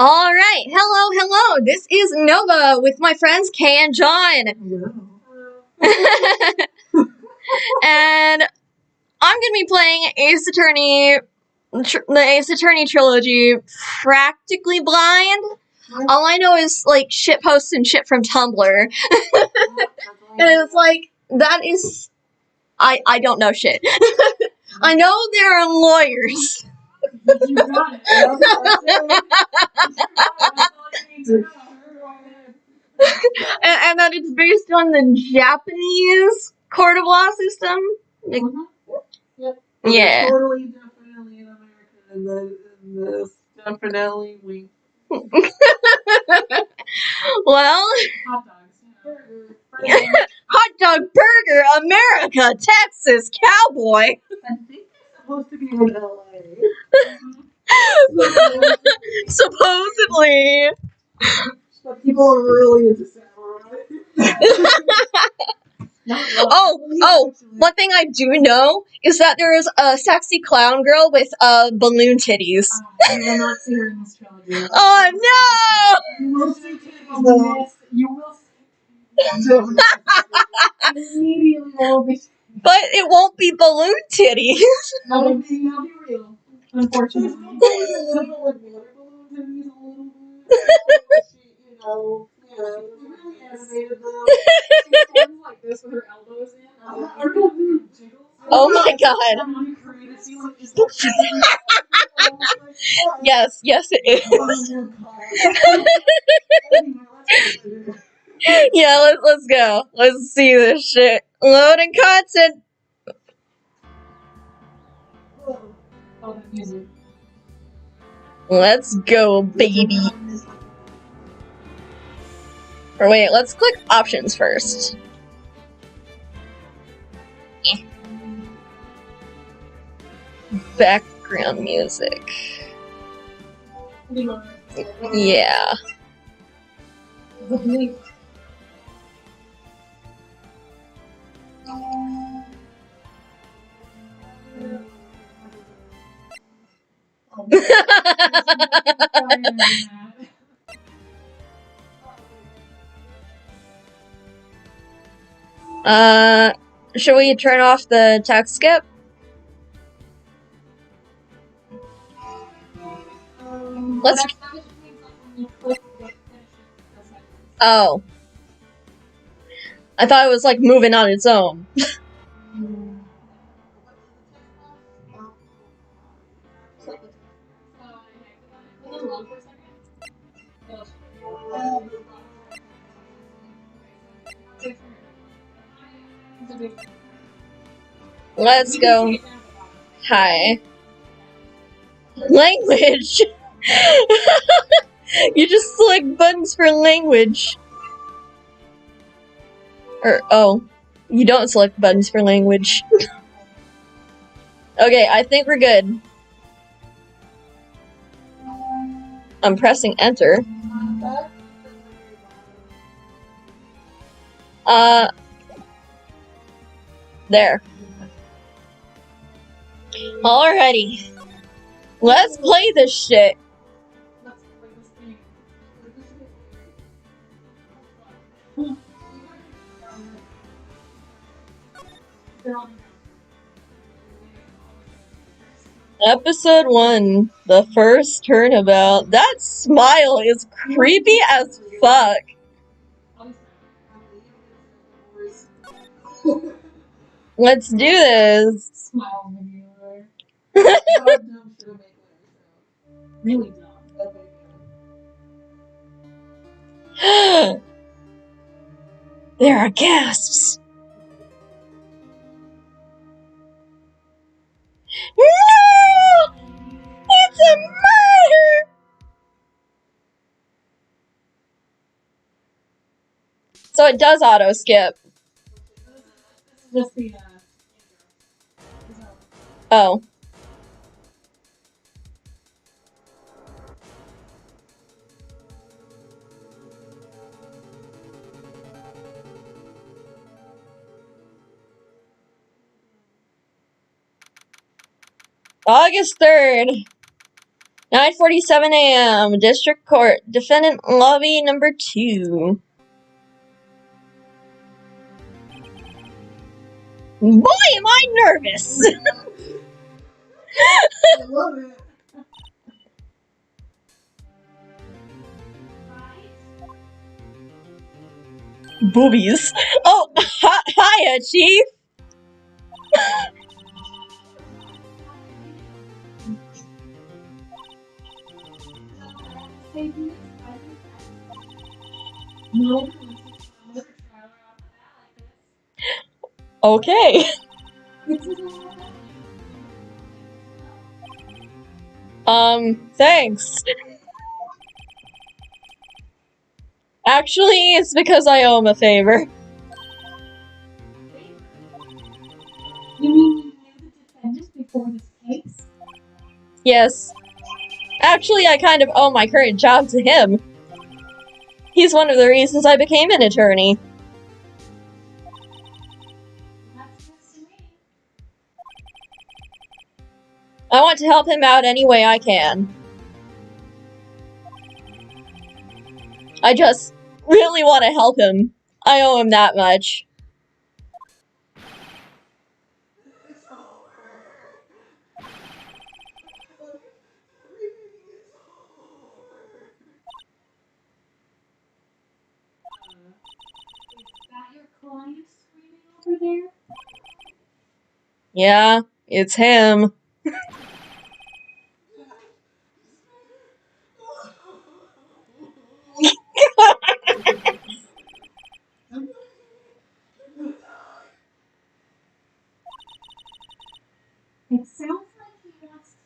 Alright, hello. This is Nova with my friends Kay and John. And I'm gonna be playing Ace Attorney, the Ace Attorney Trilogy, practically blind. All I know is, like, shit posts and shit from Tumblr. And it's like, that is... I don't know shit. I know there are lawyers. You got it. And that it's based on the Japanese court of law system. Yep. Yeah. Totally, definitely in America, and the definitely we Well, hot dogs, burger, hot dog burger, America, Texas, cowboy. I think it's supposed to be in LA. Supposedly. But people are really into samurai. Oh, one thing I do know is that there is a sexy clown girl with balloon titties. You will not see her in this trilogy. Oh no! You will see titties in this. You will see. Immediately will be. But it won't be balloon titties. That'll be real. Unfortunately. Really animated though. She stands like this with her elbows in. Oh my god. Yes, it is. Yeah, let's go. Let's see this shit. Loading content. Let's go, baby. Or wait, let's click options first. Background music. Yeah. Should we turn off the text skip? Let's. Oh. I thought it was like moving on its own. Let's go. Hi. Language! You just select buttons for language. Oh. You don't select buttons for language. Okay, I think we're good. I'm pressing enter. There. Alrighty. Let's play this shit. Episode 1, the first turnabout. That smile is creepy as fuck. Let's do this. Smile video. Really dumb. There are gasps. No! It's a murder! So it does auto skip. Just the Oh. August 3rd. 9:47 a.m. District Court. Defendant lobby number 2. Boy, am I nervous! I love it. Boobies. Oh, hiya, Chief! Okay. Thanks. Actually, it's because I owe him a favor. You mean you knew the defendant before this case? Yes. Actually, I kind of owe my current job to him. He's one of the reasons I became an attorney. That's news to me. I want to help him out any way I can. I just really want to help him. I owe him that much. Is that your client screaming over there? Yeah, it's him. It sounds like he wants to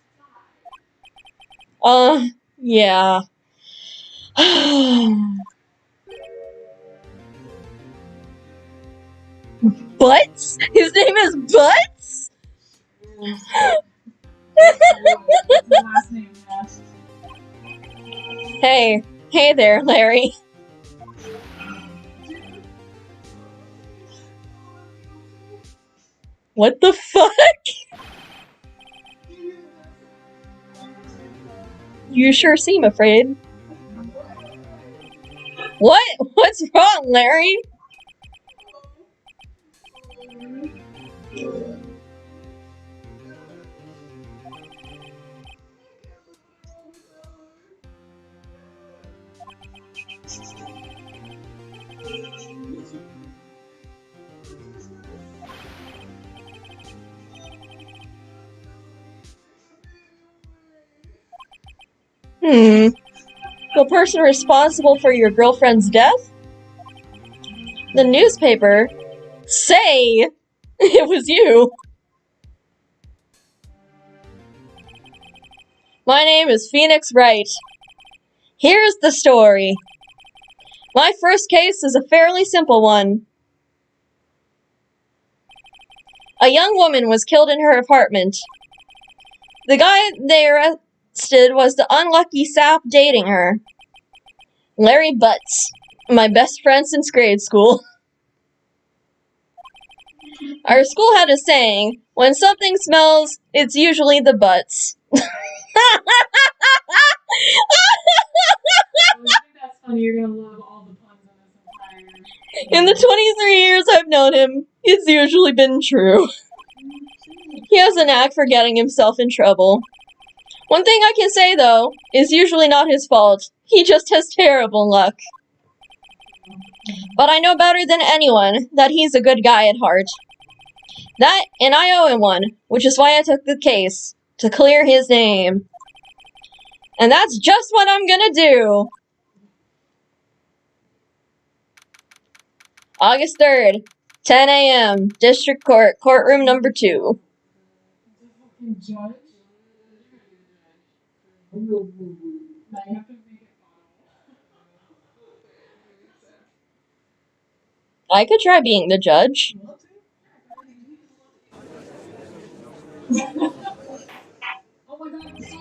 die. Yeah. Butts? His name is Butts? Last name, yes. Hey there, Larry. What the fuck? You sure seem afraid. What? What's wrong, Larry? The person responsible for your girlfriend's death? The newspaper? Say it was you. My name is Phoenix Wright. Here's the story. My first case is a fairly simple one. A young woman was killed in her apartment. The guy they arrested was the unlucky sap dating her. Larry Butts, my best friend since grade school. Our school had a saying, when something smells, it's usually the butts. I think that's funny. You're gonna love all the puns in this entire. In the 23 years I've known him, it's usually been true. He has a knack for getting himself in trouble. One thing I can say, though, is usually not his fault. He just has terrible luck. But I know better than anyone that he's a good guy at heart. That, and I owe him one, which is why I took the case, to clear his name. And that's just what I'm gonna do. August 3rd, 10 a.m., District Court, courtroom number 2. Judge? Now you have to make it I could try being the judge. Oh my god, so.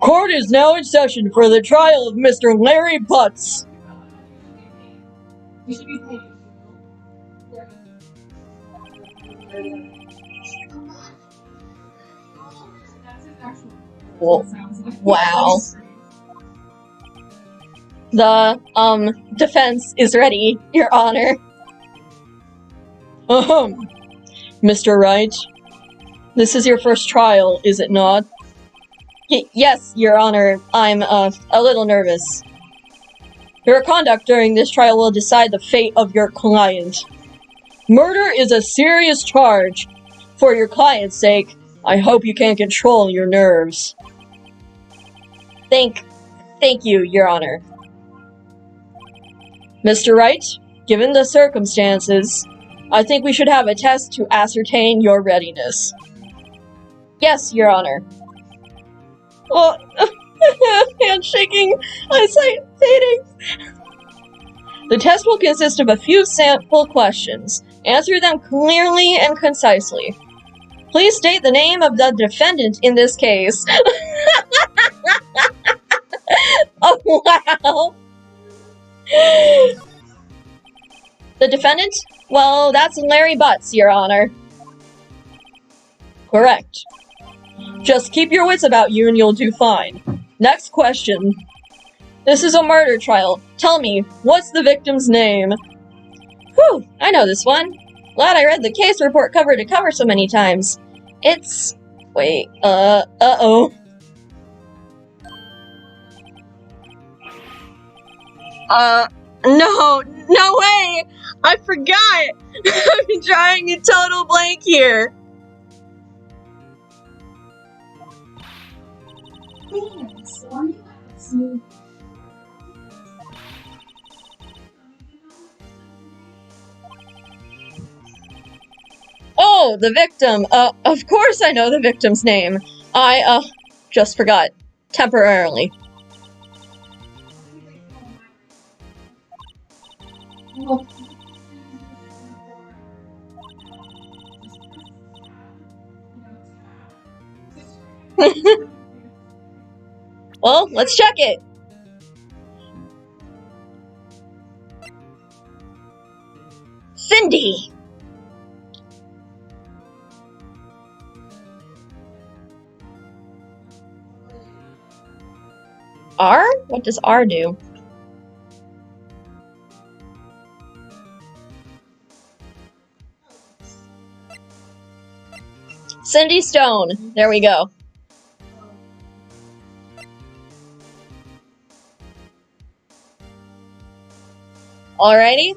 Court is now in session for the trial of Mr. Larry Butts. You should be paid. That's his actual. Well, That sounds like wow. The, defense is ready, Your Honor. Mr. Wright, this is your first trial, is it not? Yes, Your Honor. I'm, a little nervous. Your conduct during this trial will decide the fate of your client. Murder is a serious charge. For your client's sake, I hope you can control your nerves. Thank you, Your Honor. Mr. Wright, given the circumstances, I think we should have a test to ascertain your readiness. Yes, Your Honor. Oh, handshaking, eyesight fading. The test will consist of a few sample questions. Answer them clearly and concisely. Please state the name of the defendant in this case. Oh, wow. The defendant? Well, that's Larry Butts, Your Honor. Correct. Just keep your wits about you and you'll do fine. Next question. This is a murder trial. Tell me, what's the victim's name? Whew, I know this one. Glad I read the case report cover to cover so many times. It's... wait, uh-oh. No way! I forgot! I'm drawing a total blank here. Thanks. Or you ask me. Oh, the victim. Of course I know the victim's name. I, just forgot. Temporarily. Well, let's check it. Cindy! R? What does R do? Cindy Stone. There we go. Alrighty.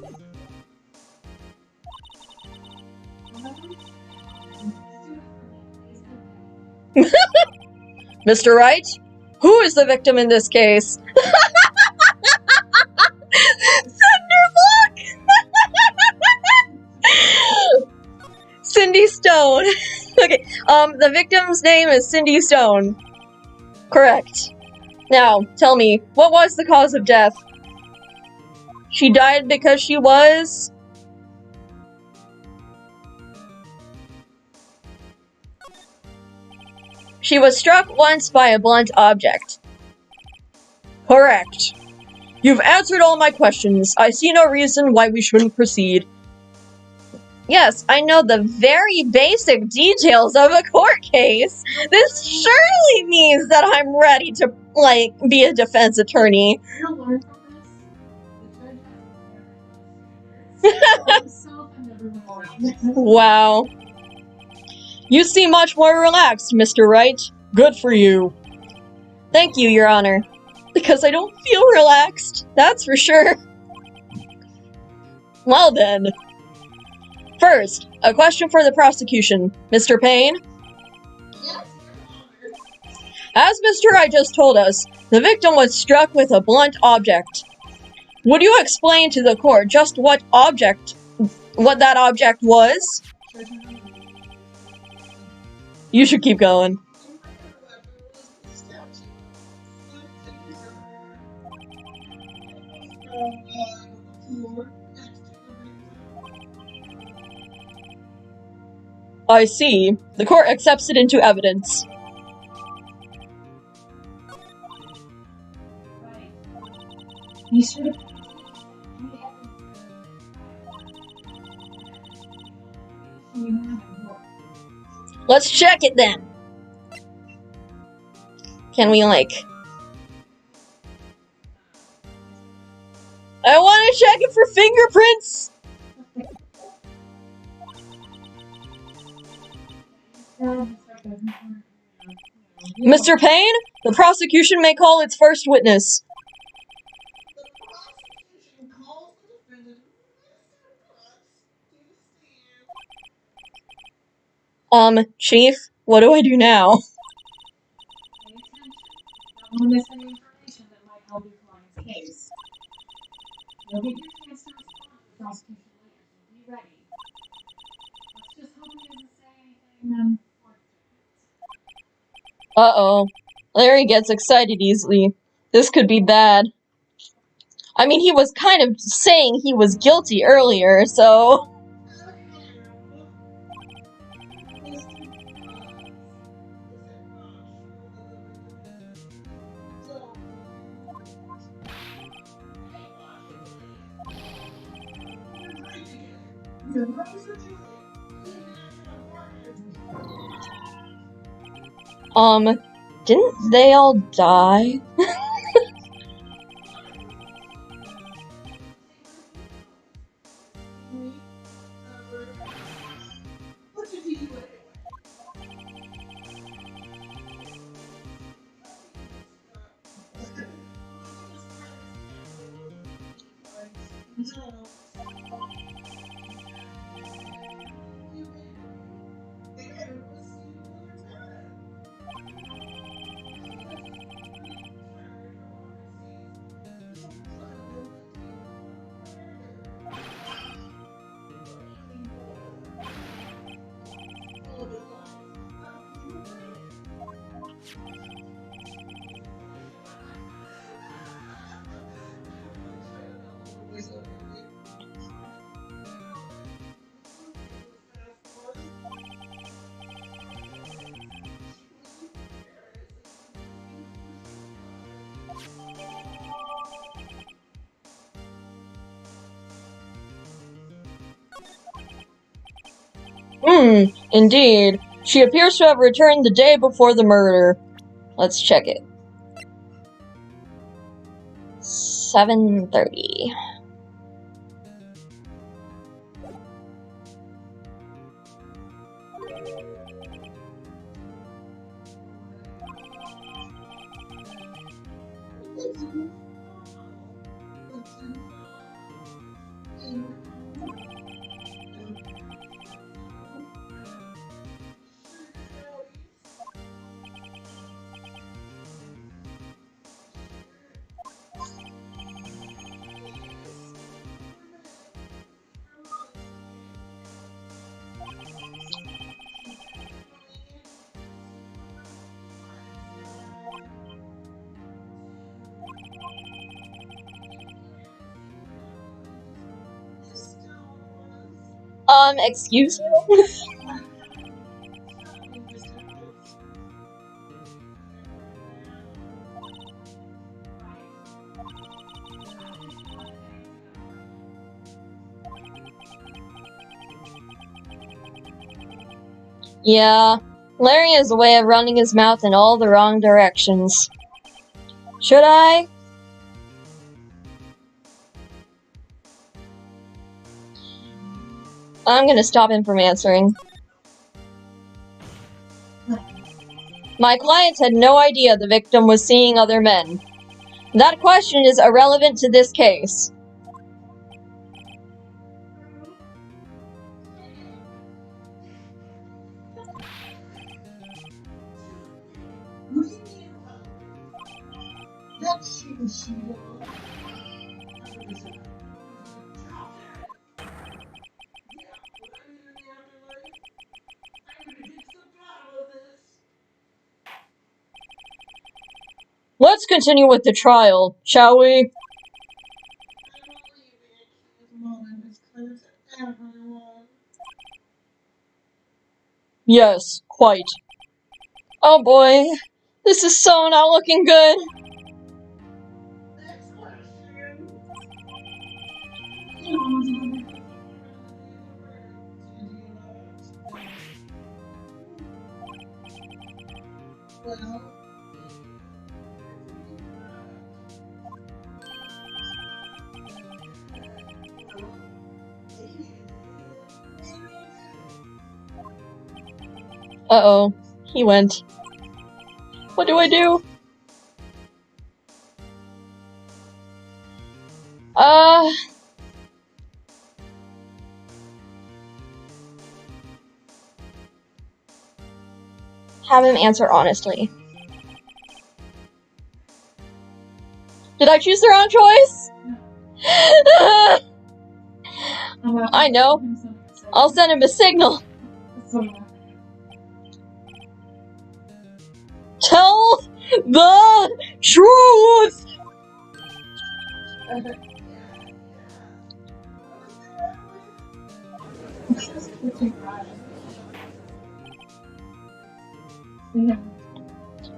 Mr. Wright? Who is the victim in this case? Cinderblock! Cindy Stone. Okay, the victim's name is Cindy Stone. Correct. Now, tell me, what was the cause of death? She died because she was... She was struck once by a blunt object. Correct. You've answered all my questions. I see no reason why we shouldn't proceed. Yes, I know the very basic details of a court case. This surely means that I'm ready to, like, be a defense attorney. You'll learn from this. The judge has himself and everyone around. Wow. You seem much more relaxed, Mr. Wright. Good for you. Thank you, Your Honor. Because I don't feel relaxed, that's for sure. Well then. First, a question for the prosecution. Mr. Payne? As Mr. Wright just told us, the victim was struck with a blunt object. Would you explain to the court just what that object was? You should keep going. I see. The court accepts it into evidence. Right. You should have. Let's check it then. Can we, like... I want to check it for fingerprints! Mr. Payne, the prosecution may call its first witness. Chief, what do I do now? Don't miss any information that might help your client's case. You'll get your chance to respond to the prosecution later, so be ready. Let's just hope he doesn't say anything unfortunate. Uh-oh. Larry gets excited easily. This could be bad. I mean, he was kind of saying he was guilty earlier, so... Didn't they all die? Indeed. She appears to have returned the day before the murder. Let's check it. 7:30. Excuse you? Yeah, Larry has a way of running his mouth in all the wrong directions. Should I? I'm gonna stop him from answering. My clients had no idea the victim was seeing other men. That question is irrelevant to this case. Let's continue with the trial, shall we? Yes, quite. Oh boy, this is so not looking good. Uh-oh. He went. What do I do? Have him answer honestly. Did I choose the wrong choice? I know. I'll send him a signal. Tell the truth!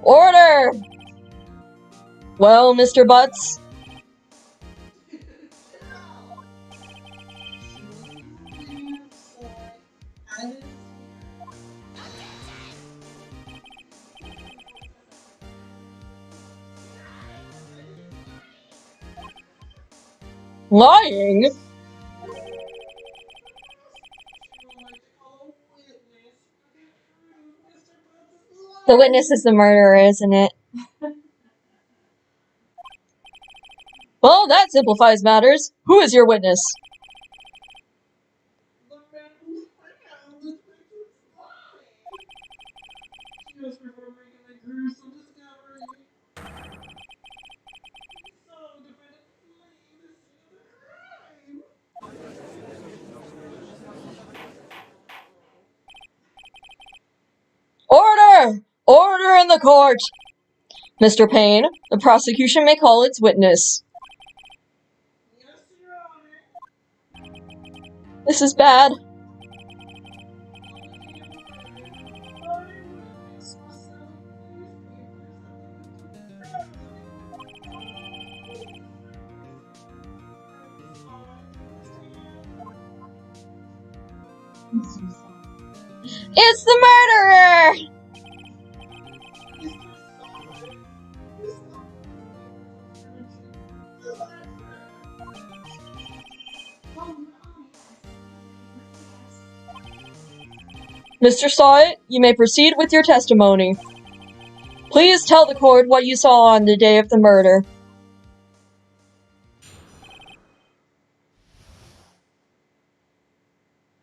Order! Well, Mr. Butts? Lying? The witness is the murderer, isn't it? Well, that simplifies matters. Who is your witness? Order! Order in the court! Mr. Payne, the prosecution may call its witness. This is bad. It's the murderer! Mr. Sawit, you may proceed with your testimony. Please tell the court what you saw on the day of the murder.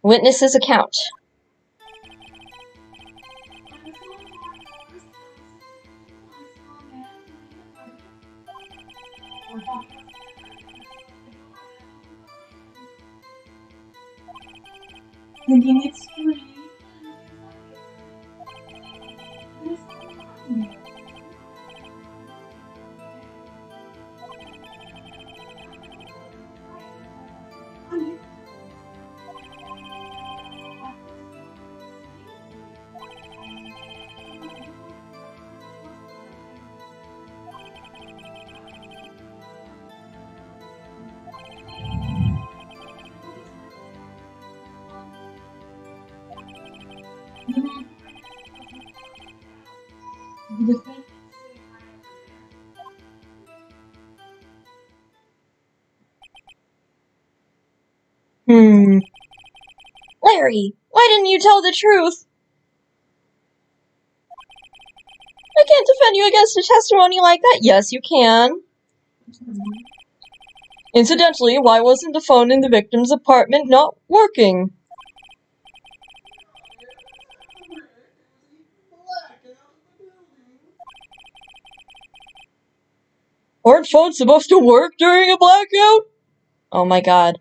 Witness's account. Thinking it's free. Larry, why didn't you tell the truth? I can't defend you against a testimony like that. Yes, you can. Incidentally, why wasn't the phone in the victim's apartment not working? Aren't phones supposed to work during a blackout? Oh my god.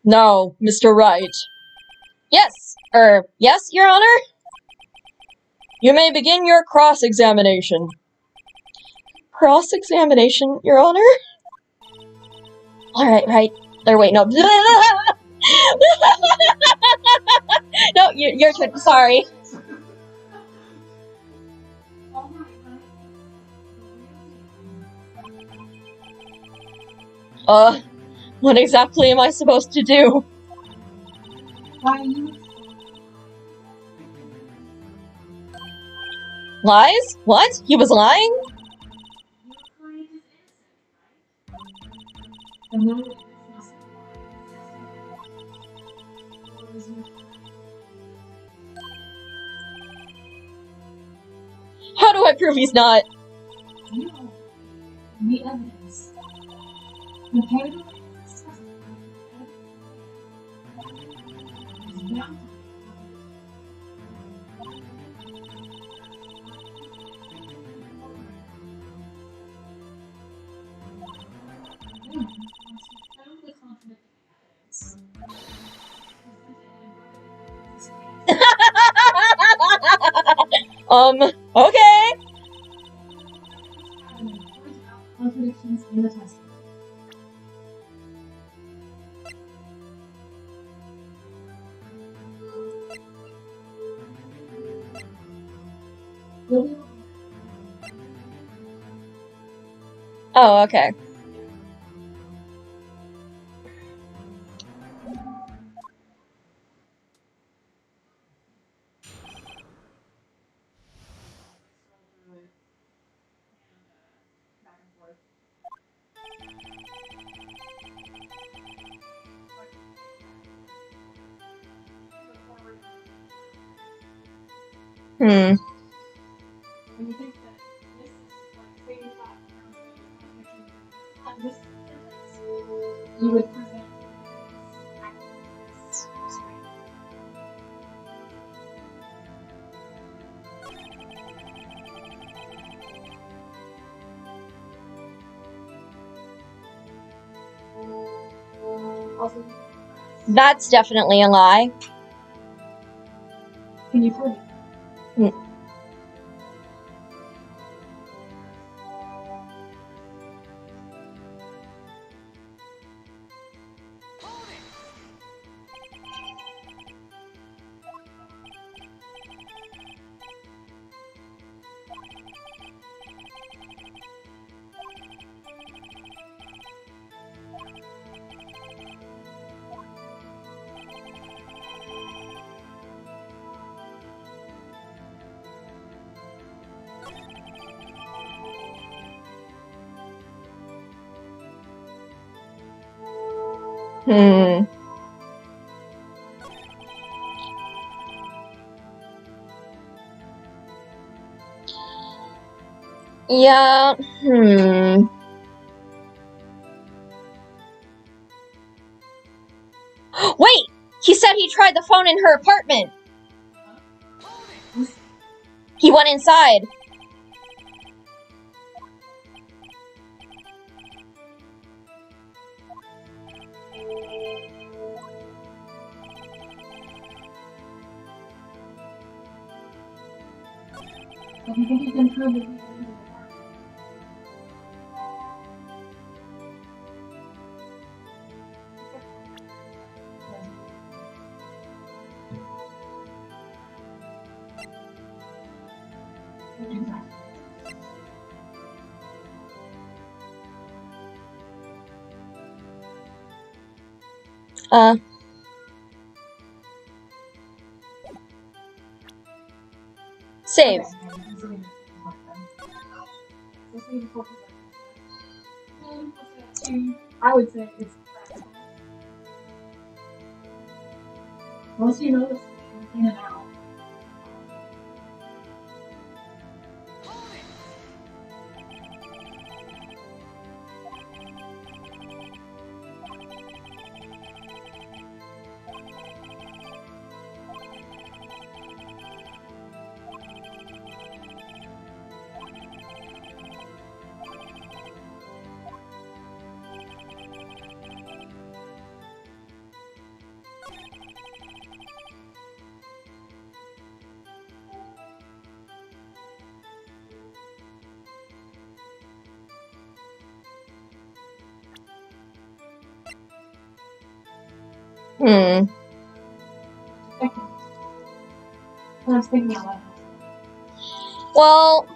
No, Mr. Wright. Yes, yes, Your Honor? You may begin your cross-examination. Cross-examination, Your Honor? Alright, right. There, wait, no. No, your turn. Sorry. All right, honey. What exactly am I supposed to do? Why you? Lies? What? He was lying? Your client is innocent, right? And now it must be. Or is your How do I prove he's not? you know the evidence? Compared to what you discussed, is bound to then, once you found the conflicting evidence, Okay. point out contradictions in the testimony. You'll be Oh, okay. back and forth. Hmm. And you think that this is like say you thought this sentence, you would present as straight. Also, That's definitely a lie. can you prove it? Hmm. Yeah. Hmm. Wait! He said he tried the phone in her apartment. He went inside. But you think you can prove that he went into the apartment? Save. I would say it's practical. Once you know this in and out. Hmm. I was thinking about that. Well,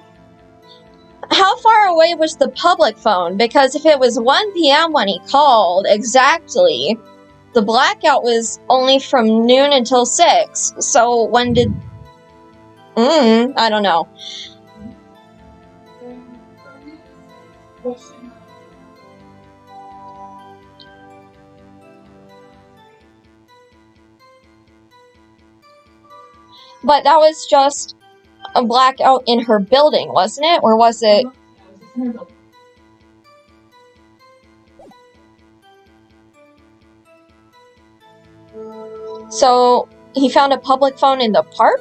how far away was the public phone? Because if it was 1 p.m. when he called, exactly, the blackout was only from noon until 6. So when did... I don't know. What should I But that was just a blackout in her building, wasn't it? Or was it... Yeah, it was just in her building. So he found a public phone in the park?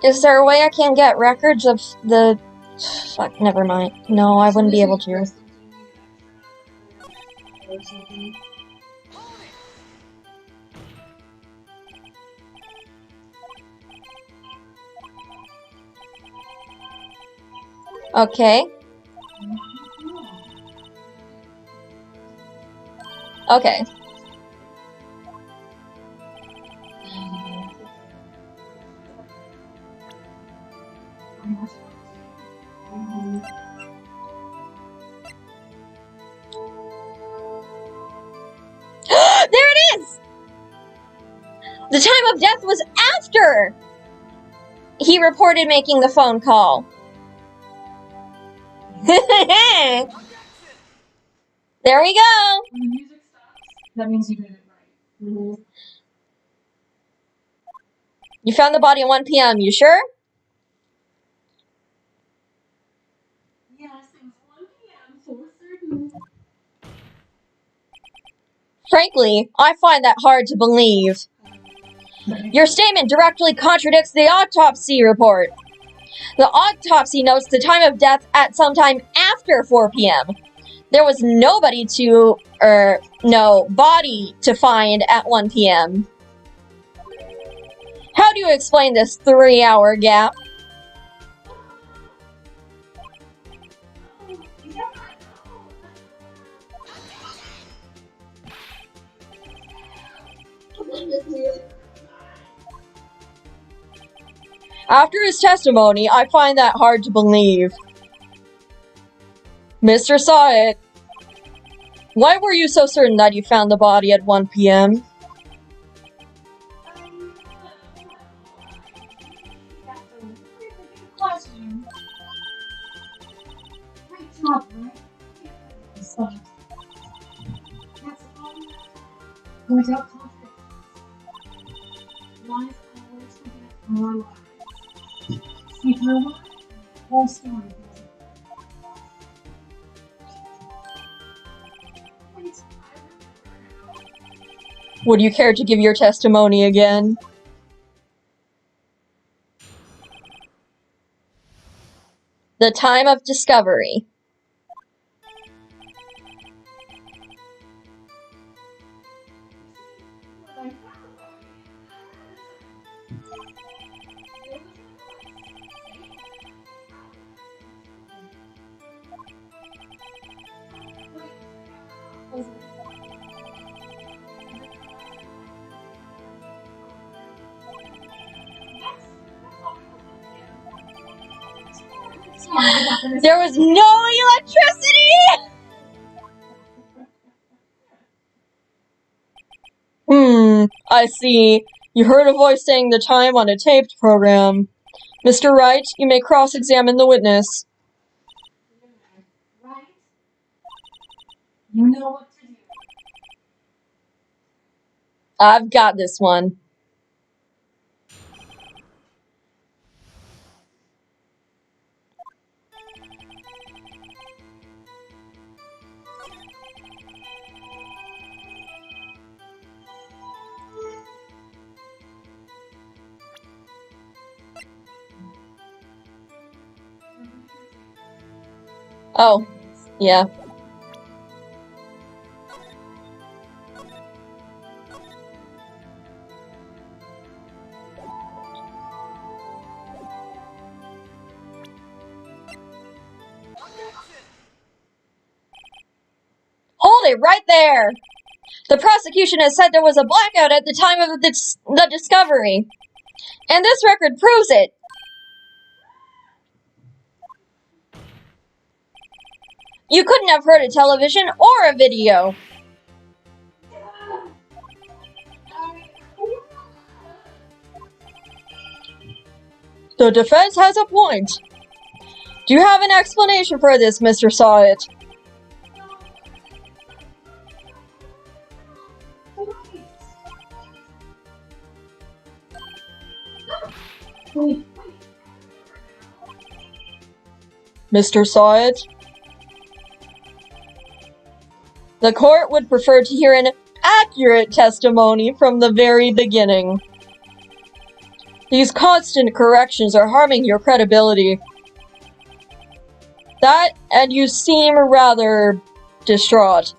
Is there a way I can get records of the... Fuck, never mind. No, I wouldn't be able to. Or something. Okay. Okay. There it is! The time of death was after he reported making the phone call. There we go. When the music stops, that means you did it right. You found the body at 1 p.m., you sure? Yes, it was 1 p.m. for certain. Frankly, I find that hard to believe. Your statement directly contradicts the autopsy report. The autopsy notes the time of death at sometime after 4 p.m. There was nobody to, no body to find at 1 p.m. How do you explain this 3-hour gap? After his testimony, I find that hard to believe. Mr. Saw It. Why were you so certain that you found the body at 1 p.m.? That's a really good question. Great job, right? So, that's all without conflict. Lies always forget more lies. See through one, whole story goes. Wait, I remember now. Would you care to give your testimony again? The time of discovery. There was no electricity! I see. You heard a voice saying the time on a taped program. Mr. Wright, you may cross-examine the witness. Right? You know what to do. I've got this one. Oh, Yeah. Hold it right there! The prosecution has said there was a blackout at the time of the discovery. And this record proves it. You couldn't have heard a television or a video. The defense has a point. Do you have an explanation for this, Mr. Sawit? Mr. Sawit? The court would prefer to hear an accurate testimony from the very beginning. These constant corrections are harming your credibility. That, and you seem rather distraught.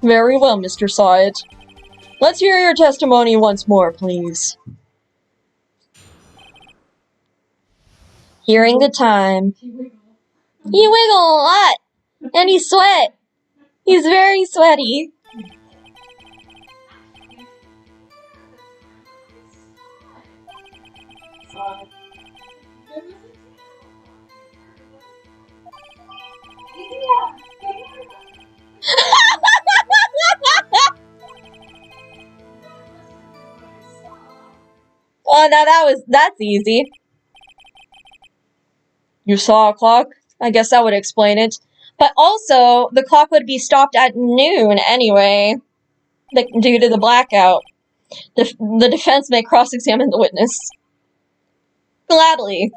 Very well, Mr. Sawit. Let's hear your testimony once more, please. Hearing the time. He wiggled a lot, and he sweat. He's very sweaty. Oh, now that's easy. You saw a clock? I guess that would explain it. But also, the clock would be stopped at noon anyway, due to the blackout. The defense may cross-examine the witness. Gladly.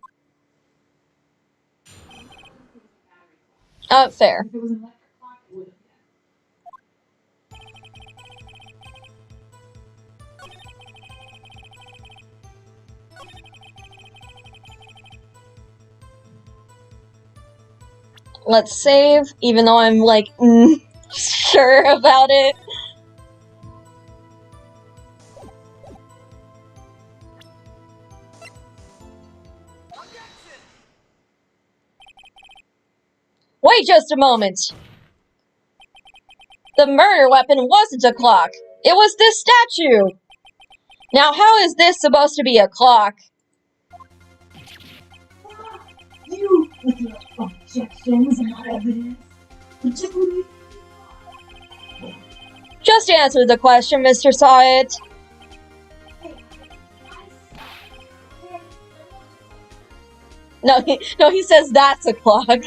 Fair. If it was an electric clock, it would have been. Let's save, even though I'm like, sure about it. Wait just a moment. The murder weapon wasn't a clock. It was this statue. Now, how is this supposed to be a clock? You, with your objections and evidence, Just answer the question, Mr. Sawit. No, he says that's a clock.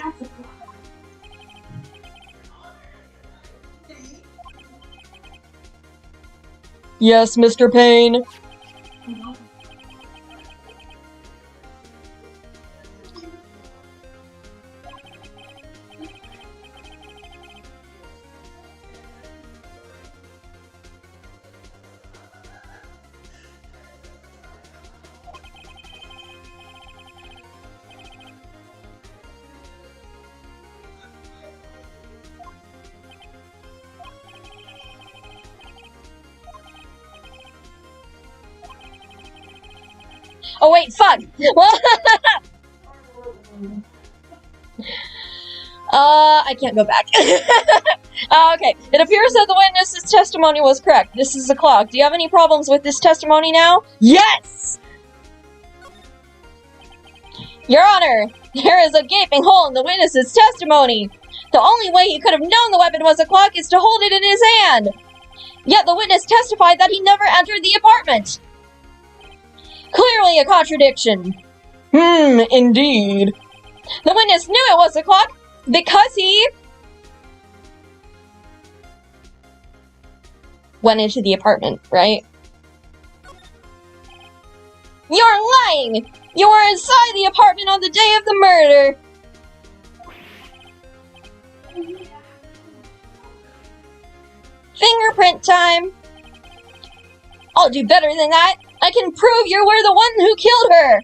Yes, Mr. Payne. Oh wait, fuck! I can't go back. Okay, it appears that the witness's testimony was correct. This is a clock. Do you have any problems with this testimony now? Yes! Your Honor, there is a gaping hole in the witness's testimony. The only way he could have known the weapon was a clock is to hold it in his hand. Yet the witness testified that he never entered the apartment. Clearly a contradiction. Indeed. The witness knew it was a clock because he went into the apartment, right? You're lying! You were inside the apartment on the day of the murder! Fingerprint time! I'll do better than that! I can prove you were the one who killed her!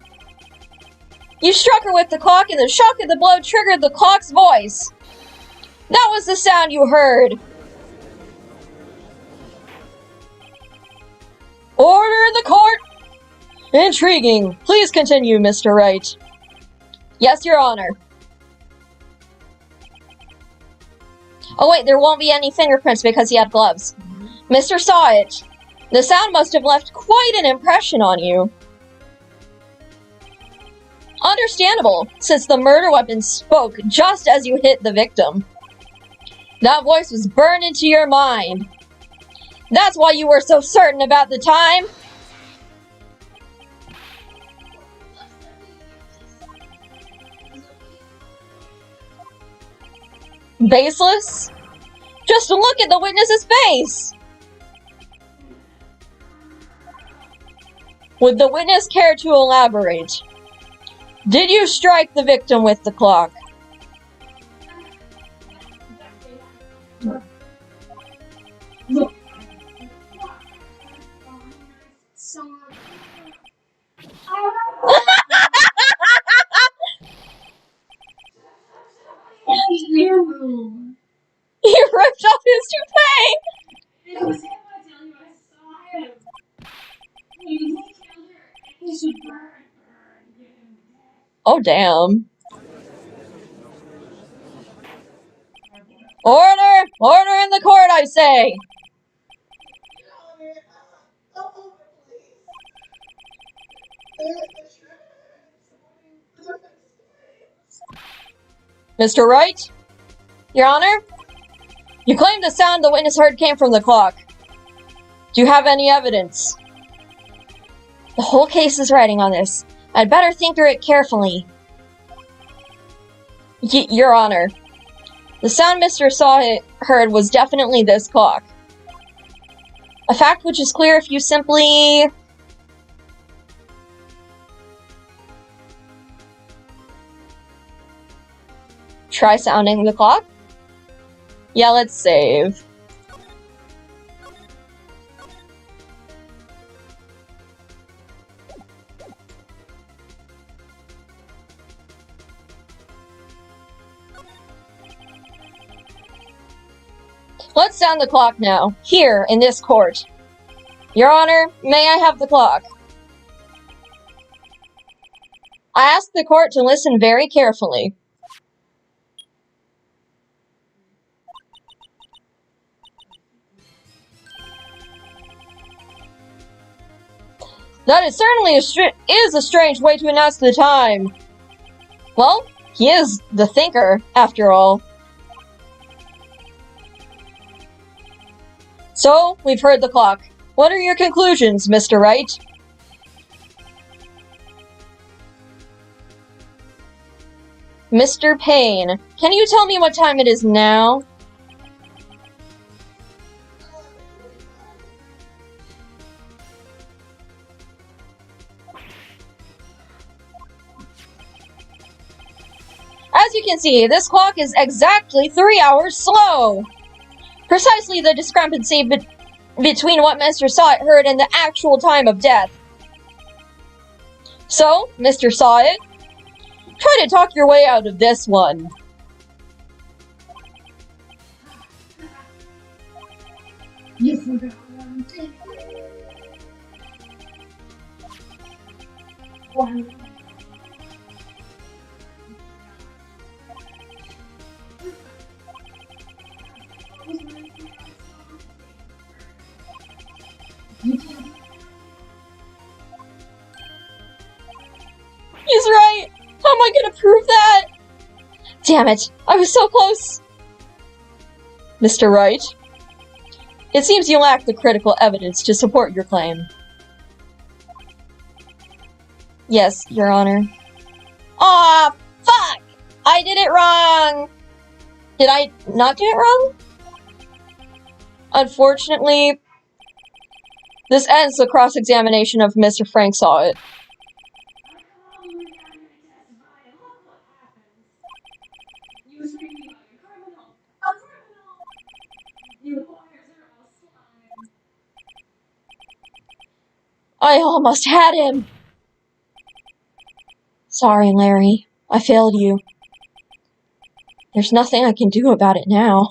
You struck her with the clock, and the shock of the blow triggered the clock's voice. That was the sound you heard. Order in the court! Intriguing. Please continue, Mr. Wright. Yes, Your Honor. Oh wait, there won't be any fingerprints because he had gloves. Mr. Saw It. The sound must have left quite an impression on you. Understandable, since the murder weapon spoke just as you hit the victim. That voice was burned into your mind. That's why you were so certain about the time. Baseless? Just look at the witness's face! Would the witness care to elaborate? Did you strike the victim with the clock? He ripped off his toupee! It was him, I tell you, I saw him. He killed her, and he should burn, get him dead. Oh, damn. Order! Order in the court, I say! Mr. Wright? Your Honor? You claim the sound the witness heard came from the clock. Do you have any evidence? The whole case is riding on this. I'd better think through it carefully. Your Honor. The sound Mr. Saw It heard was definitely this clock. A fact which is clear if you simply... try sounding the clock? Yeah, let's save. Let's sound the clock now, here in this court. Your Honor, may I have the clock? I ask the court to listen very carefully. That is certainly a strange way to announce the time. Well, he is the thinker, after all. So, we've heard the clock. What are your conclusions, Mr. Wright? Mr. Payne, can you tell me what time it is now? As you can see, this clock is exactly 3 hours slow. Precisely the discrepancy between what Mr. Saw It heard and the actual time of death. So, Mr. Saw It, try to talk your way out of this one. You forgot one thing. One. He's right! How am I gonna prove that? Damn it, I was so close! Mr. Wright, it seems you lack the critical evidence to support your claim. Yes, Your Honor. Aw, fuck! I did it wrong! Did I not do it wrong? Unfortunately, this ends the cross-examination of Mr. Frank Saw It. I almost had him. Sorry, Larry. I failed you. There's nothing I can do about it now.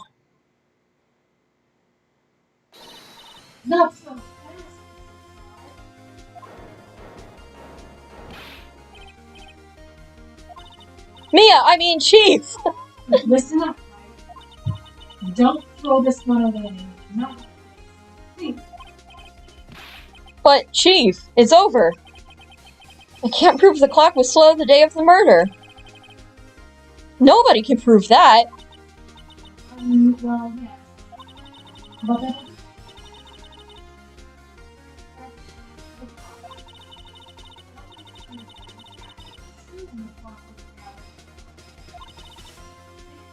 Not so fast. Mia, I mean Chief! Listen up, right? Don't throw this one away. Not like this. Think. But, Chief, it's over. I can't prove the clock was slow the day of the murder. Nobody can prove that. Well, yes. But that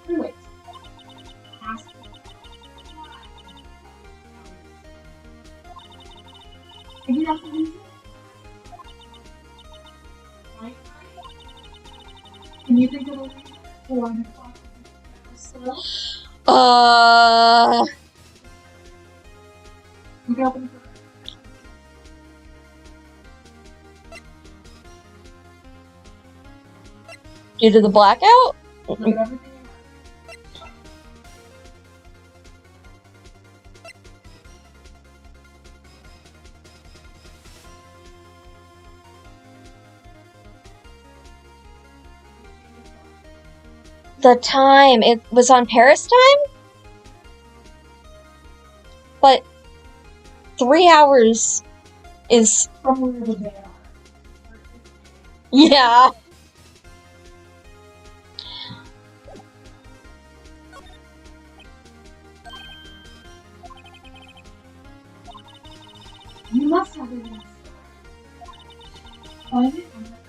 through it. Ask why. Figure out the reason. Right? Can you think of a reason for the clock to be slow? You can open it. Due to the blackout? Look at everything you have. The time. It was on Paris time? But 3 hours is... From wherever they are. Yeah. You must have it in the store. Find it and let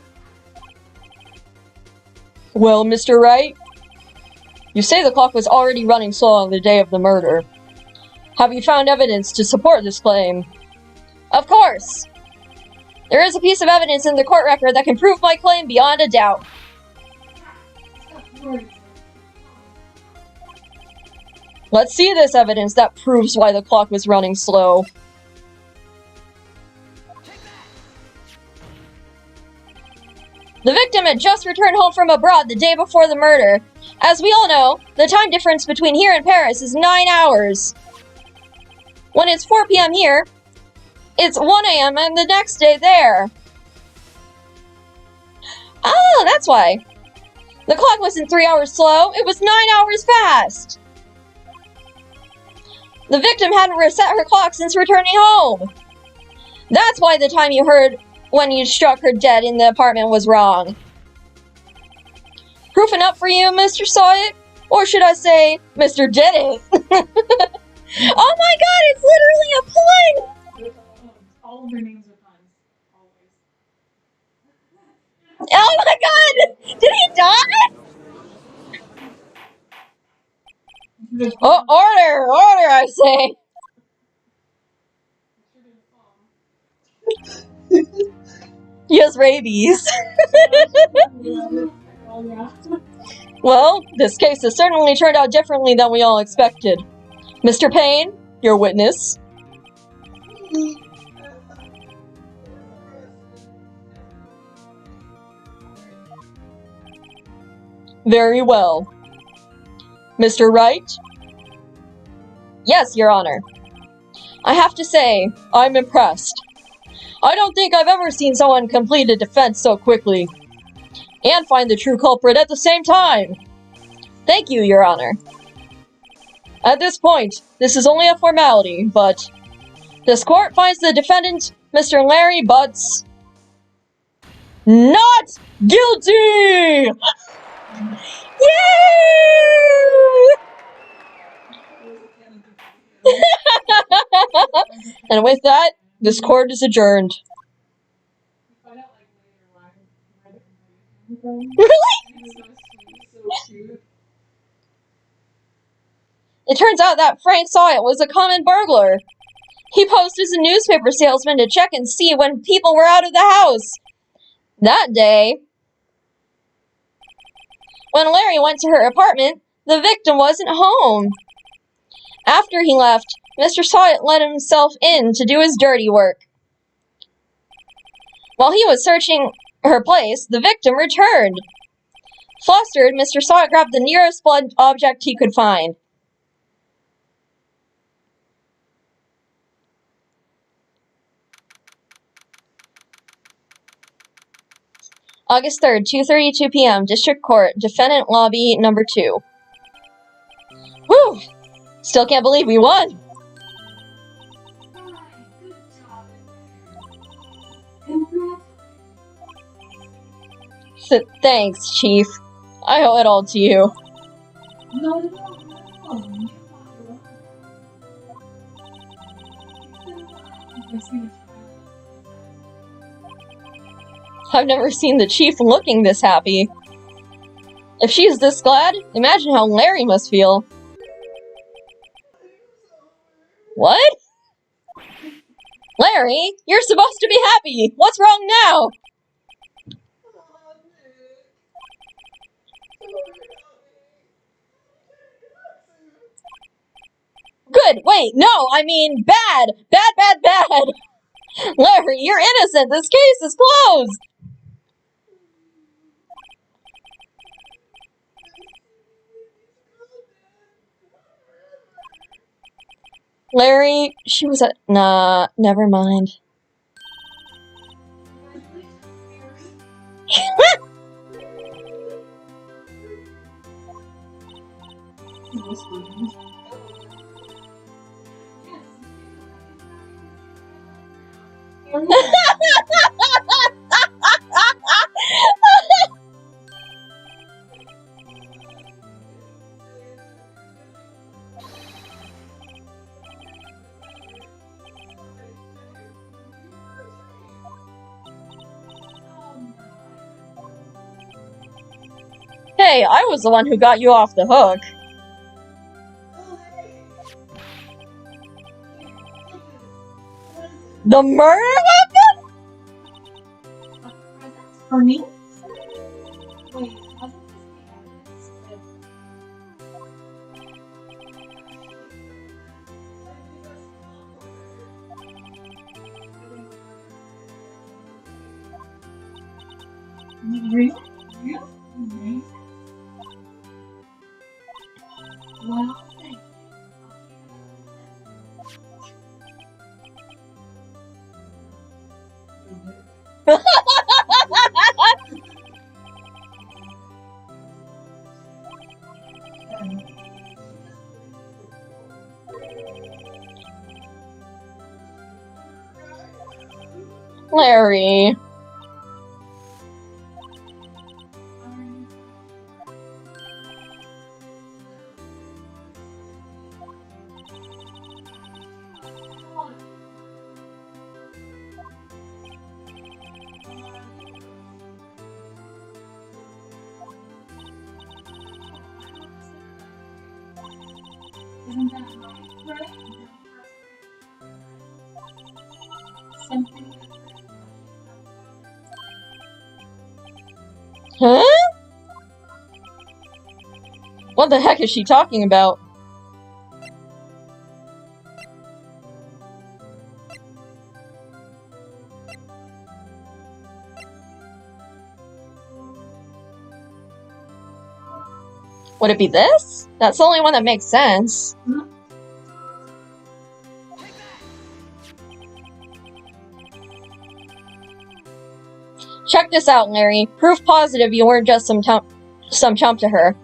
Well, Mr. Wright, you say the clock was already running slow on the day of the murder. Have you found evidence to support this claim? Of course! There is a piece of evidence in the court record that can prove my claim beyond a doubt. stop worrying. Let's see this evidence that proves why the clock was running slow. The victim had just returned home from abroad the day before the murder. As we all know, the time difference between here and Paris is 9 hours. When it's 4 p.m. here, it's 1 a.m. and the next day there. Oh, that's why. The clock wasn't 3 hours slow, it was 9 hours fast. The victim hadn't reset her clock since returning home. That's why the time you heard when you struck her dead in the apartment was wrong. Proof enough for you, Mr. Saw It? Or should I say, Mr. Did It? Oh my god, it's literally a pun! All of their names are puns. Always. Oh my god! Did he die? Oh, order! Order, I say! He has rabies. Oh, yeah. Well, this case has certainly turned out differently than we all expected. Mr. Payne, your witness. Very well. Mr. Wright? Yes, Your Honor. I have to say, I'm impressed. I don't think I've ever seen someone complete a defense so quickly. And find the true culprit at the same time. Thank you, Your Honor. At this point, this is only a formality, but this court finds the defendant, Mr. Larry Butts, not guilty! Yay! And with that, this court is adjourned. Find out like later why the Really? so sweet, so cute. It turns out that Frank Saw It was a common burglar. He posed as a newspaper salesman to check and see when people were out of the house. That day, when Larry went to her apartment, the victim wasn't home. After he left, Mr. Saw It let himself in to do his dirty work. While he was searching her place, the victim returned. Flustered, Mr. Saw grabbed the nearest blood object he could find. August 3rd, 2:32 p.m., District Court, Defendant Lobby number 2. Whew! Still can't believe we won! Thanks, Chief. I owe it all to you. No. I've never seen the Chief looking this happy. If she's this glad, imagine how Larry must feel. What? Larry, you're supposed to be happy! What's wrong now? Good, wait, no, I mean bad! Bad! Larry, you're innocent! This case is closed! Larry, she was at... Nah, never mind. Hey, I was the one who got you off the hook. The murder weapon? For me? Wait, wasn't this the evidence that... Really? Amazing. Well, thank you. Larry. Isn't that right? Something. Huh? What the heck is she talking about? Would it be this? That's the only one that makes sense. Check this out, Larry. Proof positive you weren't just some chump to her.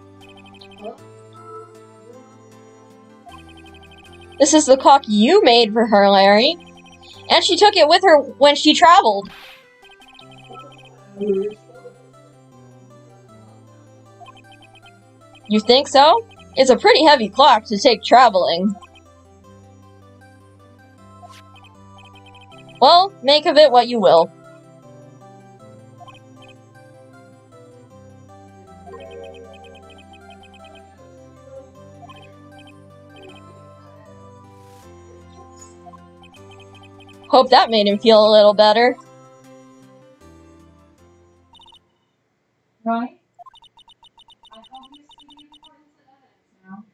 This is the clock you made for her, Larry. And she took it with her when she traveled. You think so? It's a pretty heavy clock to take traveling. Well, make of it what you will. Hope that made him feel a little better. Right? I hope you see the importance of evidence now.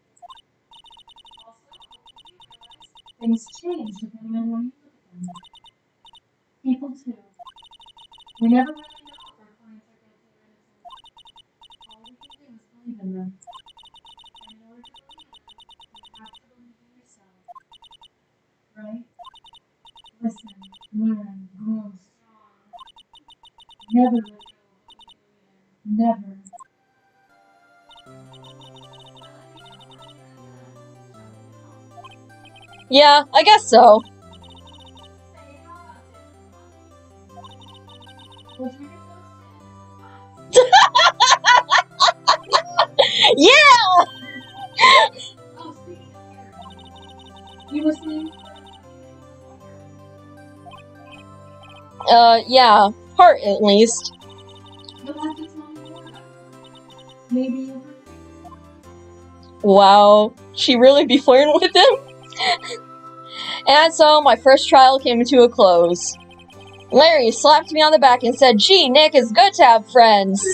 Also, things change depending on where you look at them. People too. We never really know if our clients are guilty or innocent. All we can do is believe in them. And in order to believe in them, you have to believe in yourself. Right? Listen, learn, grow strong. Never let go of what you believe in. Never. Yeah, I guess so. Yeah! Oh, speaking of Harry, you were saying Yeah, part at least. you'll have to tell me more about it. Maybe you'll agree. Wow, she really be flirting with him? And so my first trial came to a close. Larry slapped me on the back and said, "Gee, Nick, it's good to have friends.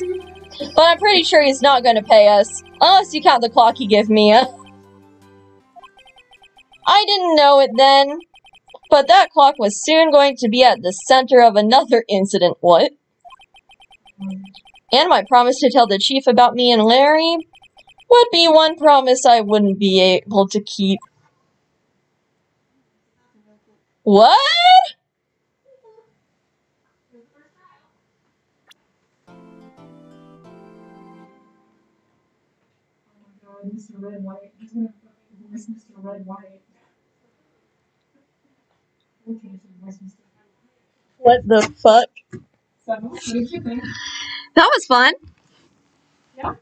But I'm pretty sure he's not going to pay us, unless you count the clock he gave me." I didn't know it then, but that clock was soon going to be at the center of another incident. What? And my promise to tell the chief about me and Larry would be one promise I wouldn't be able to keep. What? Oh my god, Mr. Red White. He's gonna fucking voice Mr. Red White. Okay, so voice Mr. What the fuck? So, what did you think? That was fun. Yeah.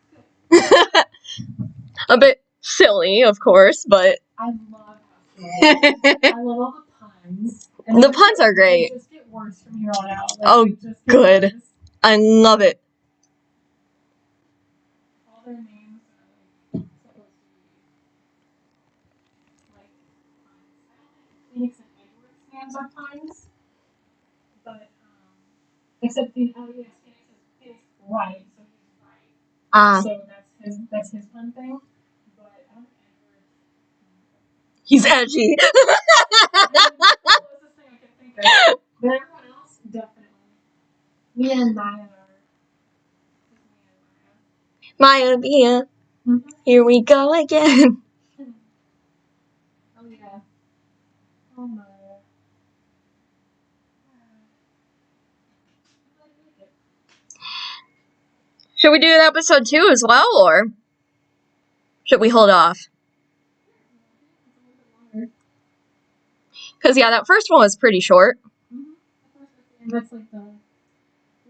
A bit silly, of course, but I love how I love all the puns. And the puns are great. They just get worse from here on out. Like, Oh, they just get good. worse. I love it. All their names are like supposed to be like puns. I don't think Phoenix and Edward's names are puns, but except Phoenix, oh yes, Phoenix is right, so he's right. So that's his pun thing. But Edward, He's edgy. that's the closest thing I can think of. But everyone else, definitely. Mia and Maya are. Maya, Mia. Mm-hmm. Here we go again. Oh yeah. Oh Maya. Should we do episode 2 as well, or should we hold off? Because, yeah, that first one was pretty short. Mm-hmm. That's like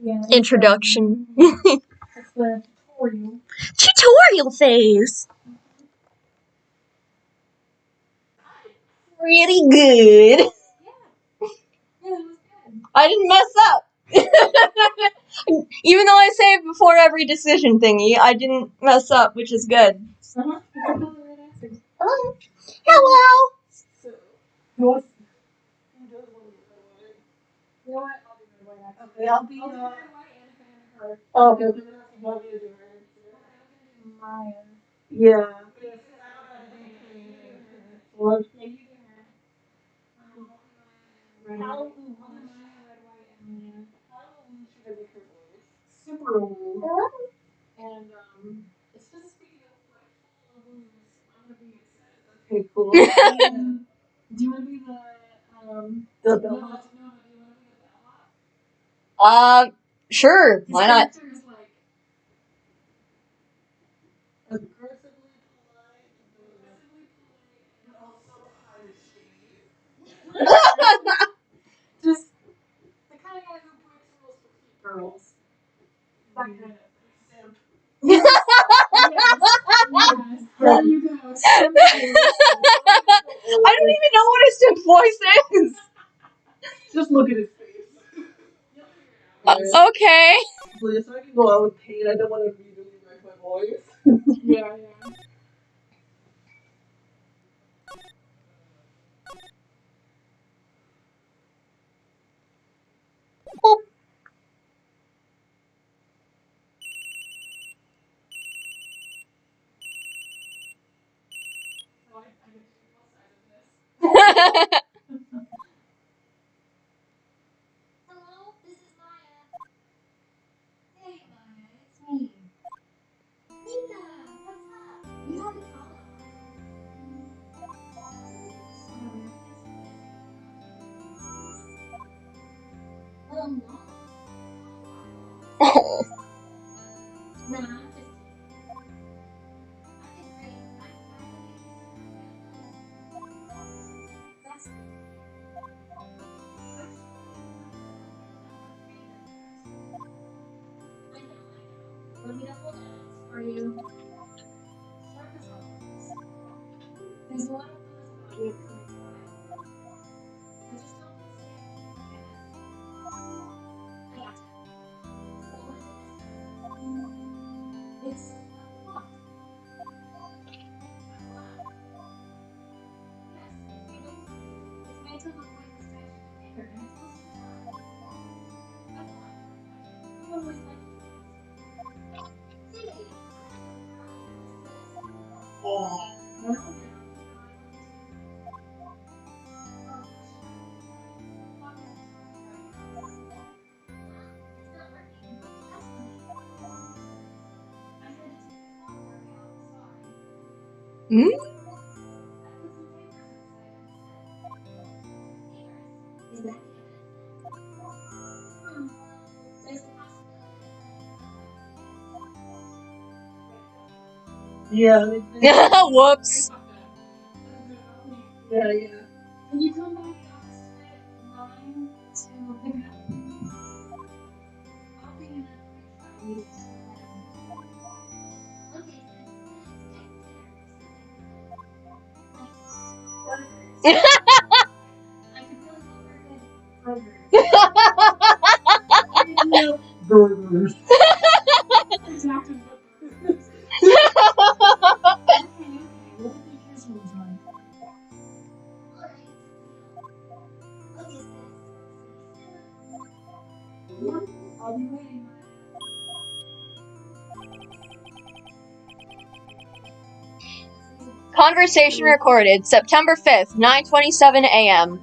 the introduction. That's the tutorial. Tutorial phase. Pretty good. Yeah, it was good. I didn't mess up. Even though I say it before every decision thingy, I didn't mess up, which is good. Uh-huh. It's all the right answers. Hello. Hello. So, who does want to be Red White? You know what? I'll be Red White actually. Okay, I'll be Red White and her. Oh, okay. You want me to do her? Maya. Yeah. Yes. What? Yeah, you do her. How Red White, and Mia. How should I make her voice? Super woo. And it's just speaking of like full of woos. I'm gonna be excited. Okay, cool. Do you want to be the bellhop? No, do you want to be the bellhop? Sure. Why not? His character is like aggressively polite, and also kind of shady. Just the kind of guy who breaks rules for cute girls. That kind of simp. Yes. There you go. I don't even know what a simp voice is. Just look at his face. Okay. Please, so I can go out with pain. I don't want to immediately wreck my voice. Yeah. Well, So I get to see both sides of this. Hello, this is Maya. No, I'm just kidding. That's I know. Want me to hold hands for you? Sharp as always. There's a lot of those about you coming to life. I just don't get sick. I got you. So what is it? It's a clock. A clock. Yes, it's made to look like the stretch of a finger, and it tells you the time. I thought you always liked it. See? No. Hmm? Yeah. Whoops. Yeah. Can you come by the office today at 9 to pick it up? I'll be in a quick meeting. Okay, I could really go for a good burger. Burgers. Exactly. Okay. What do you think yours was like? Alright. Okay, sis. I'll be waiting. Conversation recorded September 5th, 9:27 a.m.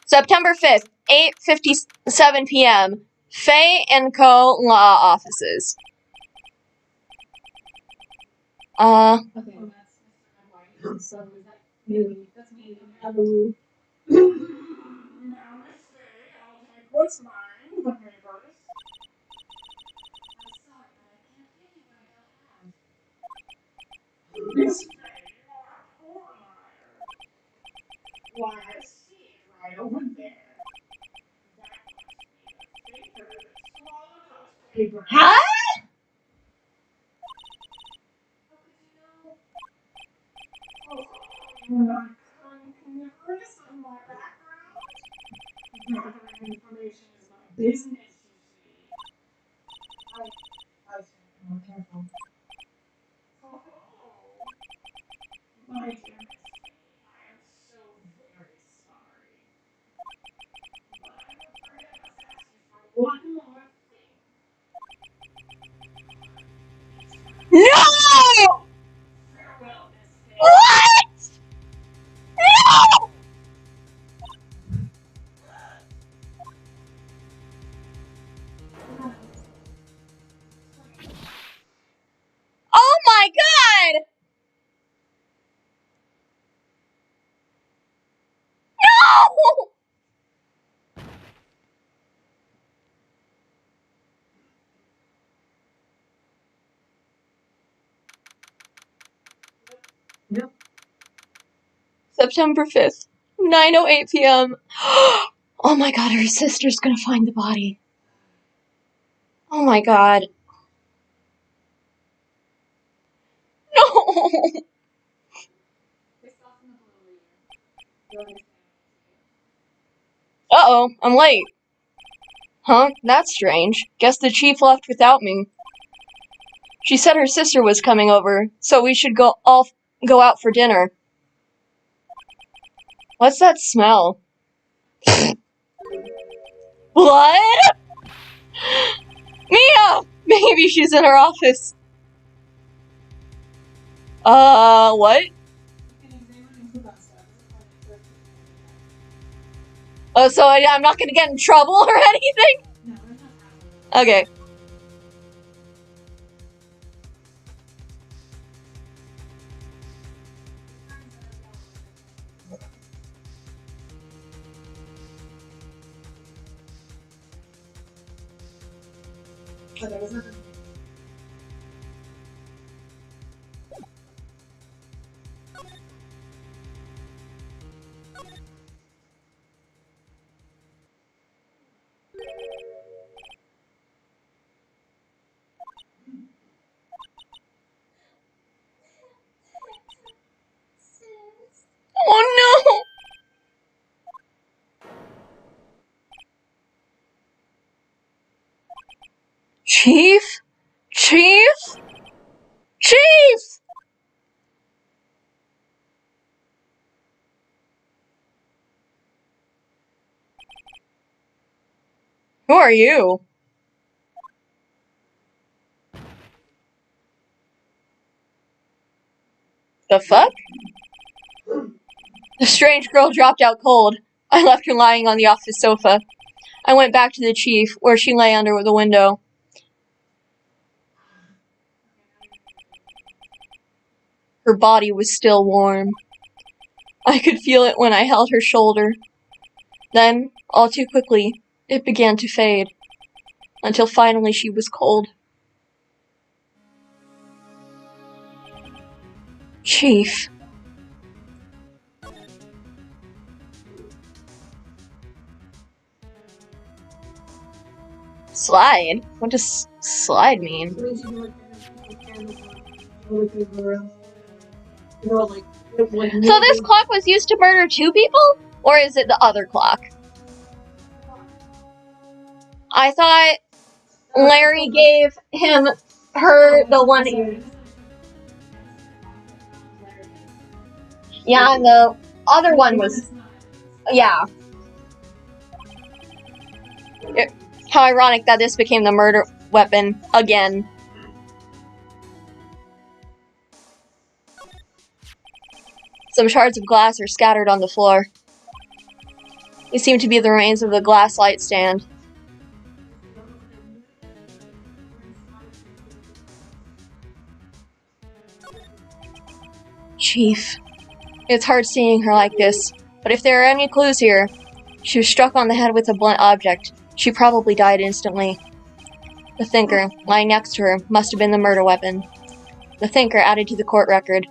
September 5th, 8:57 p.m. Faye and Co. Law Offices. Okay, well, that's Mr. White. So is that You. that's me. I believe. Now, Miss Faye, I'll take what's mine. The papers. I'm sorry, but I can't give you what I don't have. Miss Faye, you are a poor liar. Why, I see it right over there. That must be the finger that swallowed those papers. Huh? How could you know? Oh, you're not carnivorous of my background? Gathering information is my business, you see. I should be more careful. Oh, my dear Miss Faye, I am so very sorry. But I'm afraid I must ask you for one more thing. No! Farewell, Miss Faye. What? No! Oh my god! No! Yep. September 5th, 9:08 p.m. Oh my god, her sister's gonna find the body. Oh my god. No! It's off in the blue later. You'll understand. Uh-oh, I'm late. Huh? That's strange. Guess the chief left without me. She said her sister was coming over, so we should all go out for dinner. What's that smell? Blood? Mia! Maybe she's in her office. What? You can examine and cook on stuff. Oh, so I'm not gonna get in trouble or anything? No, there's no problem. Okay. Oh no! Chief? Chief? Chief! Who are you? The fuck? The strange girl dropped out cold. I left her lying on the office sofa. I went back to the chief, where she lay under the window. Her body was still warm. I could feel it when I held her shoulder. Then, all too quickly, it began to fade, until finally she was cold. Chief. Slide? What does slide mean? So this clock was used to murder 2 people? Or is it the other clock? I thought Larry gave her the one. Yeah, and the other one was. Yeah. How ironic that this became the murder weapon again. Some shards of glass are scattered on the floor. They seem to be the remains of the glass light stand. Chief. It's hard seeing her like this, but if there are any clues here, she was struck on the head with a blunt object. She probably died instantly. The thinker, lying next to her, must have been the murder weapon. The thinker added to the court record.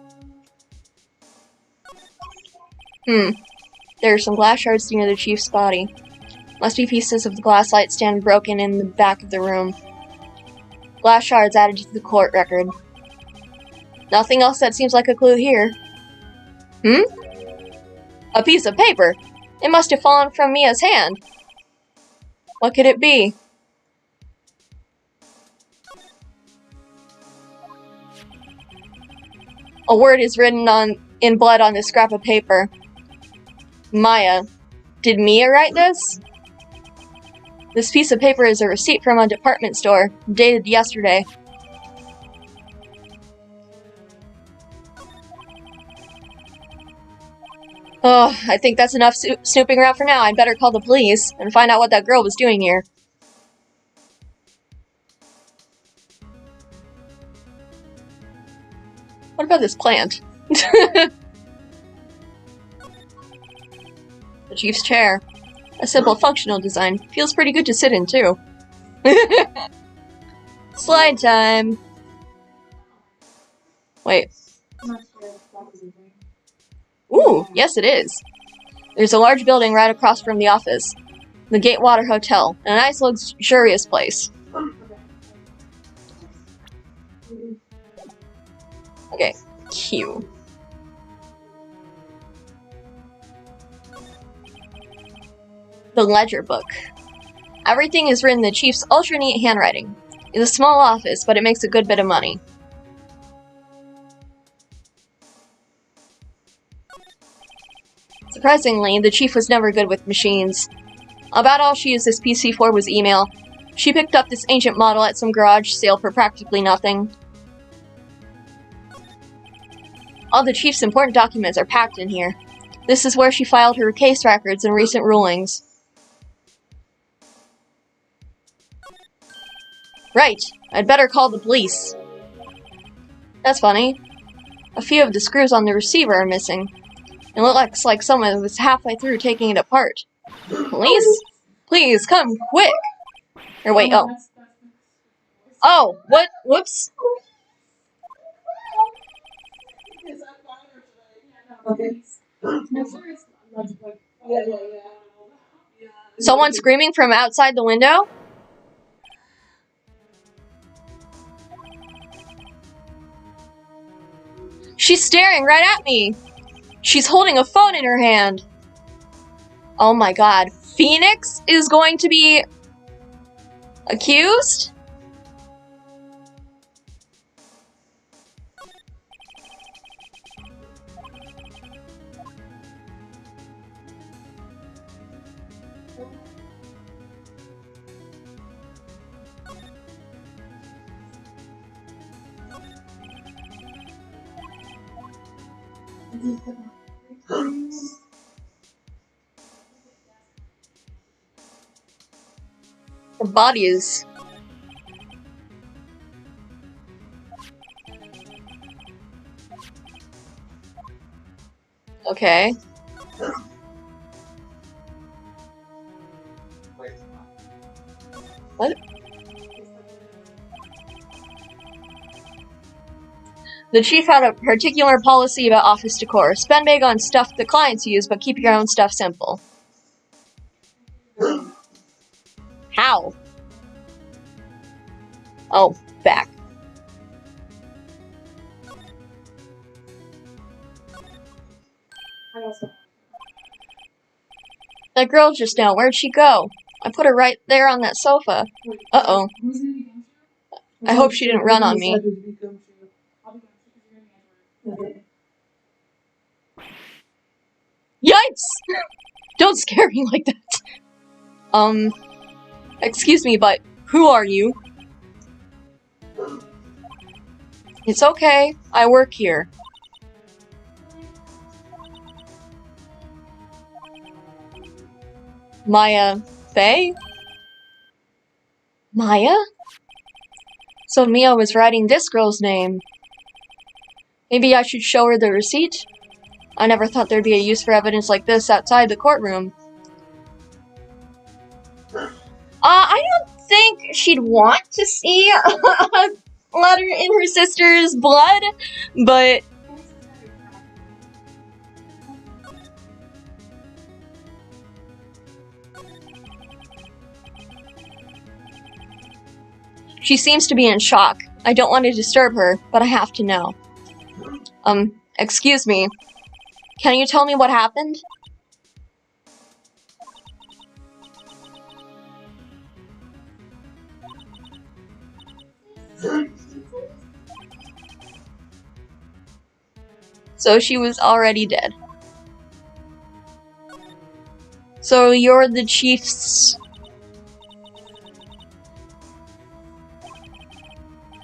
There are some glass shards near the chief's body. Must be pieces of the glass light stand broken in the back of the room. Glass shards added to the court record. Nothing else that seems like a clue here. A piece of paper! It must have fallen from Mia's hand. What could it be? A word is written in blood on this scrap of paper. Maya. Did Mia write this? This piece of paper is a receipt from a department store, dated yesterday. Oh, I think that's enough snooping around for now. I'd better call the police and find out what that girl was doing here. What about this plant? The chief's chair. A simple functional design. Feels pretty good to sit in, too. Slide time. Wait. Ooh, yes it is. There's a large building right across from the office. The Gatewater Hotel. A nice luxurious place. Okay, Q. The ledger book. Everything is written in the chief's ultra neat handwriting. It's a small office, but it makes a good bit of money. Surprisingly, the chief was never good with machines. About all she used this PC for was email. She picked up this ancient model at some garage sale for practically nothing. All the chief's important documents are packed in here. This is where she filed her case records and recent rulings. Right, I'd better call the police. That's funny. A few of the screws on the receiver are missing. It looks like someone was halfway through taking it apart. Police? Please, come, quick! Or wait, oh. Oh, what? Whoops. Okay. I'm sure it's like Yeah. Someone screaming from outside the window? She's staring right at me. She's holding a phone in her hand. Oh my god. Phoenix is going to be accused? Her body is... Okay. What? The chief had a particular policy about office decor. Spend big on stuff the clients use, but keep your own stuff simple. How? Oh, back. I also. That girl just now, where'd she go? I put her right there on that sofa. Wait, Uh-oh. who's gonna be gumshoe? I hope she didn't run on me. I'll be gumshoe because you're gonna be Android. Yikes! Don't scare me like that. Excuse me, but who are you? It's okay. I work here. Maya Faye? Maya? So Mia was writing this girl's name. Maybe I should show her the receipt? I never thought there'd be a use for evidence like this outside the courtroom. I don't think she'd want to see a letter in her sister's blood, but... She seems to be in shock. I don't want to disturb her, but I have to know. Excuse me. Can you tell me what happened? So she was already dead. So you're the chief's...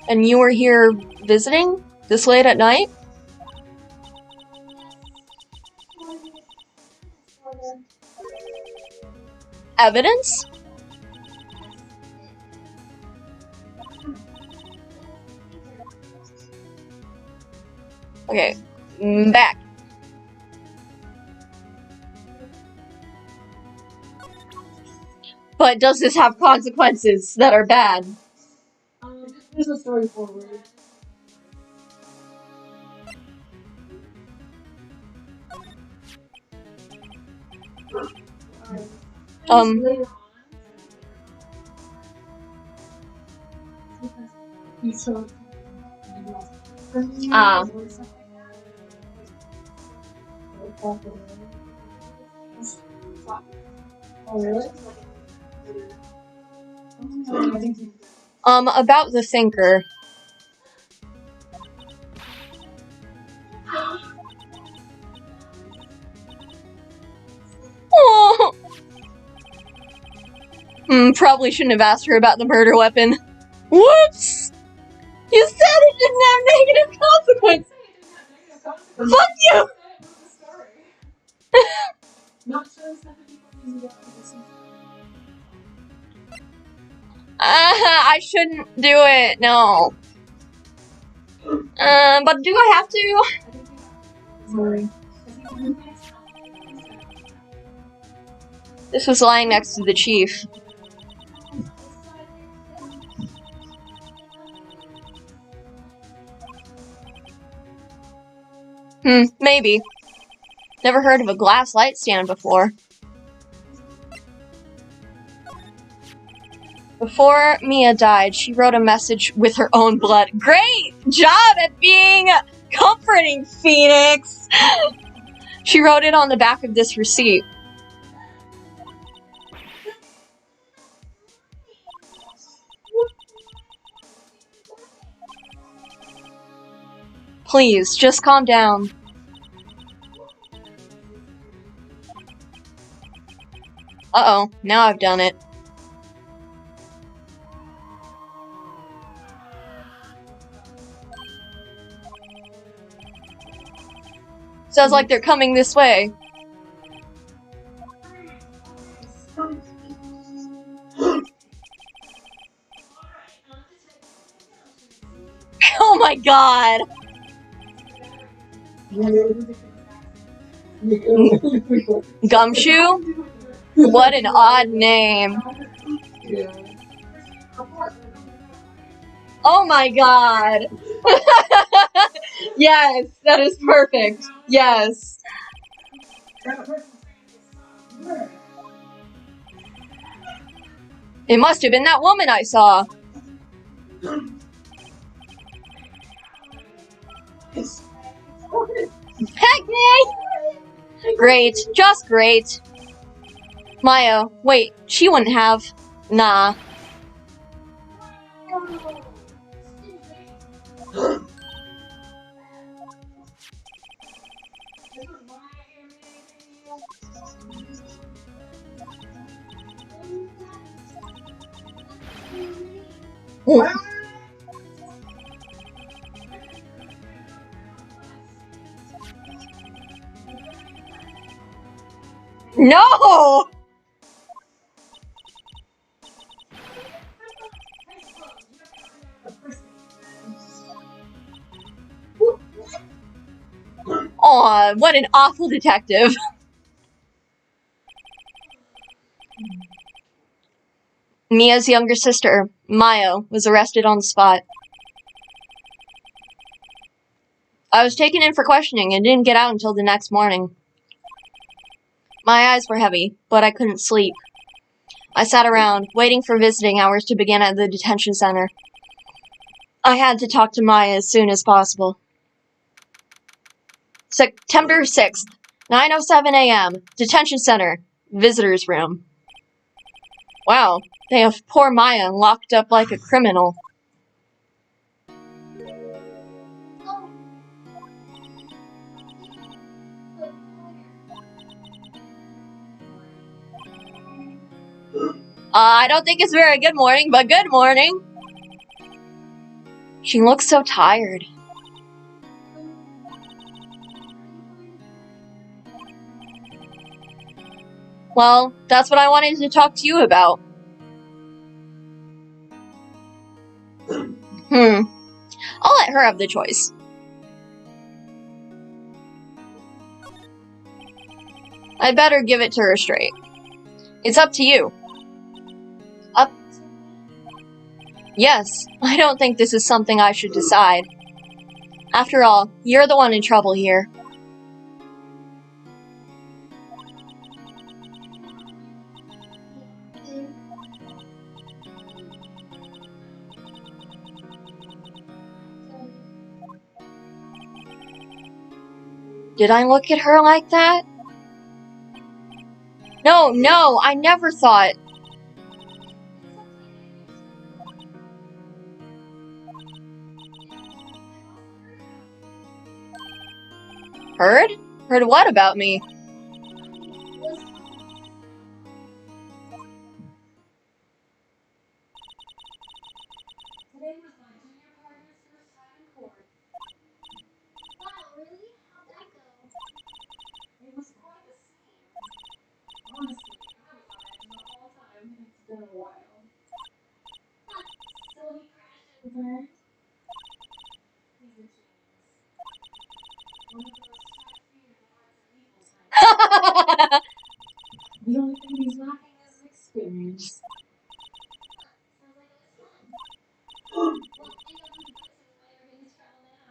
And you were here visiting? This late at night? Evidence? Okay, back. But does this have consequences that are bad? There's a story forward. Later on. Because he's so. Ah. Oh, really? About the thinker. Oh. Probably shouldn't have asked her about the murder weapon. Whoops! You said it didn't have negative consequences! Fuck you! Not showing stuff that people use against people. I shouldn't do it, no. But do I have to? Sorry. This was lying next to the chief. Maybe. Never heard of a glass light stand before. Before Mia died, she wrote a message with her own blood. Great job at being comforting, Phoenix! She wrote it on the back of this receipt. Please, just calm down. Uh-oh, now I've done it. Sounds like they're coming this way. Oh my god! Gumshoe? What an odd name. Oh my god! Yes, that is perfect. Yes. It must have been that woman I saw. Heck me! Great, just great. Maya, wait, she wouldn't have. Nah. No! Aw, what an awful detective. Mia's younger sister, Maya, was arrested on the spot. I was taken in for questioning and didn't get out until the next morning. My eyes were heavy, but I couldn't sleep. I sat around, waiting for visiting hours to begin at the detention center. I had to talk to Maya as soon as possible. September 6th, 9:07 a.m., detention center, visitor's room. Wow, they have poor Maya locked up like a criminal. I don't think it's very good morning, but good morning. She looks so tired. Well, that's what I wanted to talk to you about. I'll let her have the choice. I'd better give it to her straight. It's up to you. Yes, I don't think this is something I should decide. After all, you're the one in trouble here. Did I look at her like that? No, I never thought. Heard? Heard what about me? Today was my junior partner's first time in court. Wow, really? How'd that go? It was quite a scene. Honestly, I was on edge the whole time. It's been a while. So he crashed and burned? He's a genius. One of those trapped fear in the hearts of evil types. The only thing he's lacking is experience. Sounds like it was fun. Well, I know who the person is why you're going to travel now.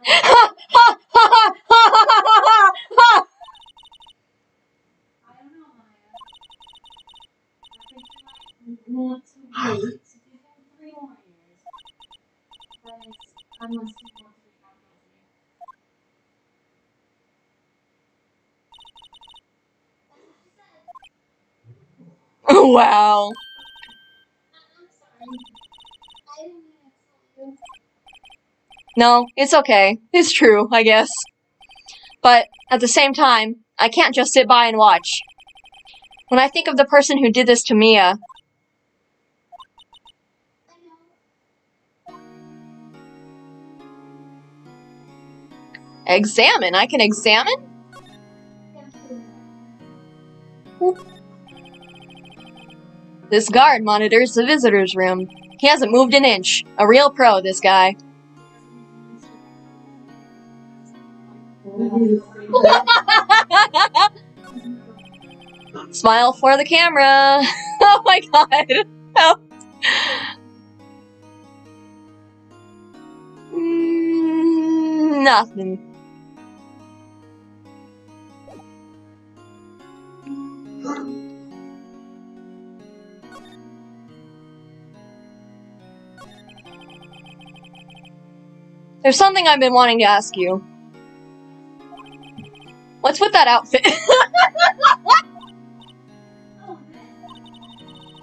Unless you want to be Oh, wow. I'm sorry. I didn't mean to insult you. No, it's okay. It's true, I guess. But at the same time, I can't just sit by and watch. When I think of the person who did this to Mia, I know. examine? I can examine? This guard monitors the visitor's room. He hasn't moved an inch. A real pro, this guy. Smile for the camera. Oh my god. Help. Nothing. There's something I've been wanting to ask you. What's with that outfit? Oh,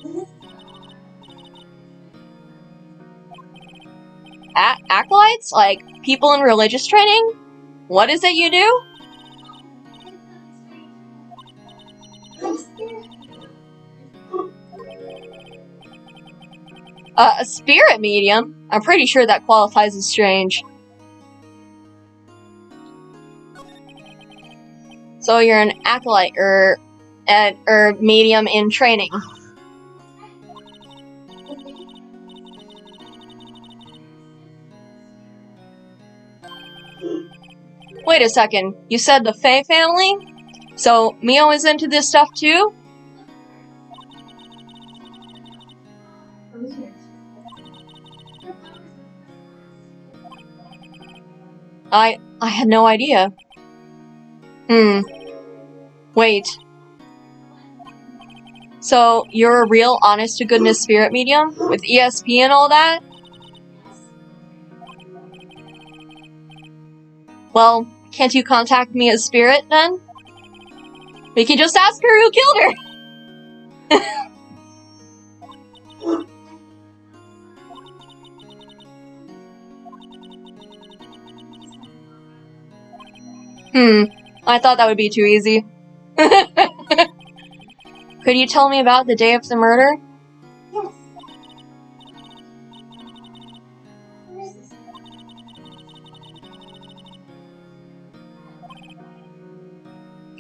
this. Acolytes? Like, people in religious training? What is it you do? A spirit medium? I'm pretty sure that qualifies as strange. So you're an acolyte, or medium in training. Wait a second, you said the Fae family? So Mio is into this stuff too? I had no idea. Wait. So you're a real honest-to-goodness spirit medium? With ESP and all that? Well, can't you contact me as spirit, then? We can just ask her who killed her! I thought that would be too easy. Could you tell me about the day of the murder? Yes. Where is this?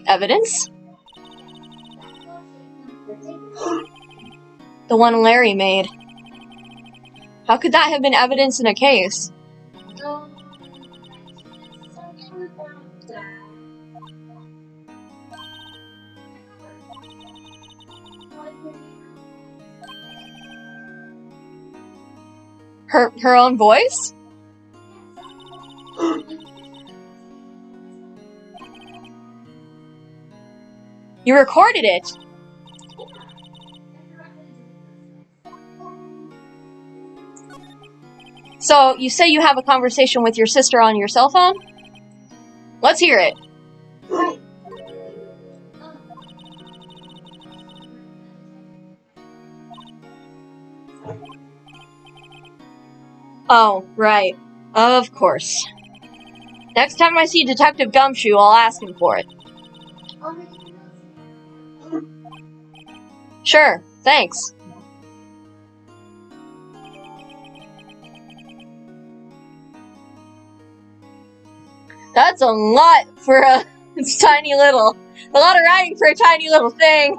Evidence? The one Larry made. How could that have been evidence in a case? Something about that. Her own voice? You recorded it! So, you say you have a conversation with your sister on your cell phone? Let's hear it. Oh, right. Of course. Next time I see Detective Gumshoe, I'll ask him for it. Sure, thanks. That's a lot for a tiny little... A lot of writing for a tiny little thing.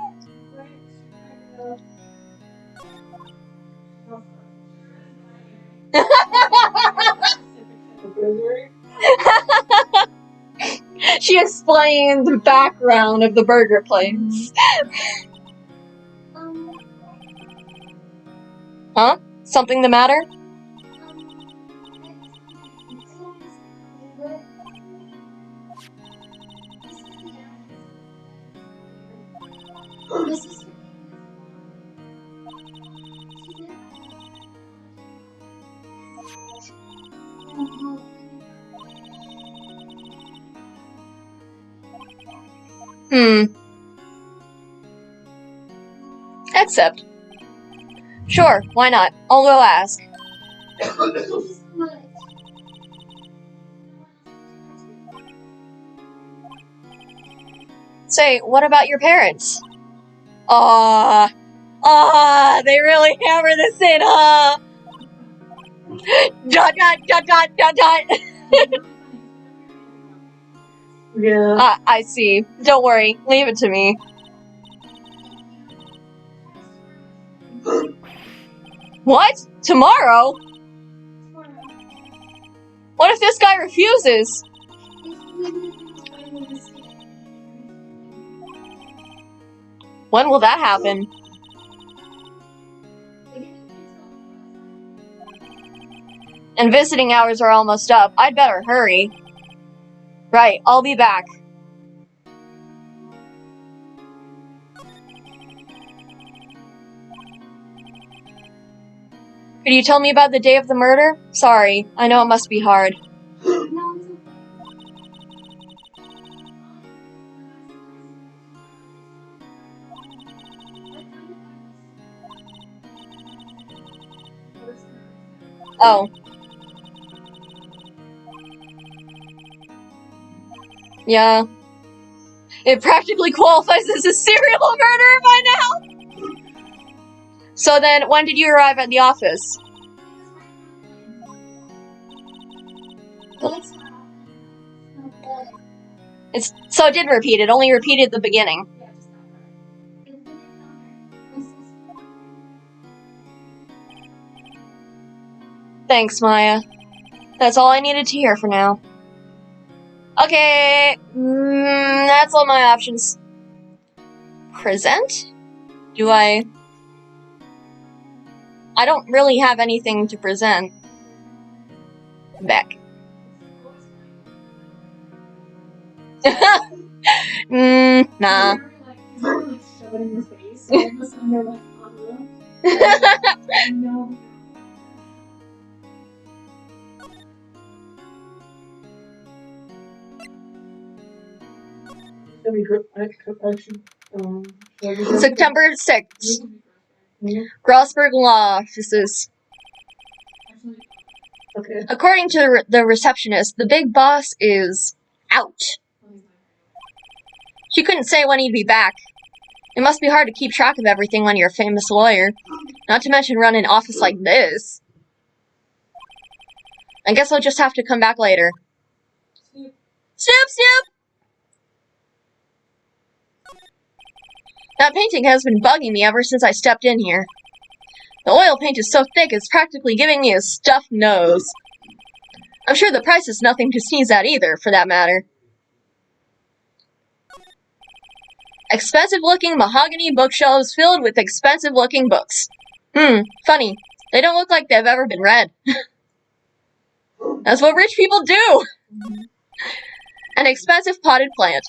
She explained the background of the burger place. Huh? Something the matter? Except. Sure, why not? I'll go ask. Say, what about your parents? They really hammer this in, huh? Dot, dot, dot, dot, dot, dot. Yeah. I see. Don't worry, leave it to me. What? Tomorrow? What if this guy refuses? When will that happen? And visiting hours are almost up. I'd better hurry. Right, I'll be back. Could you tell me about the day of the murder? Sorry, I know it must be hard. Oh. Yeah. It practically qualifies as a serial murderer by now! So then, when did you arrive at the office? So it did repeat, it only repeated at the beginning. Thanks, Maya. That's all I needed to hear for now. Okay, that's all my options. Present? I don't really have anything to present. Beck. Nah. Shove it in your face. So all of a sudden they're like, no. September 6th. Grossberg Law Offices. Okay. According to the receptionist, the big boss is out. She couldn't say when he'd be back. It must be hard to keep track of everything when you're a famous lawyer. Not to mention run an office like this. I guess I'll just have to come back later. Snoop, Snoop! That painting has been bugging me ever since I stepped in here. The oil paint is so thick it's practically giving me a stuffed nose. I'm sure the price is nothing to sneeze at either, for that matter. Expensive-looking mahogany bookshelves filled with expensive-looking books. Funny. They don't look like they've ever been read. That's what rich people do! An expensive potted plant.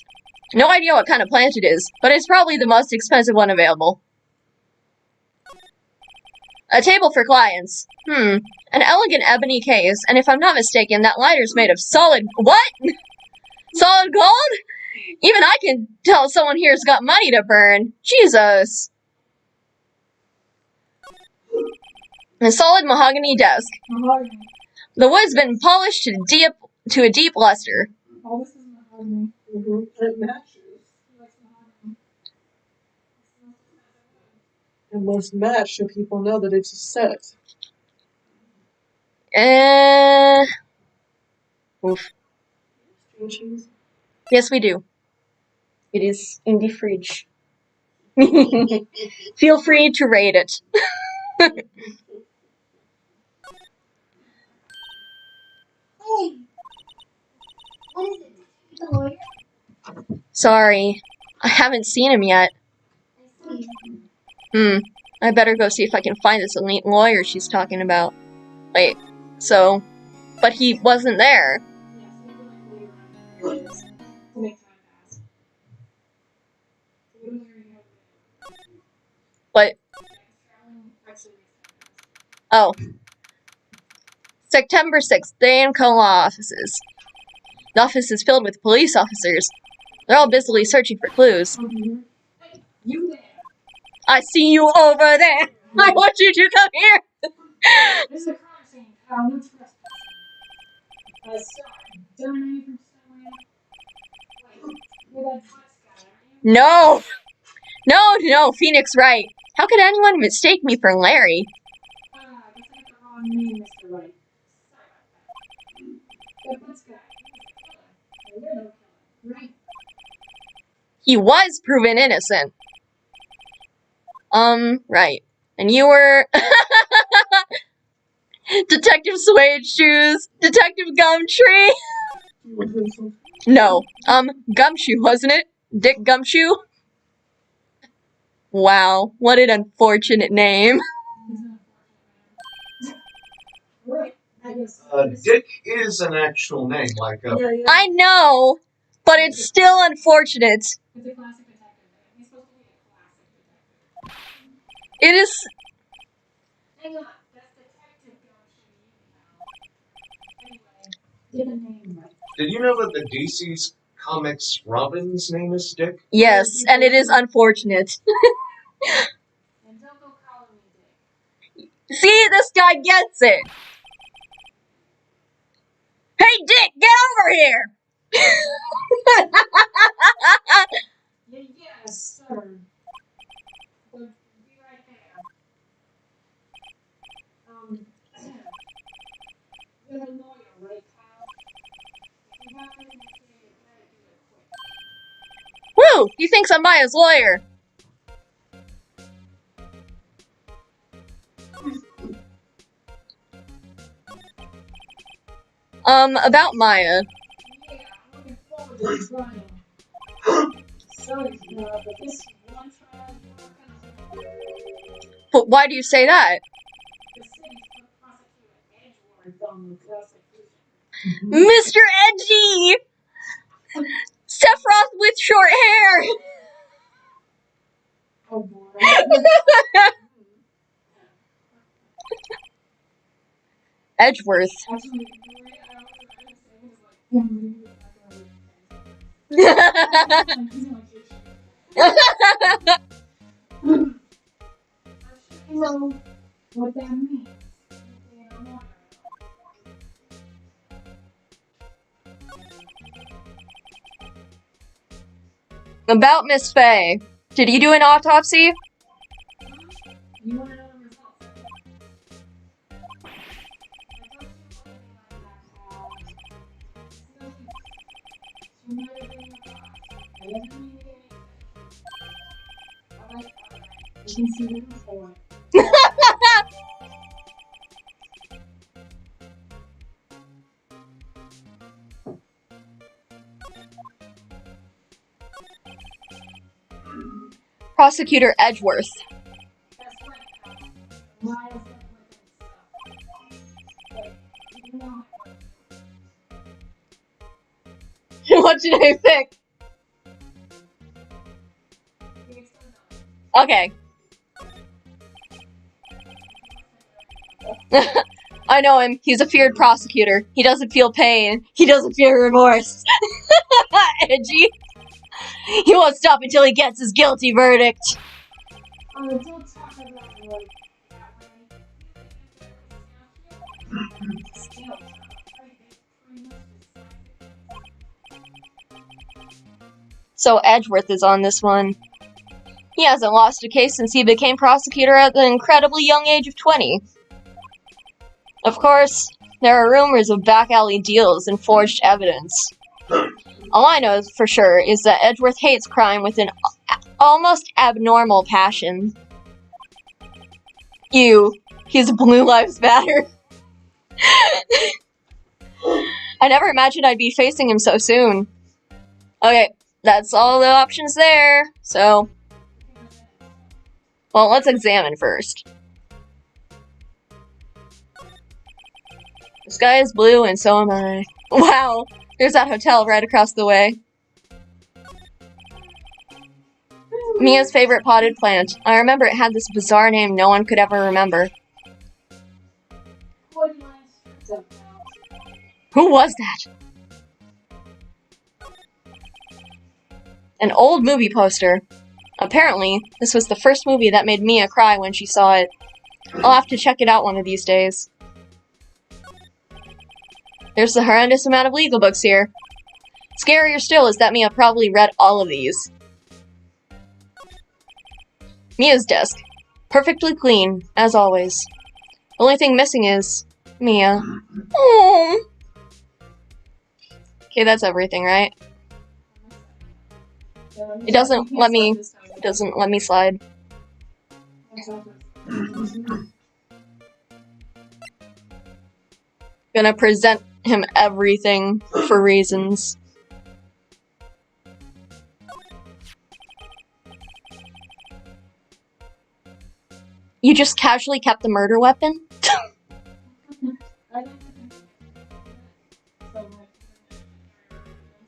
No idea what kind of plant it is, but it's probably the most expensive one available. A table for clients. An elegant ebony case, and if I'm not mistaken, that lighter's made of solid... What? Solid gold? Even I can tell someone here's got money to burn. Jesus. A solid mahogany desk. The wood's been polished to a deep luster. All this is mahogany. It matches. It must match so people know that it's a set. Oof. String cheese. Yes, we do. It is in the fridge. Feel free to rate it. Hey, what is it? The lawyer? Sorry, I haven't seen him yet. I see. I better go see if I can find this elite lawyer she's talking about. Wait, so... But he wasn't there. To make time pass. But... Oh. September 6th, day in Coma offices. The office is filled with police officers. They're all busily searching for clues. Hey, you there? I see you over there. I want you to come here. This is a crime scene. No trespassing. Sorry. Don't know you from somewhere. Wait, you're that bus guy, aren't you? No. No, Phoenix Wright. How could anyone mistake me for Larry? I guess I got the wrong name, Mr. Wright. Sorry about that. That bus guy. He was a killer. A little killer, right? He was proven innocent. Right. And you were... Detective Suede Shoes. Detective Gumtree. No. Gumshoe, wasn't it? Dick Gumshoe? Wow, what an unfortunate name. He's an unfortunate man. Right. I guess. Dick is an actual name, like Yeah. I know, but it's still unfortunate. It's a classic detective name. He's supposed to be a classic detective. It is... Hang on. That's Detective Gumshoe, you know. Anyway, get a name right. Did you know that the DC's Comics Robin's name is Dick? Yes, and it is unfortunate. And don't go calling me Dick. See, this guy gets it. Hey, Dick, get over here! Yes, sir. We'll be right there. You're a lawyer, right, pal? If you have anything to say, you better do it quick. Woo! He thinks I'm Maya's lawyer. About Maya. Yeah, I'm looking forward to the trial. Sorry, but this one trial you work on, But why do you say that? the city's put prosecutor Edgeworth on the prosecution. Mr. Edgy! Sephiroth with short hair! Oh boy. Edgeworth. Actually, the way I was saying is like, him leaving the background. He's like, I'm sure you know what that means. Being a lawyer. About Miss Faye. Did you do an autopsy? You want to know the results? She might have been in the box. I doesn't mean anything. Alright. You can see the report. Prosecutor Edgeworth. That's right, pal. Miles up with stuff. But you know What did I pick? Phoenix doesn't know. Okay. I know him. He's a feared prosecutor. He doesn't feel pain. He doesn't feel remorse. Edgy. He won't stop until he gets his guilty verdict. Don't talk about it like that way. Still, I'm afraid they pretty much decided. So Edgeworth is on this one. He hasn't lost a case since he became prosecutor at the incredibly young age of 20. Of course, there are rumors of back alley deals and forged evidence. All I know for sure is that Edgeworth hates crime with an almost abnormal passion. He's Blue Lives Matter. I never imagined I'd be facing him so soon. Okay, that's all the options there, so... Well, let's examine first. The sky is blue and so am I. Wow, there's that hotel right across the way. Mia's favorite potted plant. I remember it had this bizarre name no one could ever remember. Who was that? An old movie poster. Apparently, this was the first movie that made Mia cry when she saw it. I'll have to check it out one of these days. There's a horrendous amount of legal books here. Scarier still is that Mia probably read all of these. Mia's desk. Perfectly clean, as always. The only thing missing is Mia. Oh. Okay, that's everything, right? It doesn't let me slide. Gonna present him everything for reasons. You just casually kept the murder weapon?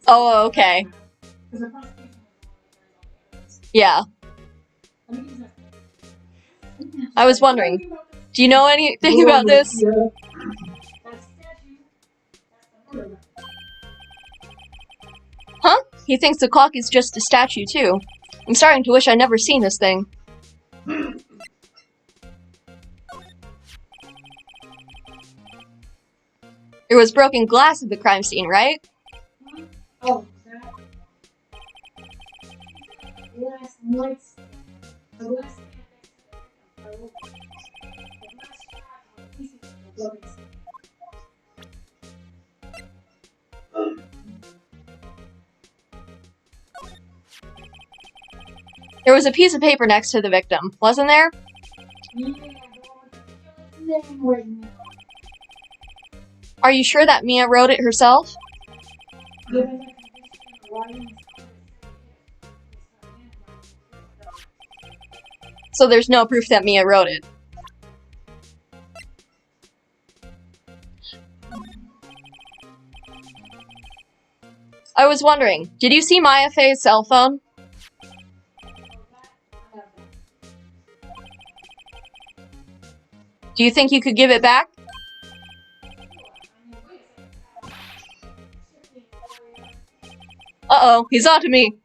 Oh, okay. Yeah. I was wondering, do you know anything about this? Yeah. Huh? He thinks the clock is just a statue, too. I'm starting to wish I'd never seen this thing. There was broken glass at the crime scene, right? Oh, that glass lights. The glass There was a piece of paper next to the victim, wasn't there? Are you sure that Mia wrote it herself? So there's no proof that Mia wrote it. I was wondering, did you see Maya Faye's cell phone? Do you think you could give it back? Uh-oh, he's onto me.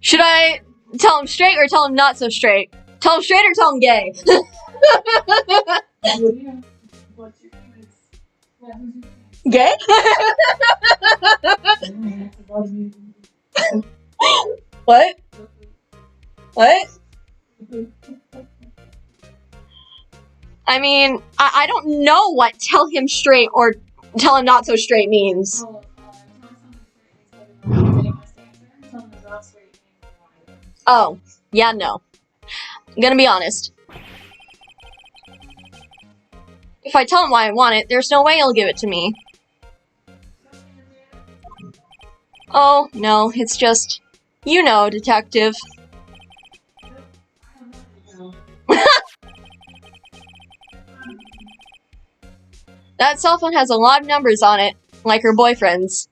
Should I tell him straight or tell him not so straight? Tell him straight or tell him gay? Gay? What? What? I mean, I don't know what tell him straight or tell him not so straight means. Oh, yeah, no. I'm gonna be honest. If I tell him why I want it, there's no way he'll give it to me. Oh, no, it's just, you know, detective. That cell phone has a lot of numbers on it, like her boyfriend's.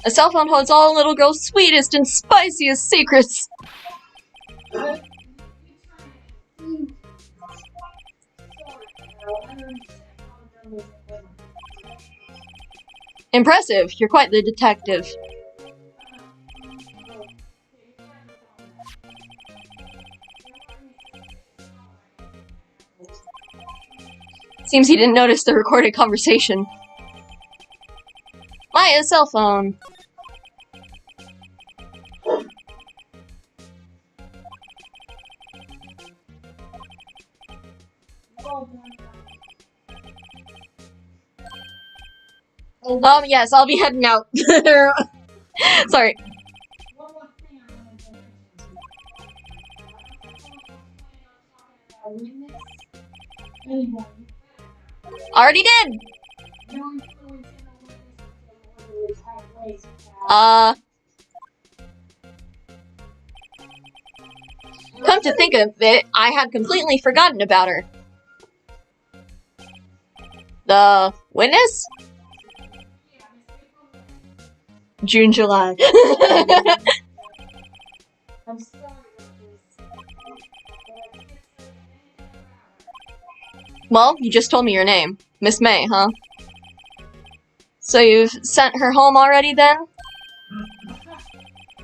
A cell phone holds all a little girl's sweetest and spiciest secrets. Impressive, you're quite the detective. Seems he didn't notice the recorded conversation. Maya's cell phone. Yes, I'll be heading out. Sorry. Already did! Come to think of it, I had completely forgotten about her. The witness? June, July. I'm sorry about this, but I can't say anything about her. Well, you just told me your name. Miss May, huh? So you've sent her home already then?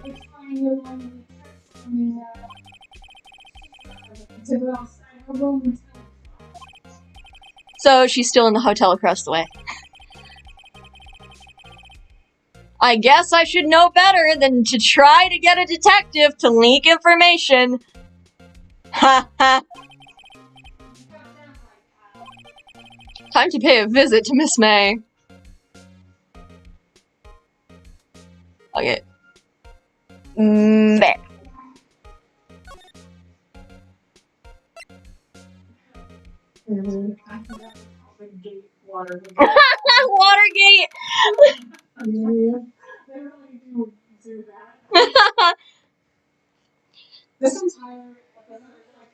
It's fine, you're going to be transforming to go outside her room and tell her. So she's still in the hotel across the way. I guess I should know better than to try to get a detective to leak information. Ha ha. Time to pay a visit to Miss May. Okay. There. I forgot to call the gate water. Watergate! They really do that. This entire episode is like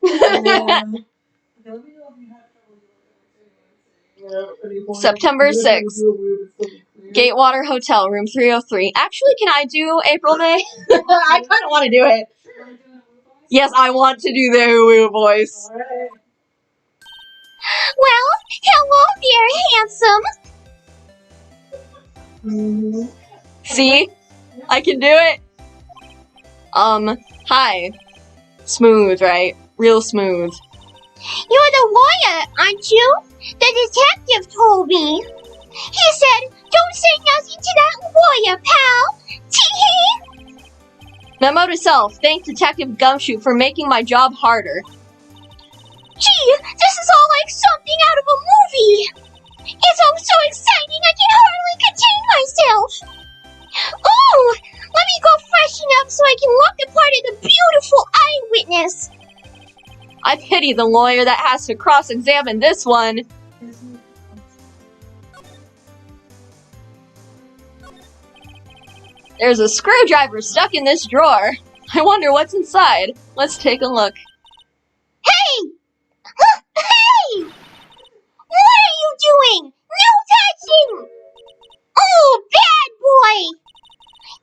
Yeah. Let me know if you have trouble doing it. September 6th. Gatewater Hotel, room 303. Actually, can I do April May? I kind of want to do it. Yes, I want to do the Hulu voice. Alright. Well, hello there, handsome. See? I can do it. Hi. Smooth, right? Real smooth. You're the lawyer, aren't you? The detective told me. He said, don't say nothing to that lawyer, pal. Tee-hee. Memo to self. Thank Detective Gumshoe for making my job harder. Gee, this is all like something out of a movie. It's all so exciting I can hardly contain myself. Oh, let me go freshen up so I can look the part of the beautiful eyewitness. I pity the lawyer that has to cross-examine this one. There's a screwdriver stuck in this drawer. I wonder what's inside. Let's take a look. Hey! Hey! What are you doing? No touching! Oh, bad boy!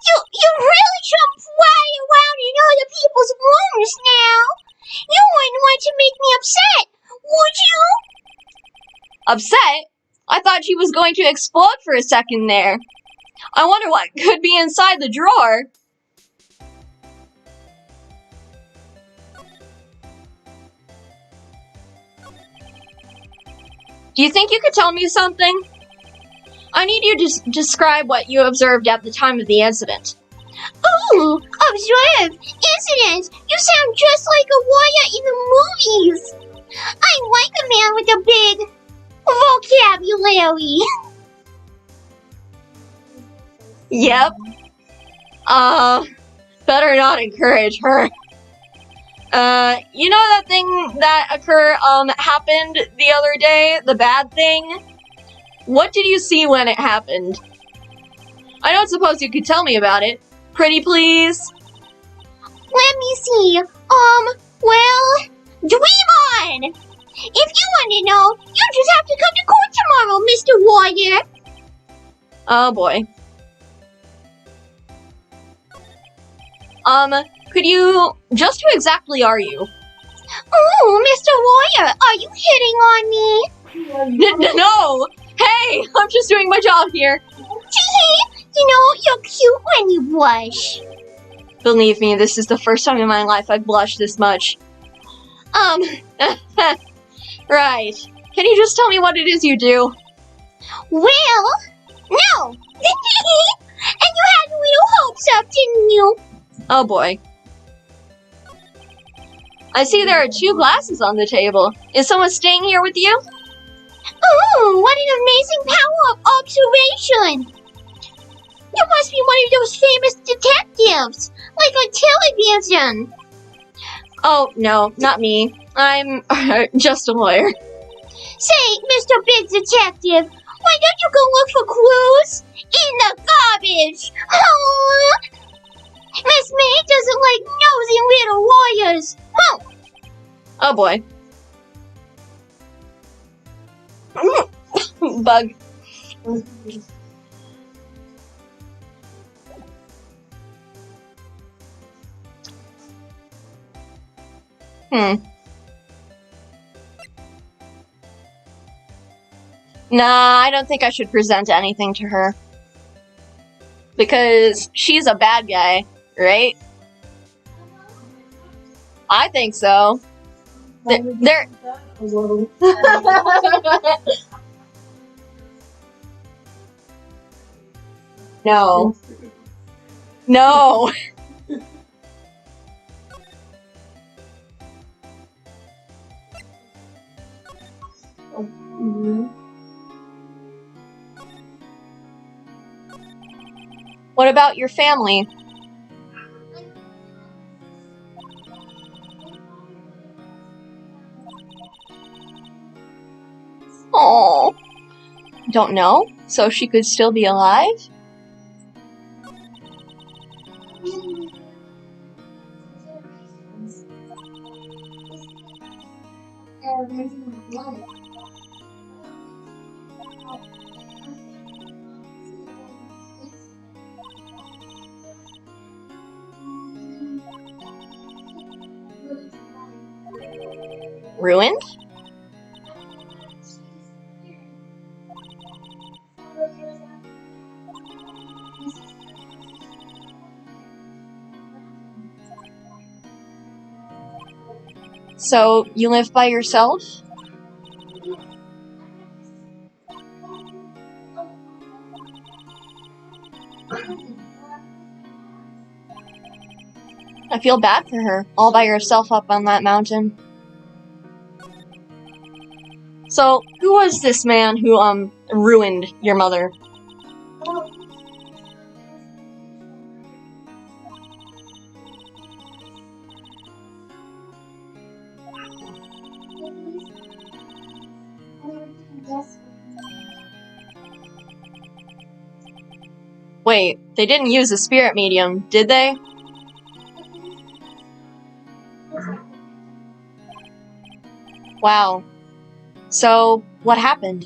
You really shouldn't fly around in other people's rooms now. You wouldn't want to make me upset, would you? Upset? I thought she was going to explode for a second there. I wonder what could be inside the drawer. Do you think you could tell me something? I need you to describe what you observed at the time of the incident. Ooh, observe! Incidents! You sound just like a lawyer in the movies! I like a man with a big vocabulary. Yep. Better not encourage her. You know that thing that happened the other day? The bad thing? What did you see when it happened? I don't suppose you could tell me about it. Pretty please? Let me see. Well, dream on! If you want to know, you just have to come to court tomorrow, Mr. Lawyer. Oh boy. Could you... Just who exactly are you? Oh, Mr. Lawyer, are you hitting on me? No! Hey! I'm just doing my job here. Tee-hee, you know, you're cute when you blush. Believe me, this is the first time in my life I've blushed this much. Right. Can you just tell me what it is you do? Well, no. And you had little hopes up, didn't you? Oh boy. I see there are 2 glasses on the table. Is someone staying here with you? Oh, what an amazing power of observation! You must be one of those famous detectives, like on television. Oh, no, not me. I'm just a lawyer. Say, Mr. Big Detective, why don't you go look for clues? In the garbage! Oh, Miss May doesn't like nosy little lawyers. Oh, Oh boy. Bug. Nah, I don't think I should present anything to her. Because she's a bad guy, right? I think so. They're Hello. No. No. What about your family? Oh. Don't know? So she could still be alive? Ruined? So you live by yourself? I feel bad for her, all by herself up on that mountain. So, who was this man who, ruined your mother? Wait, they didn't use a spirit medium, did they? Wow. So, what happened?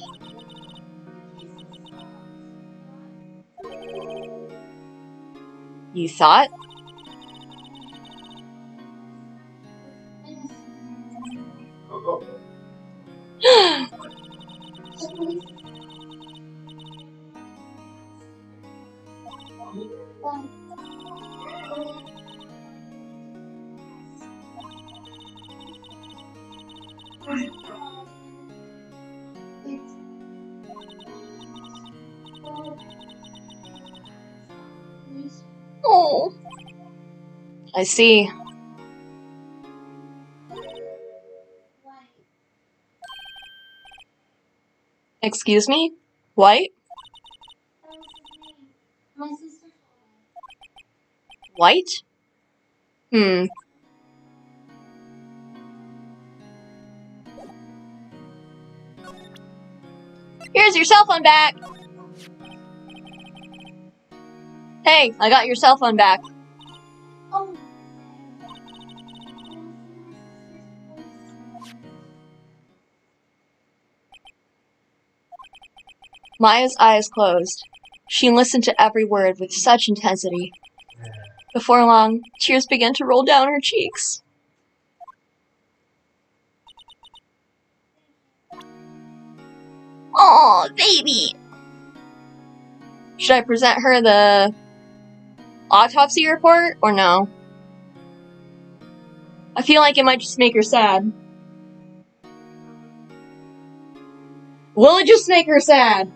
You thought? Oh. I see. Excuse me? White? White? Here's your cell phone back! Hey, I got your cell phone back. Maya's eyes closed. She listened to every word with such intensity. Before long, tears began to roll down her cheeks. Aw, baby! Should I present her the autopsy report, or no? I feel like it might just make her sad. Will it just make her sad?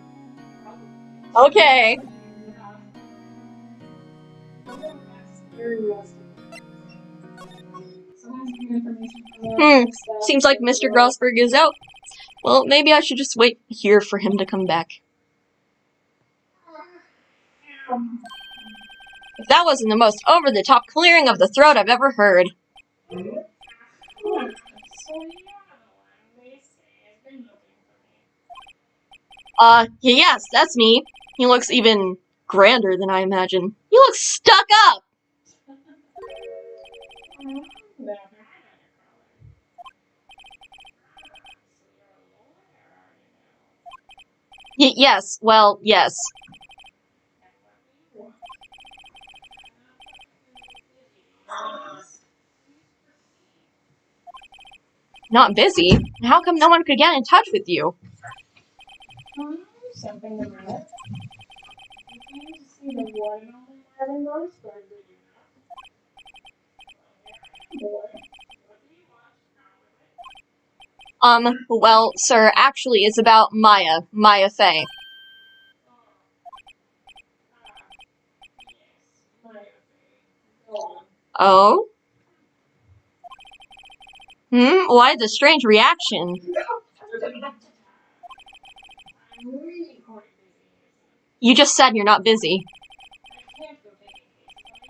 Okay. Seems like Mr. Grossberg is out. Well, maybe I should just wait here for him to come back. If that wasn't the most over-the-top clearing of the throat I've ever heard. Yes, that's me. He looks even grander than I imagine. He looks stuck up! Yes, well, yes. Not busy? How come no one could get in touch with you? something to read? You came to see the one and only Marvin Rosberg, did you not? Well, here I am, boy. What do you want? Out with it. Well, sir, actually, it's about Maya Fey. Oh, yes, my affair. Go on. Oh? Why the strange reaction? I'm really quite busy. You just said you're not busy. I can't go taking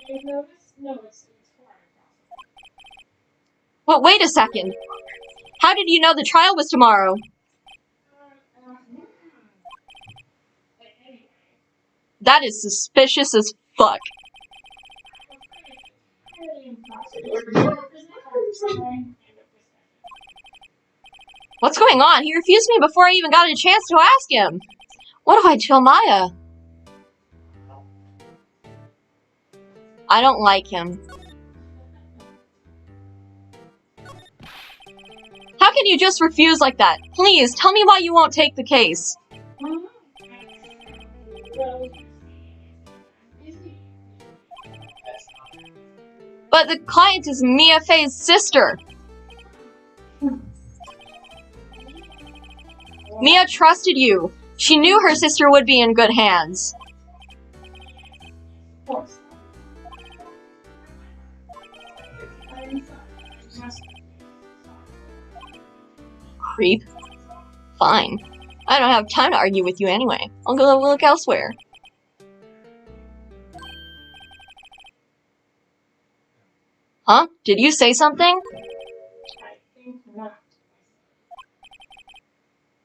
cases on your notice. No, it's quite impossible. But wait a second. How did you know the trial was tomorrow? But anyway, That is suspicious as fuck. I'm afraid it's entirely impossible. There's no time to sign. End of discussion. What's going on? He refused me before I even got a chance to ask him. What do I tell Maya? I don't like him. How can you just refuse like that? Please, tell me why you won't take the case. Well, you see, it's busy. But the client is Mia Fey's sister. Mia trusted you. She knew her sister would be in good hands. Of course. I'm sorry. I must Creep. Fine. I don't have time to argue with you anyway. I'll go look elsewhere. Huh? Did you say something? I think not.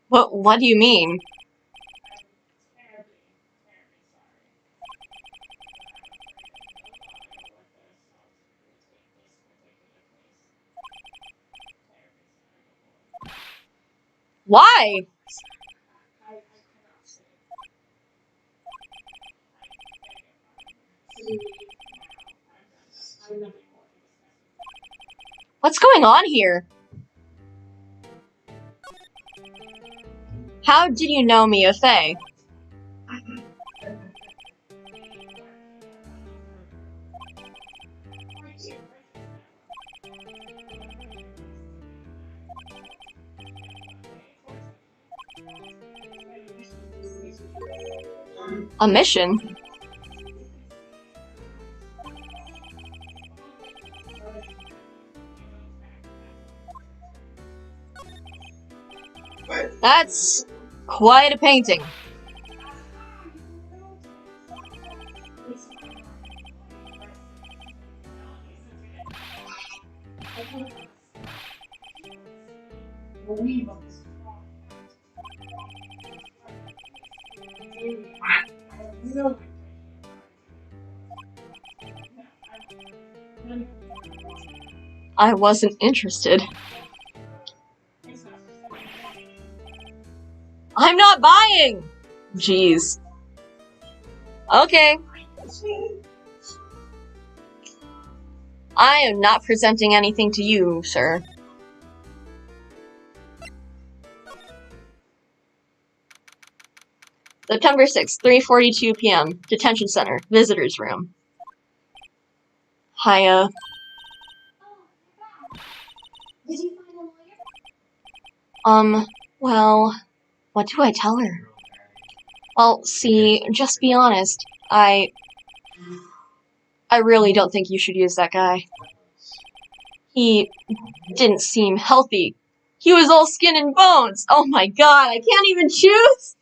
What do you mean? I'm terribly, terribly sorry. Why? I cannot say. I beg your pardon. Please, now, I'm nothing more to discuss. What's going on here? How did you know Mia Fey? A mission? That's quite a painting. Believe on this strong fact. I have no intention of arguing. I wasn't interested. It's not I'm not buying! Jeez. Okay. I am not presenting anything to you, sir. September 6th, 3:42 p.m. Detention Center, Visitors Room. Hiya. Oh, you're back. Did you find a lawyer? Well, what do I tell her? Well, see, just be honest. I really don't think you should use that guy. He didn't seem healthy. He was all skin and bones. Oh my god, I can't even choose!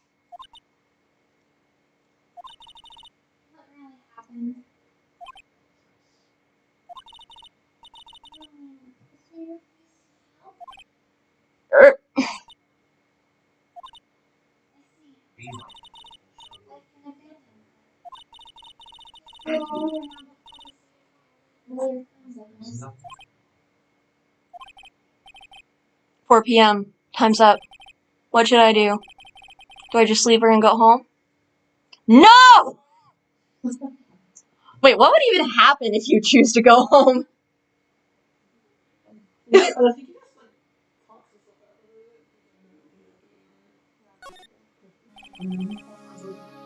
What really happened? Is there help? Er, I see. Like an abandoned lawyer comes, I guess. 4 p.m. Time's up. What should I do? Do I just leave her and go home? No! Wait, what would even happen if you choose to go home? But I think he just like talks to stuff out of it.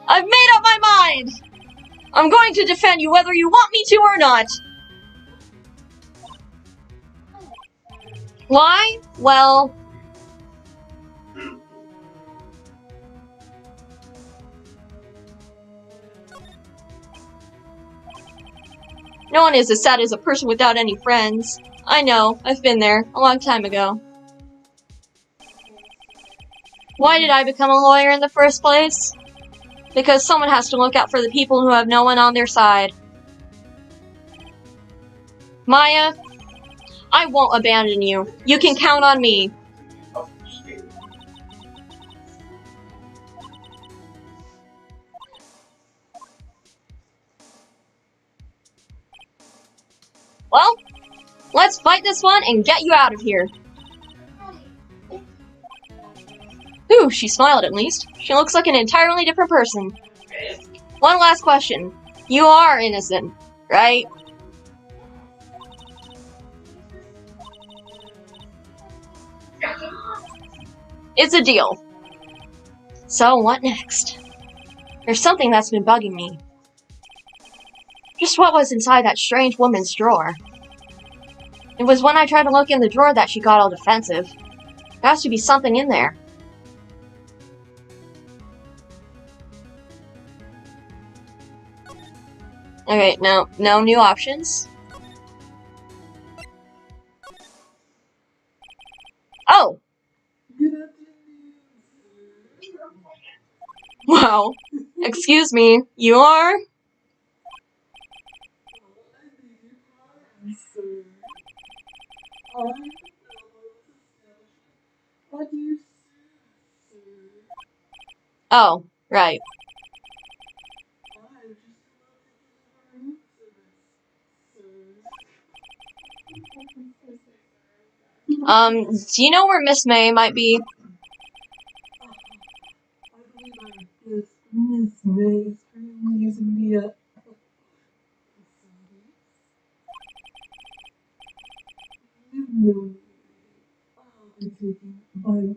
I've made up my mind! I'm going to defend you whether you want me to or not. Why? Well... no one is as sad as a person without any friends. I know, I've been there, a long time ago. Why did I become a lawyer in the first place? Because someone has to look out for the people who have no one on their side. Maya, I won't abandon you. You can count on me. Well, let's fight this one and get you out of here. Ooh, she smiled at least. She looks like an entirely different person. One last question. You are innocent, right? It's a deal. So, what next? There's something that's been bugging me. Just what was inside that strange woman's drawer? It was when I tried to look in the drawer that she got all defensive. There has to be something in there. Okay, no new options. Oh! Wow. Excuse me, you are? Oh, right. Do you know where Miss May might be? Miss May is currently using the I'll be taking my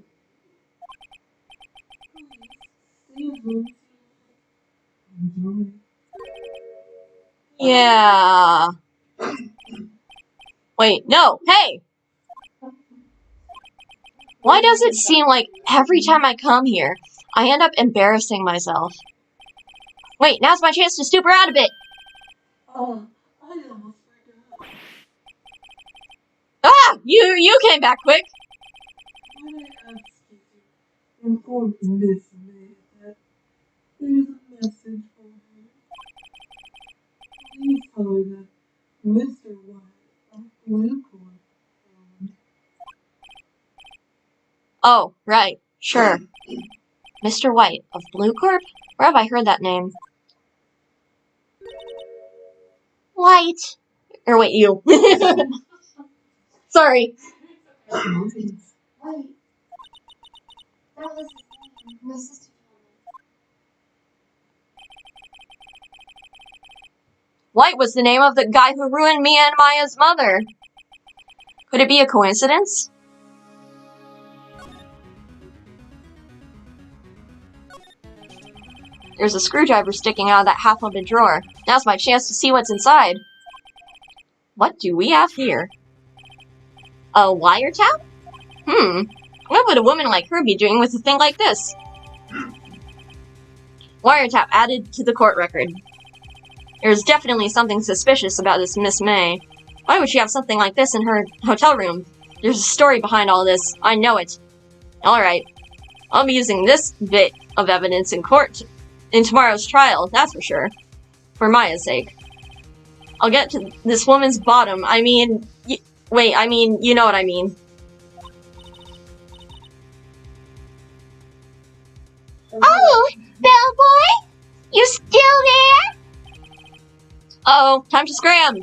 enjoy. Yeah. Wait, no, hey! Why does it seem like every time I come here, I end up embarrassing myself? Wait, now's my chance to stoop around a bit! I almost forgot. Ah! You came back quick! When I asked you to inform Miss May that there's a message for her, please tell her that Mr. White of Unicorn found. Oh, right, sure. Mr. White of Blue Corp? Where have I heard that name? White. Or wait, you. Sorry. Wait. That was my sister told me. White was the name of the guy who ruined me and Maya's mother. Could it be a coincidence? There's a screwdriver sticking out of that half-open drawer. Now's my chance to see what's inside. What do we have here? A wiretap? What would a woman like her be doing with a thing like this? Wiretap added to the court record. There's definitely something suspicious about this Miss May. Why would she have something like this in her hotel room? There's a story behind all this. I know it. Alright. I'll be using this bit of evidence in court in tomorrow's trial, that's for sure. For Maya's sake. I'll get to this woman's bottom. I mean, you know what I mean. Oh, bellboy? You still there? Uh-oh, time to scram.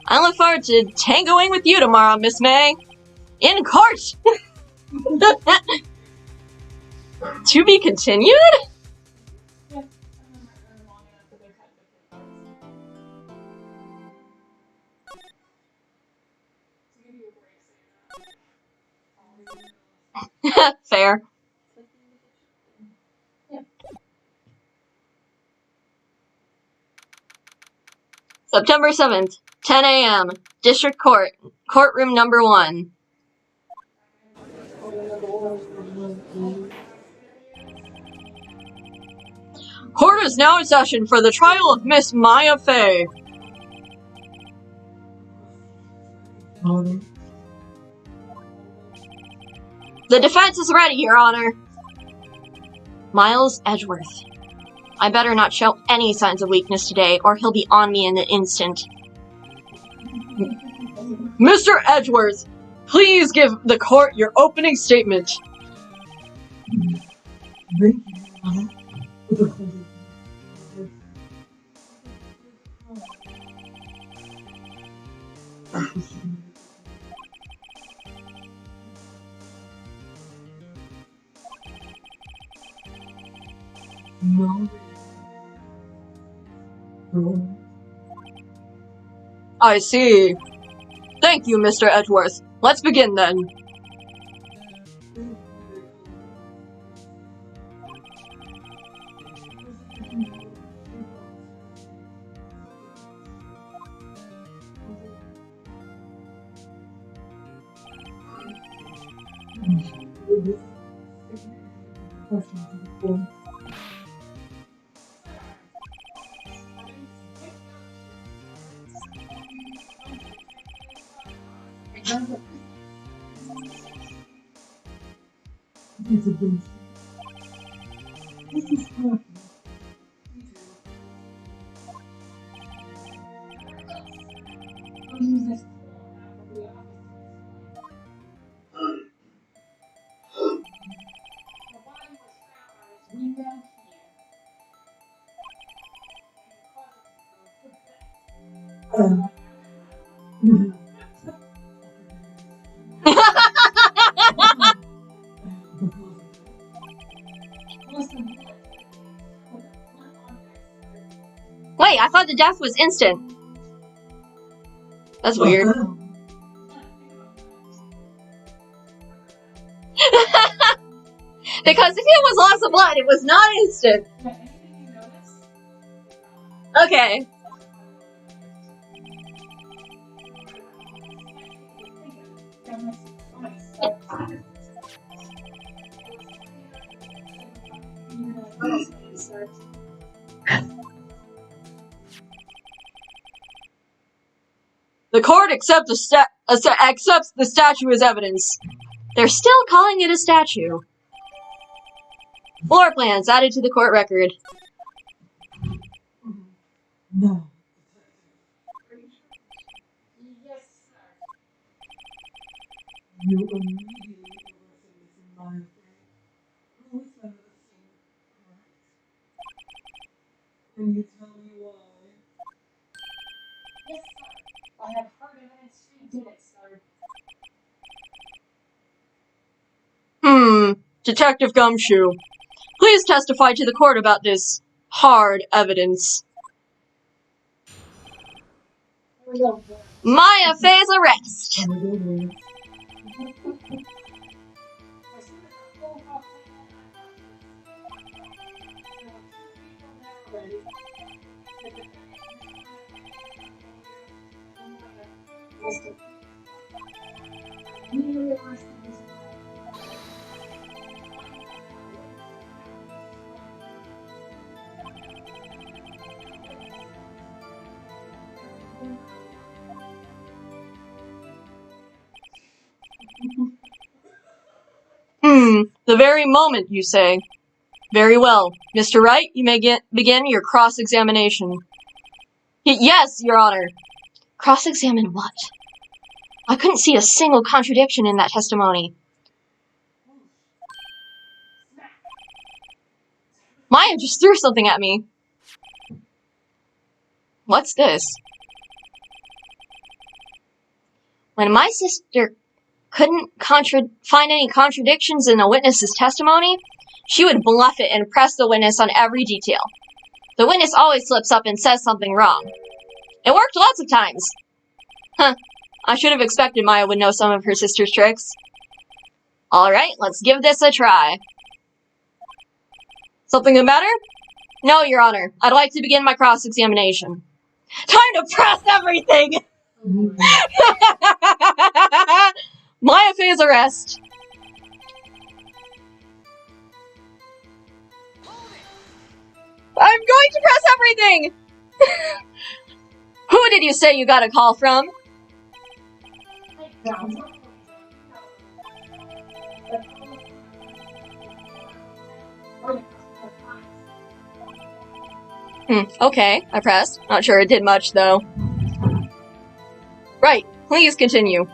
I look forward to tangoing with you tomorrow, Miss May. In court! To be continued? Yes, and then we're long enough that they're cut into parts. To give you a break, so you're not always in the middle of Fair. Yeah. September 7th, 10 a.m. District Court, courtroom number 1. Court is now in session for the trial of Miss Maya Fey. The defense is ready, Your Honor. Miles Edgeworth. I better not show any signs of weakness today, or he'll be on me in an instant. Mr. Edgeworth, please give the court your opening statement. Thank you, Your Honor, for the court. No. No. I see. Thank you, Mr. Edgeworth. Let's begin then. Wait, I thought the death was instant. That's weird. Because if it was loss of blood, it was not instant. Okay. The court accepts the statue as evidence. They're still calling it a statue. Floor plans added to the court record. No. You immediately arrested Mrs. Maya Fey. Who is that? Correct. Can you tell me why? Yes, sir. I have heard evidence she did it, sir. Detective Gumshoe. Please testify to the court about this hard evidence. Maya Fey's arrest. The very moment, you say. Very well. Mr. Wright, you may begin your cross-examination. Yes, Your Honor. Cross-examine what? I couldn't see a single contradiction in that testimony. Maya just threw something at me. What's this? When my sister couldn't find any contradictions in a witness's testimony, she would bluff it and press the witness on every detail. The witness always slips up and says something wrong. It worked lots of times. I should have expected Maya would know some of her sister's tricks. Alright, let's give this a try. Something the matter? No, Your Honor. I'd like to begin my cross-examination. Time to press everything! Maya phase arrest. I'm going to press everything! Who did you say you got a call from? Okay, I pressed. Not sure it did much, though. Right, please continue.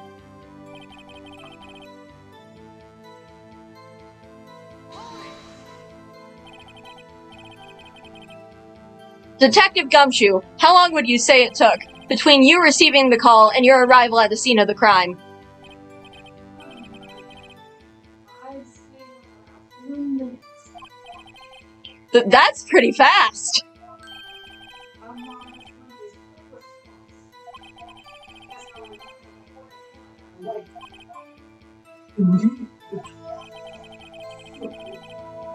Detective Gumshoe, how long would you say it took between you receiving the call and your arrival at the scene of the crime? I'd say about 3 minutes. That's pretty fast. I'm not as good as quick response. That's how I got the Indeed.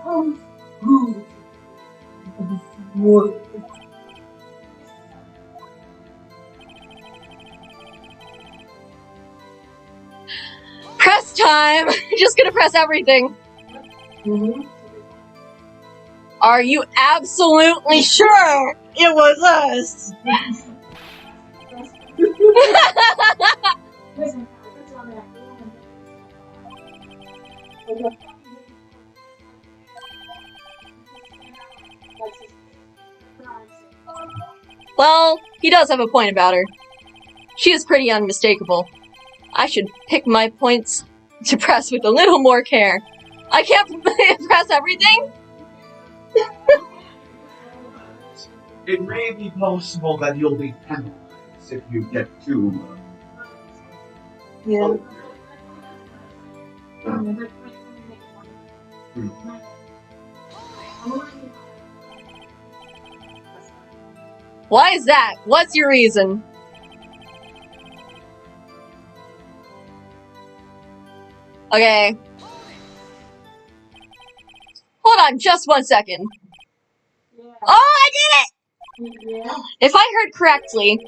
Comes good. More. Press time! Just gonna press everything. Are you absolutely sure it was us? Listen, that's on that. Well, he does have a point about her. She is pretty unmistakable. I should pick my points to press with a little more care. I can't press everything? It may be possible that you'll be penalized if you get too. Yeah. Why is that? What's your reason? Okay. Hold on just 1 second. Oh, I did it! If I heard correctly,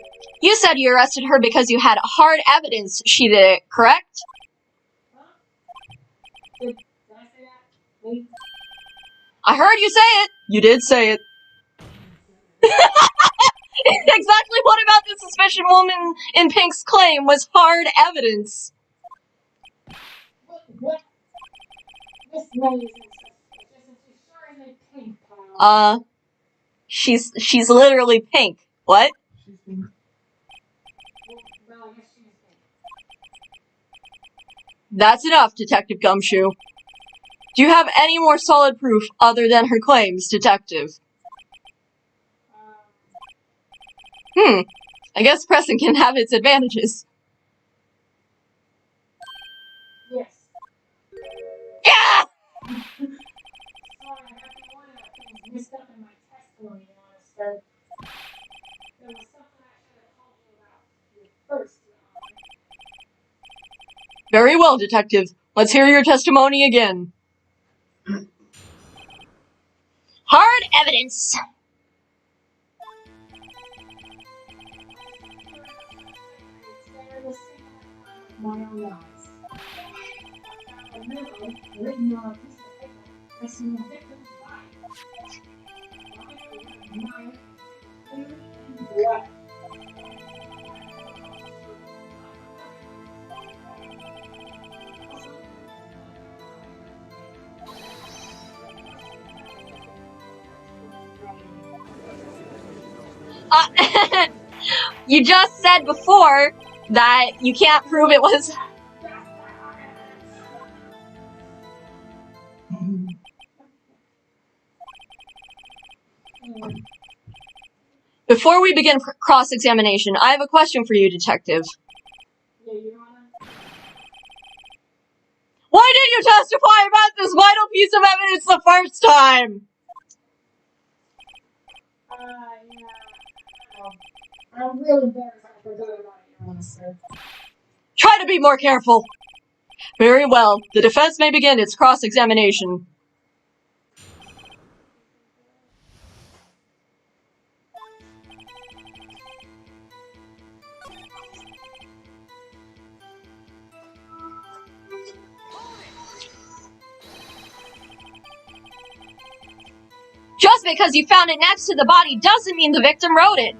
you said you arrested her because you had hard evidence she did it, correct? Did I say that? Wait. I heard you say it. You did say it. Exactly what about the suspicious woman in Pink's claim was hard evidence? What? This lady isn't suspicious, and she sure isn't pink, pal. She's literally pink. What? Well, I guess she is pink. That's enough, Detective Gumshoe. Do you have any more solid proof other than her claims, Detective? I guess pressing can have its advantages. Yes. Yeah! Sorry, I have one of the things messed up in my testimony, honest, sir. There was something I should have told you about you first, Your Honor. Very well, Detective. Let's hear your testimony again. Hard evidence. My own eyes. A memo written on a piece of paper missing the victim's body. Mine, clearly in black. You just said before that you can't prove it was... Before we begin cross-examination, I have a question for you, Detective. Yeah, Your Honor. Why didn't you testify about this vital piece of evidence the first time? Yeah. I'm really embarrassed I forgot about it, Your Honor, sir. Try to be more careful. Very well. The defense may begin its cross-examination. because you found it next to the body doesn't mean the victim wrote it.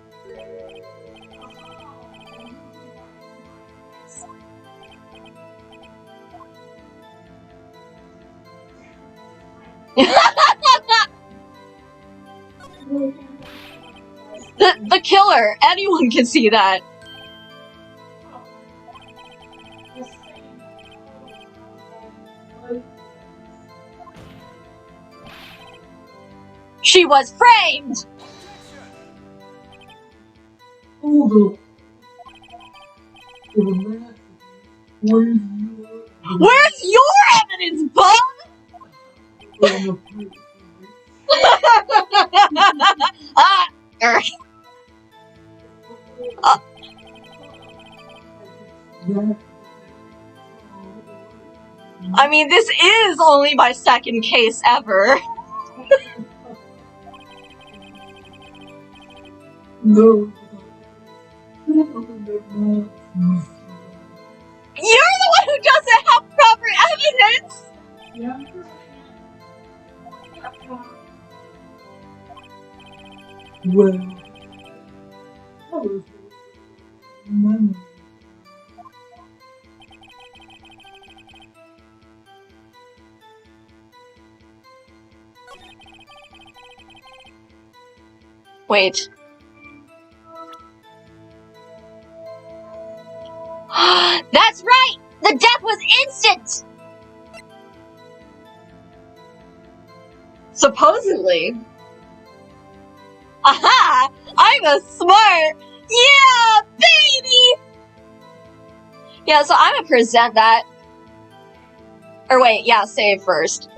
The killer. Anyone can see that. She was framed! Hold on. Where's your evidence, bud? I mean, this is only my second case ever. No. You're the one who doesn't have proper evidence! Well, that was memory. Wait. That's right! The death was instant! Supposedly. Aha! I'm a smart! Yeah, baby! Yeah, so I'm gonna present that. Or wait, yeah, save first.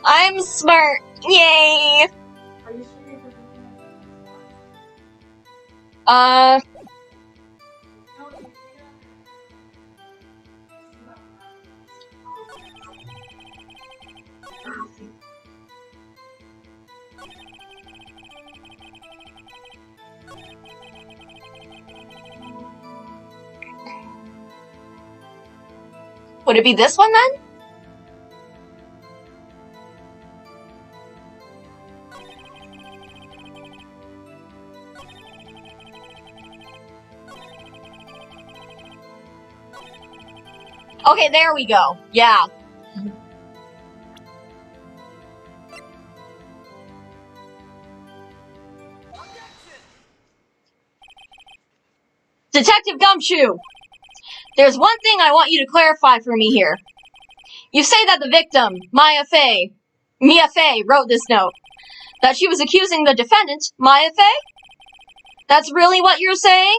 I'm smart! Yay! Are you sure you're Would it be this one then? Okay, there we go. Yeah. Detective Gumshoe, there's one thing I want you to clarify for me here. You say that the victim, Mia Fey, wrote this note. That she was accusing the defendant, Mia Fey? That's really what you're saying?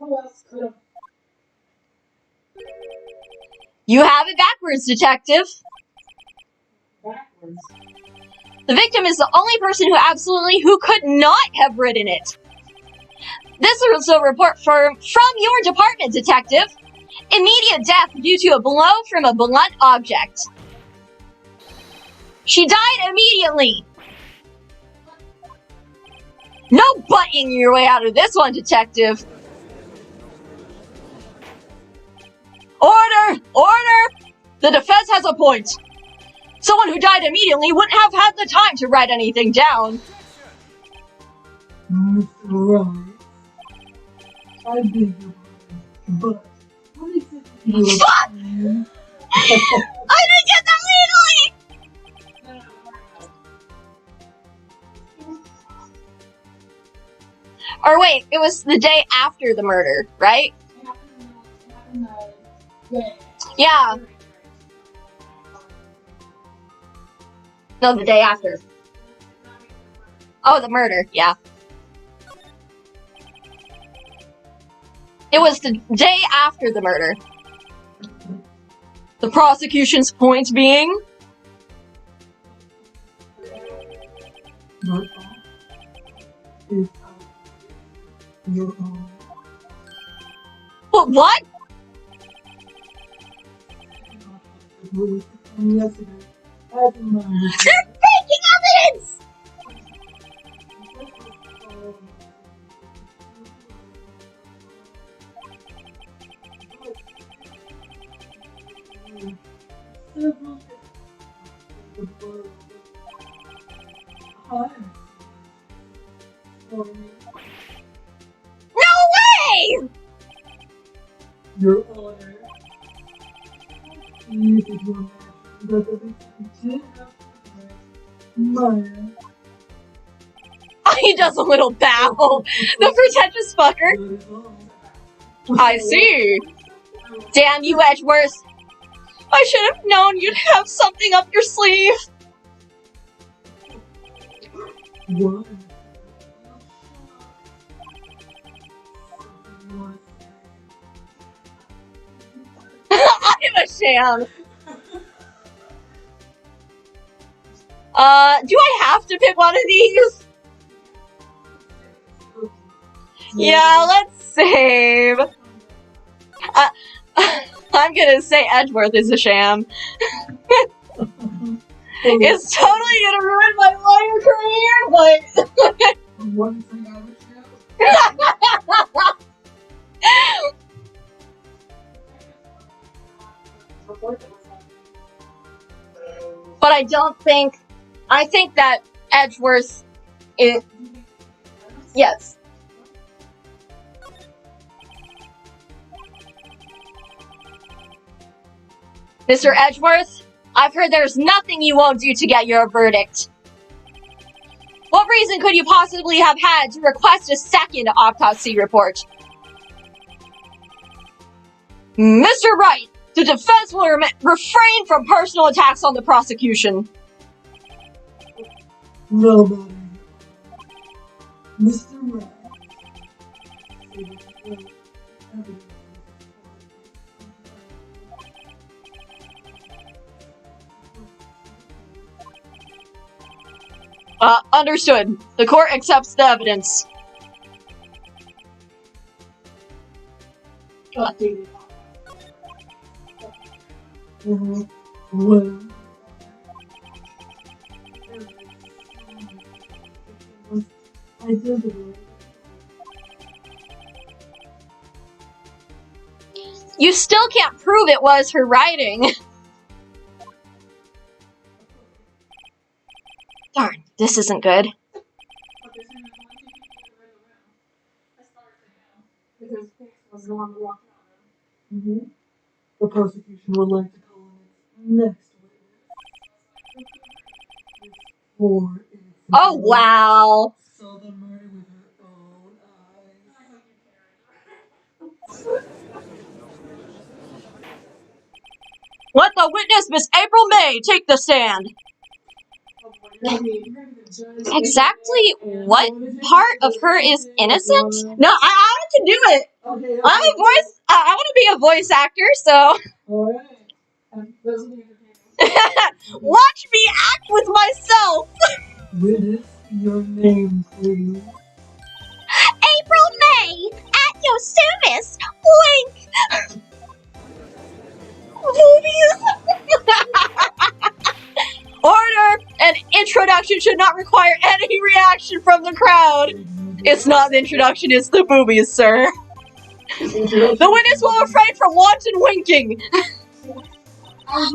Who else could have? You have it backwards, detective. Backwards. The victim is the only person who could not have written it. This is a report from your department, detective. Immediate death due to a blow from a blunt object. She died immediately. No butting your way out of this one, detective. Order! Order! The defense has a point. Someone who died immediately wouldn't have had the time to write anything down. Mr. Right. I beg your pardon, but what exactly do you Fuck! mean? I didn't get that legally! Or wait, it was the day after the murder, right? Yeah. No, the day after. Oh, the murder, yeah. It was the day after the murder. The prosecution's point being? Not all is your own. What? What was the yesterday? As in my They're faking evidence! several days the world hides for me. No way! Your Honor, easy to imagine that the victim did have to Maya. He does a little bow. The pretentious fucker. That is all. I see. Damn you, Edgeworth. I should have known you'd have something up your sleeve. What? I'm a sham. Do I have to pick one of these? Yeah, let's save. I'm gonna say Edgeworth is a sham. It's totally gonna ruin my lawyer career, but One thing I would but I don't think. I think that Edgeworth is. Yes. Mr. Edgeworth, I've heard there's nothing you won't do to get your verdict. What reason could you possibly have had to request a second autopsy report? Mr. Wright, the defense will refrain from personal attacks on the prosecution. No matter. Mr. Wright. Understood. The court accepts the evidence. Well, identical. You still can't prove it was her writing. Darn, this isn't good. Mm-hmm. The prosecution would like to call on its next witness. For Oh, wow. saw the murder with her own eyes. Let the witness, Miss April May, take the stand. Exactly what part of her is innocent? No, I want to do it. Okay, I'm a voice. I want to be a voice actor, so Alright. This will be entertaining. watch me act with myself. Witness, your name, please. April May, at your service. Wink. Order! An introduction should not require any reaction from the crowd. It's not the introduction, it's the boobies, sir. The witness will refrain from wanton winking. Aww.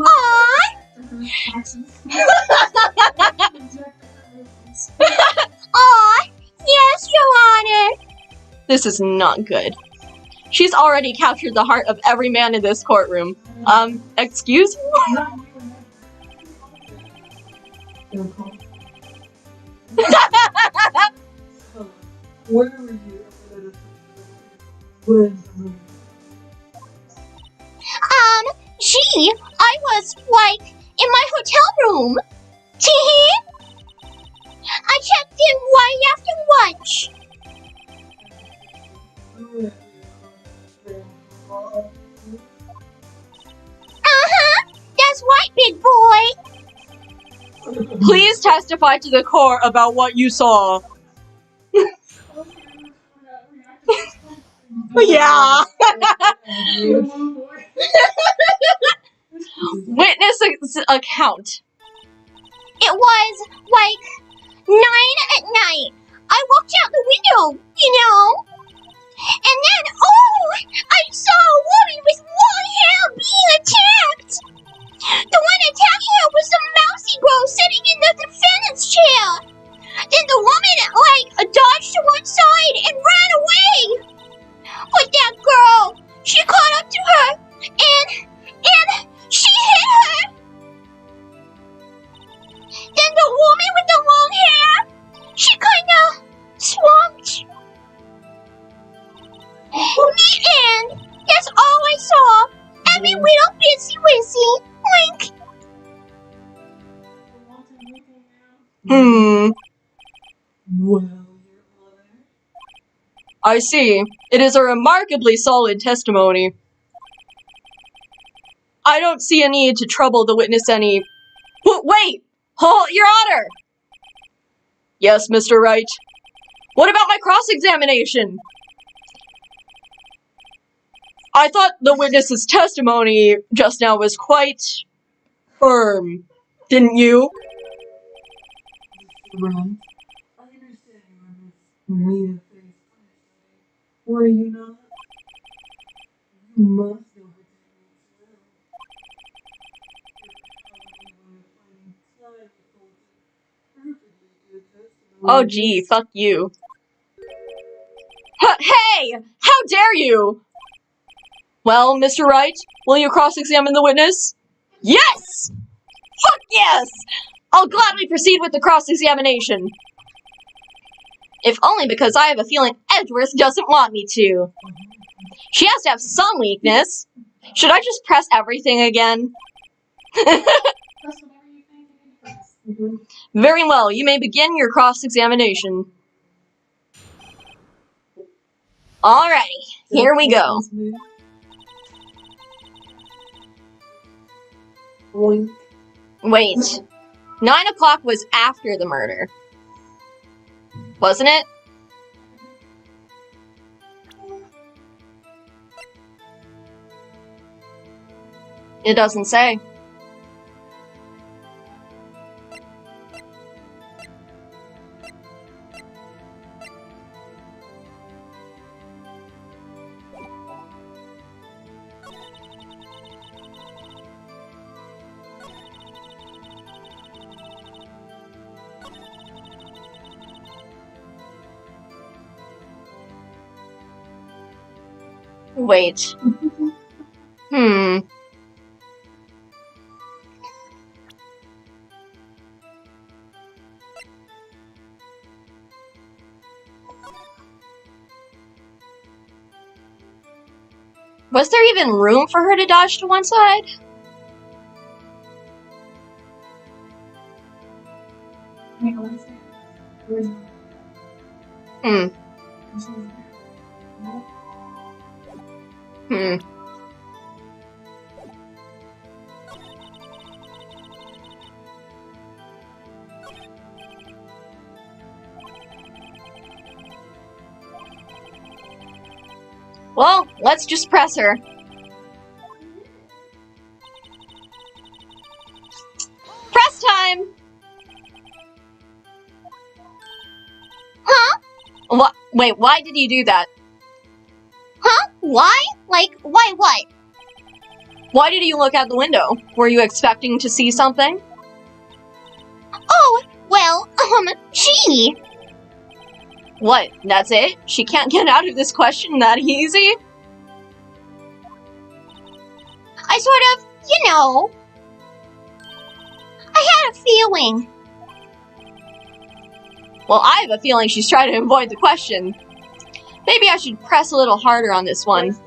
Aw, yes, Your Honor. This is not good. She's already captured the heart of every man in this courtroom. Excuse me? Where were you when the movie? Gee, I was, like, in my hotel room. I checked in right after lunch. That's right, big boy. Please testify to the court about what you saw. Yeah. Witness account. It was, like, 9 at night. I walked out the window, you know. And then, I saw a woman with long hair being attacked. The one little pissy wissy. Wink. Well, Your Honor. I see. It is a remarkably solid testimony. I don't see a need to trouble the witness any. Wait! Hold, Your Honor! Yes, Mr. Wright. What about my cross-examination? I thought the witness's testimony just now was quite firm, didn't you? Mr. Wright, I understand you are Miss Mia Face Punishment. Were you not? You must know her techniques well. Oh gee, fuck you. Hey! How dare you! Well, Mr. Wright, will you cross-examine the witness? Yes! Fuck yes! I'll gladly proceed with the cross-examination. If only because I have a feeling Edgeworth doesn't want me to. She has to have some weakness. Should I just press everything again? Press whatever you think you need to press. Very well, you may begin your cross-examination. Alrighty, here we go. Boink. Wait, 9 o'clock was after the murder, wasn't it? It doesn't say. Wait. Was there even room for her to dodge to one side? Wait, what is it? Where is it? Hmm. This is- Hmm. Well, let's just press her. Press time! Huh? What? Wait, why did you do that? Huh? Why? Like, why what? Why did you look out the window? Were you expecting to see something? Oh, well, gee. What? That's it? She can't get out of this question that easy? I sort of, I had a feeling. Well, I have a feeling she's trying to avoid the question. Maybe I should press a little harder on this one.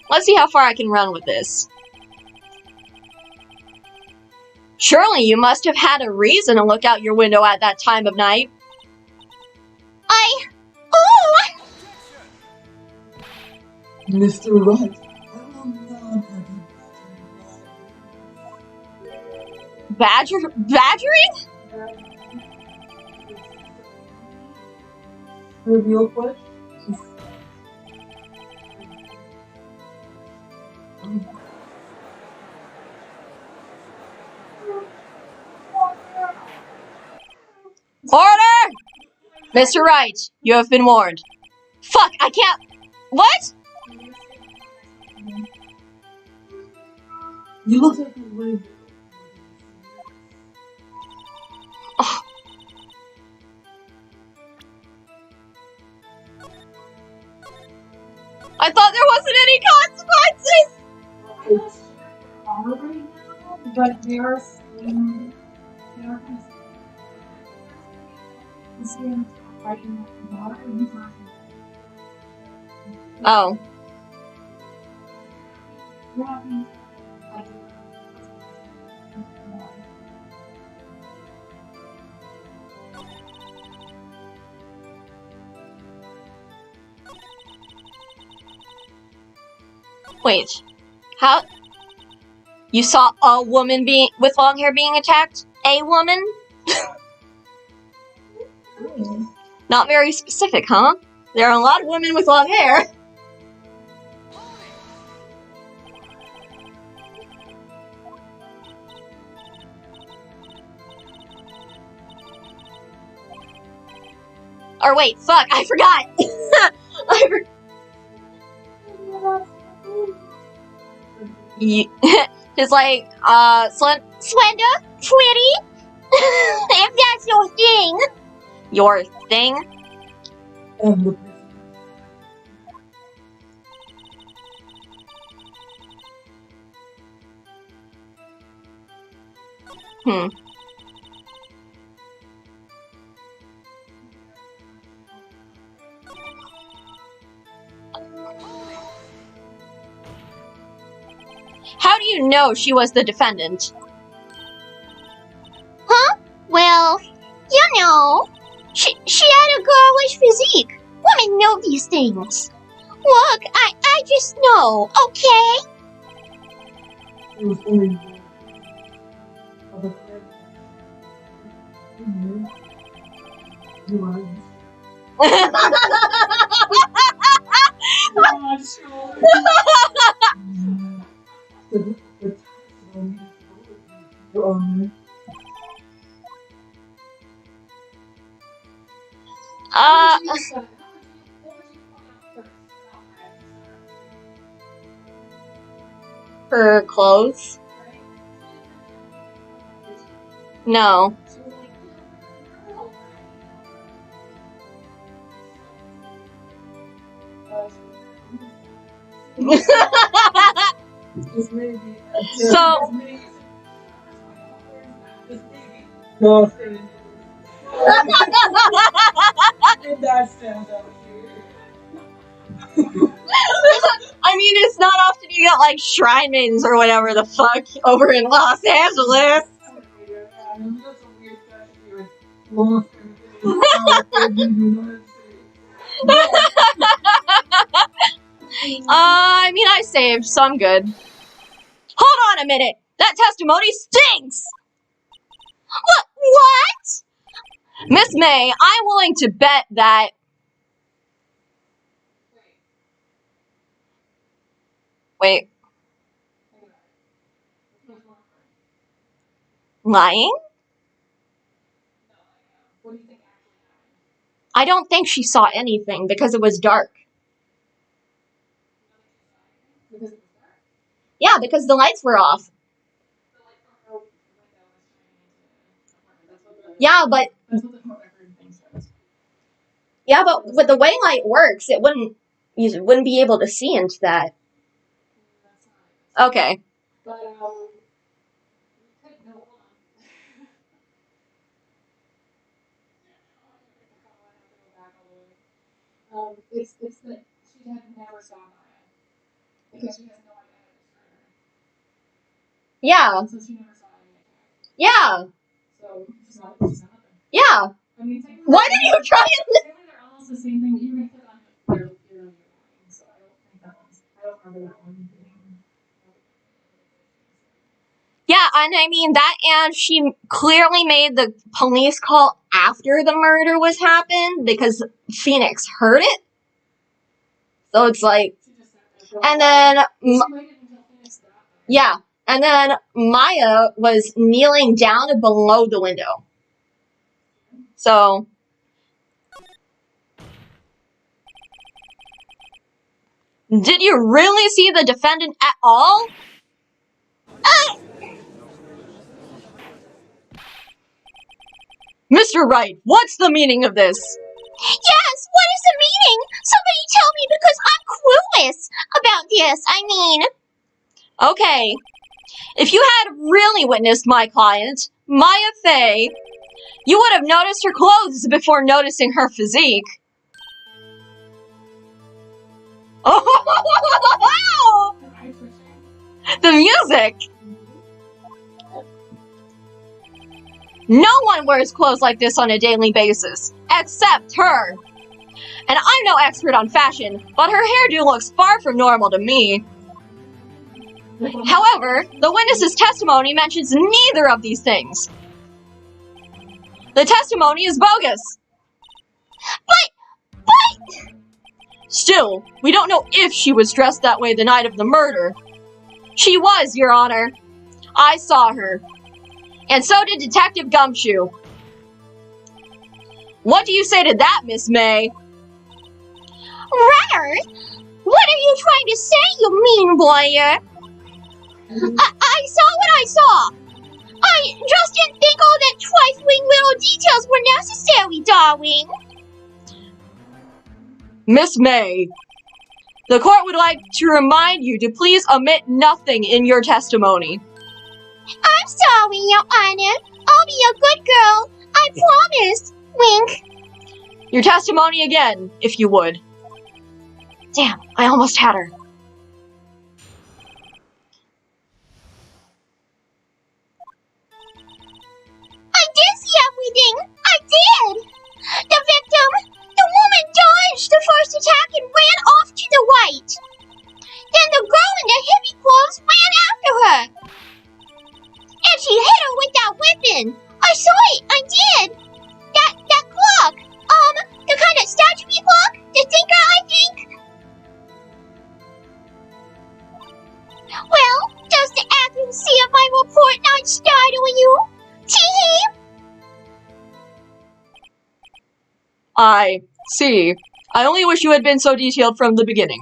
Let's see how far I can run with this. Surely you must have had a reason to look out your window at that time of night. Oh! Mr. Wright, I will not have you Badgering? trivial questions. Order! Mr. Wright, you have been warned. Fuck, I can't. What? You looked at the window. I thought there wasn't any consequences! Are right now, but they are saying they are kind of is here right in the water and he's not Oh. Robbie. Wait. How? You saw a woman with long hair being attacked? A woman? Not very specific, huh? There are a lot of women with long hair. Or wait, fuck, I forgot! It's like, Slender? Pretty? If that's your thing. Your thing? And the person. Hmm. How do you know she was the defendant? Huh? Well, you know, she had a girlish physique. Women know these things. Look, I just know, okay? It was only one of the crime. You lied. God, sure. The testimony your honor. What would you say? What would you point out first about my Her clothes? right? No. She was like, girl, Just maybe. So, Just maybe. No, say it that stands out here. I mean, it's not often you get like shrine maidens or whatever the fuck over in Los Angeles. That's a weird fashion here. Lost everything. I mean, I saved, so I'm good. Hold on a minute. That testimony stinks. What? Miss May, I'm willing to bet that. Wait. Lying? what do you think actually happened? I don't think she saw anything because it was dark. Because it was dark. Yeah, because the lights were off. The light from her window was shining into the apartment. Yeah, but That's what the court record thing says. yeah, but with the way light works, you wouldn't be able to see into that. That's not it. Okay. But, we could, no, hold on. It's that she had never saw Maya. Because she has no idea how to describe her. Yeah. So she never saw any attack. Yeah. So she's not nothing. Yeah. I mean, technically, Why did you try and? technically they're almost the same thing. You can click on their lying, so I don't think that one's. I don't remember that one being. Yeah, and I mean that, and she clearly made the police call after the murder was happened because Phoenix heard it. So it's like, She just sat there. and then She waited until Phoenix got there. yeah, and then Maya was kneeling down below the window. So. Did you really see the defendant at all? Mr. Wright, what's the meaning of this? Yes, what is the meaning? Somebody tell me because I'm clueless about this. I mean, Okay, if you had really witnessed my client, Maya Fey, you would have noticed her clothes before noticing her physique. Oh, Her eyes twitching. the music! No one wears clothes like this on a daily basis, except her. And I'm no expert on fashion, but her hairdo looks far from normal to me. However, the witness's testimony mentions neither of these things. The testimony is bogus. But Still, we don't know if she was dressed that way the night of the murder. She was, Your Honor. I saw her. And so did Detective Gumshoe. What do you say to that, Miss May? Runner? What are you trying to say, you mean lawyer? I saw what I saw. I just didn't think all that trifling little details were necessary, darling. Miss May, the court would like to remind you to please omit nothing in your testimony. I'm sorry, Your Honor. I'll be a good girl. I promise. Wink. Your testimony again, if you would. Damn, I almost had her. I did see everything. I did. The victim, the woman dodged the first attack and ran off to the right. Then the girl in the hippie clothes ran after her. And she hit her with that weapon. I saw it. I did. That clock. The kind of statue-y clock. The thinker, I think. Well, does the accuracy of my report not startle you? Tee-hee. I see. I only wish you had been so detailed from the beginning.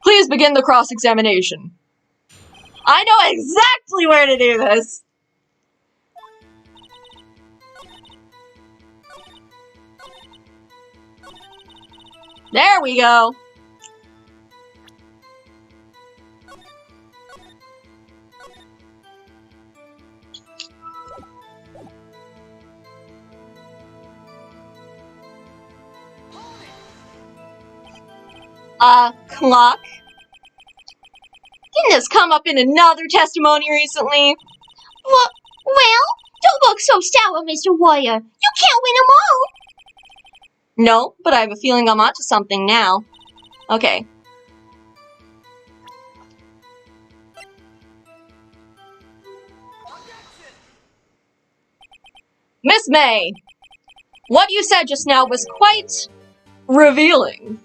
Please begin the cross-examination. I know exactly where to do this. There we go. Clock. Didn't this come up in another testimony recently? Well, don't look so sour, Mr. Warrior. You can't win them all. No, but I have a feeling I'm onto something now. Okay. Miss May, what you said just now was quite revealing.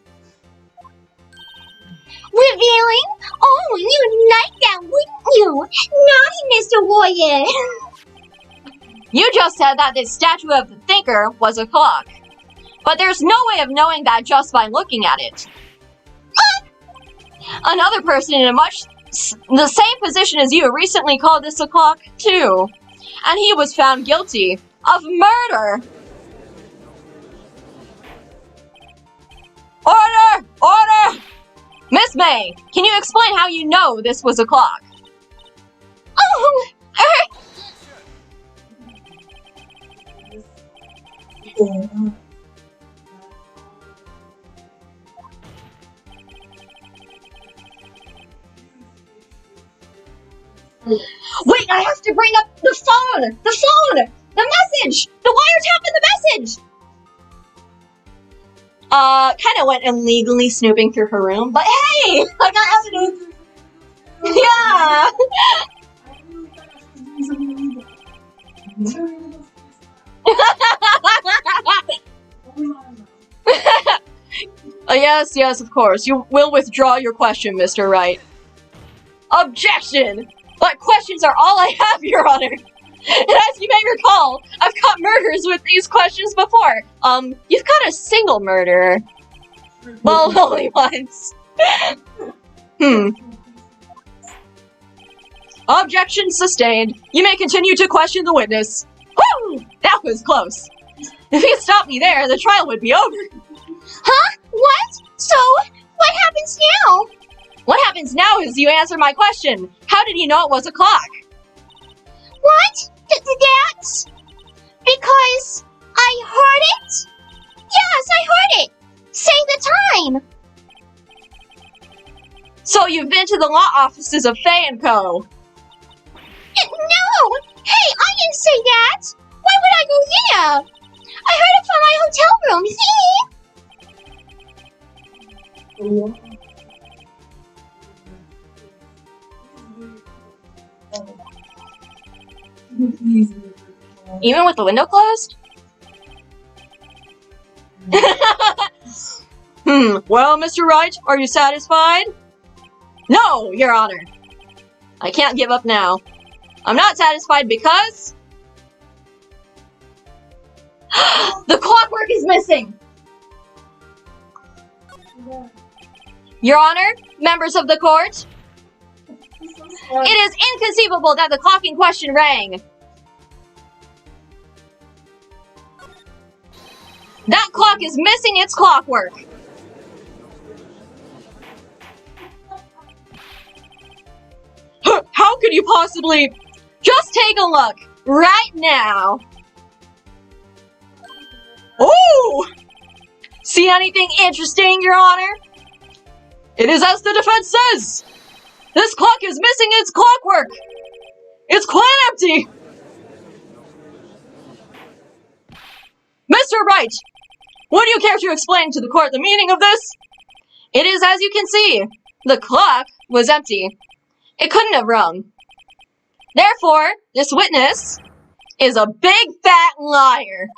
Revealing? Oh, you'd like that, wouldn't you? Naughty, Mr. Warrior. You just said that this statue of the thinker was a clock. But there's no way of knowing that just by looking at it. Another person in the same position as you recently called this a clock, too. And he was found guilty of murder. Order! Order! Miss May, can you explain how you know this was a clock? Oh, Wait, I have to bring up the phone! The message! The wiretap and the message! Kinda went illegally snooping through her room, but hey! I got evidence! Yeah! Yes, of course. You will withdraw your question, Mr. Wright. Objection! But questions are all I have, Your Honor! And as you may recall, I've caught murderers with these questions before. You've caught a single murderer. Well, only once. Objection sustained. You may continue to question the witness. Woo! That was close. If he stopped me there, the trial would be over. huh? What? So, what happens now? What happens now is you answer my question. How did you know it was a clock? What? That's because I heard it? Yes, I heard it. Say the time. So you've been to the law offices of Faye and Co. No! Hey, I didn't say that! Why would I go there? I heard it from my hotel room, Please, Even with the window closed? Well, Mr. Wright, are you satisfied? No, Your Honor. I can't give up now. I'm not satisfied because... the clockwork is missing! Your Honor, members of the court, it is inconceivable that the clock in question rang. That clock is missing its clockwork. How could you possibly... Just take a look, right now. Oh! See anything interesting, Your Honor? It is as the defense says. This clock is missing its clockwork. It's quite empty. Mr. Wright, would you care to explain to the court the meaning of this? It is as you can see. The clock was empty. It couldn't have rung. Therefore, this witness is a big fat liar.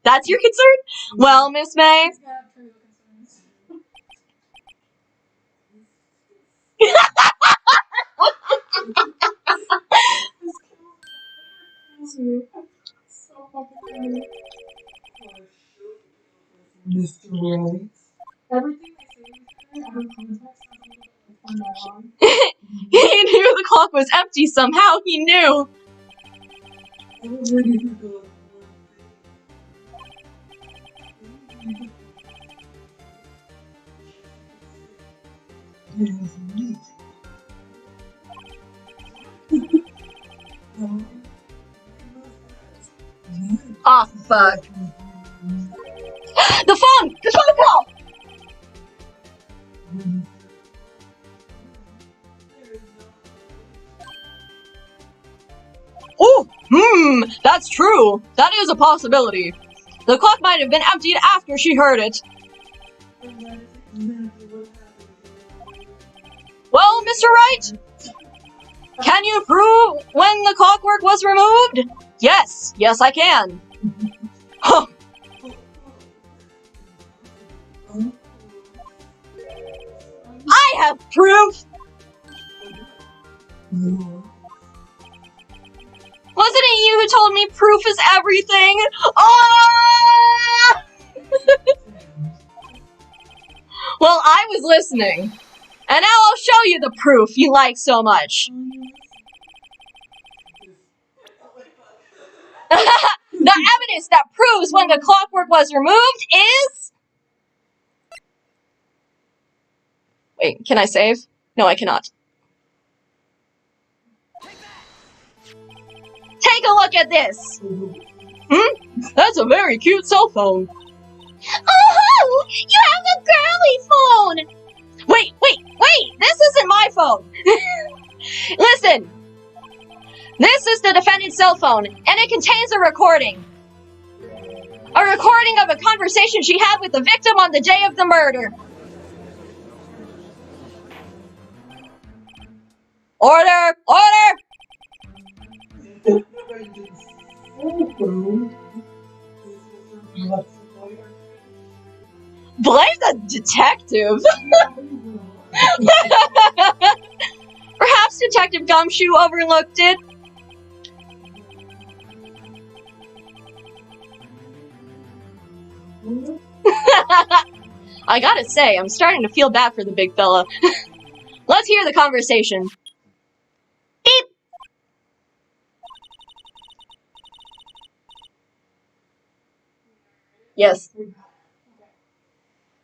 That's your concern? Well, Miss May. He's got trivial concerns. So fucking funny. Mr. Wright. Everything they say out of context sounds like on that on. He knew the clock was empty somehow. He knew. I already forgot one thing. There's meat. Oh, fuck. The phone! The phone call! Oh, that's true. That is a possibility. The clock might have been emptied after she heard it. Well, Mr. Wright, can you prove when the clockwork was removed? Yes, I can. Huh. I have proof. Wasn't it you who told me proof is everything? Oh! Well, I was listening. And now I'll show you the proof you like so much. The evidence that proves when the clockwork was removed is... Wait, can I save? No, I cannot. Take a look at this. That's a very cute cell phone. Oh, you have a girly phone! Wait! This isn't my phone! Listen! This is the defendant's cell phone, and it contains a recording. A recording of a conversation she had with the victim on the day of the murder. Order! Blame the detective! Perhaps Detective Gumshoe overlooked it. I gotta say, I'm starting to feel bad for the big fella. Let's hear the conversation. Beep! Yes.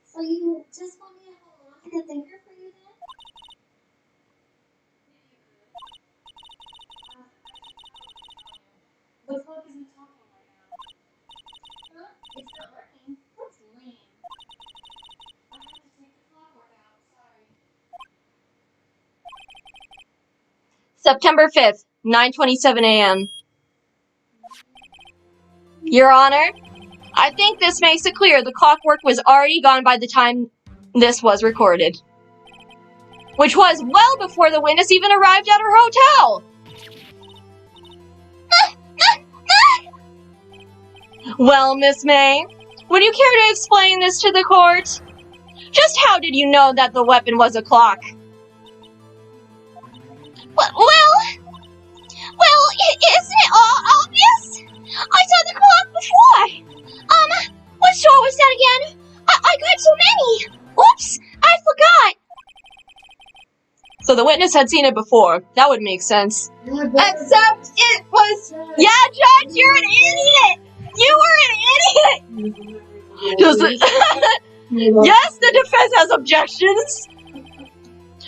So you just want me to hold on to the finger for you then? The clock isn't talking right now. Huh? It's not working. That's lame. I have to take the clock September 5th, 9:27 a.m. Your Honor, I think this makes it clear the clockwork was already gone by the time this was recorded. Which was well before the witness even arrived at her hotel. Well, Miss May, would you care to explain this to the court? Just how did you know that the weapon was a clock? Well, isn't it all obvious? I saw the clock before. What store was that again? I got so many. Oops, I forgot. So the witness had seen it before. That would make sense. Except it was... Yeah, Judge, you're an idiot! You were an idiot! Yes, the defense has objections.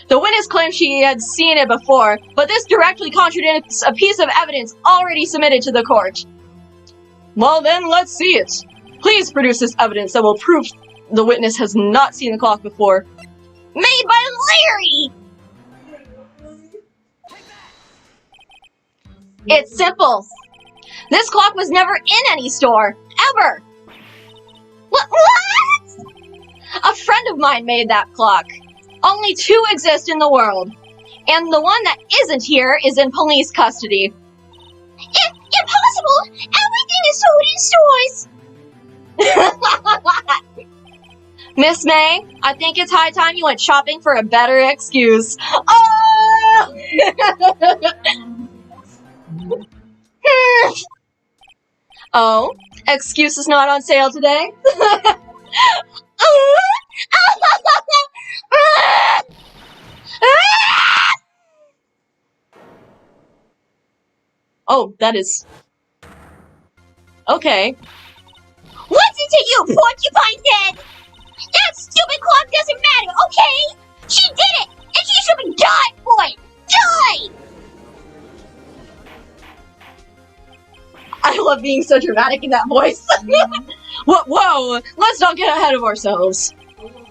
The witness claims she had seen it before, but this directly contradicts a piece of evidence already submitted to the court. Well then, let's see it. Please produce this evidence that will prove the witness has not seen the clock before. Made by Larry! It's simple. This clock was never in any store, ever. What? A friend of mine made that clock. Only 2 exist in the world. And the one that isn't here is in police custody. Impossible! Everything is sold in stores! Miss May, I think it's high time you went shopping for a better excuse. Oh! Oh, excuse is not on sale today? Oh, that is... Okay. What's it to you, porcupine head? That stupid clock doesn't matter, okay? She did it, and she should be die for it! Die! I love being so dramatic in that voice. Whoa, let's not get ahead of ourselves.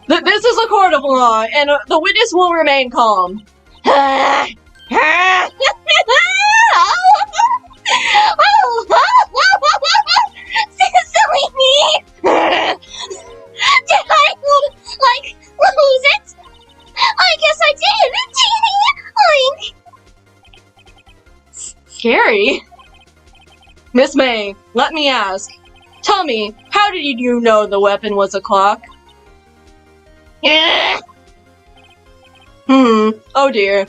This is a court of law, and the witness will remain calm. Silly me! Did I, lose it? I guess I did! Scary. Miss May, let me ask. Tell me, how did you know the weapon was a clock? Oh dear.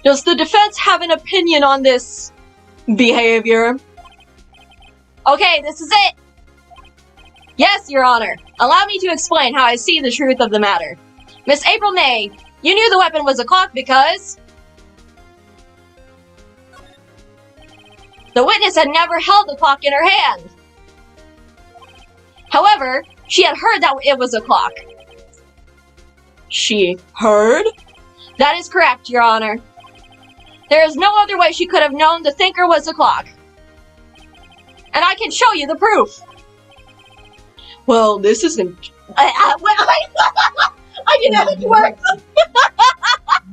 Does the defense have an opinion on this behavior? Okay, this is it. Yes, Your Honor. Allow me to explain how I see the truth of the matter. Miss April May, you knew the weapon was a clock because... the witness had never held the clock in her hand. However, she had heard that it was a clock. She heard? That is correct, Your Honor. There is no other way she could have known the thinker was a clock. And I can show you the proof. Well, this isn't... I didn't know it worked. What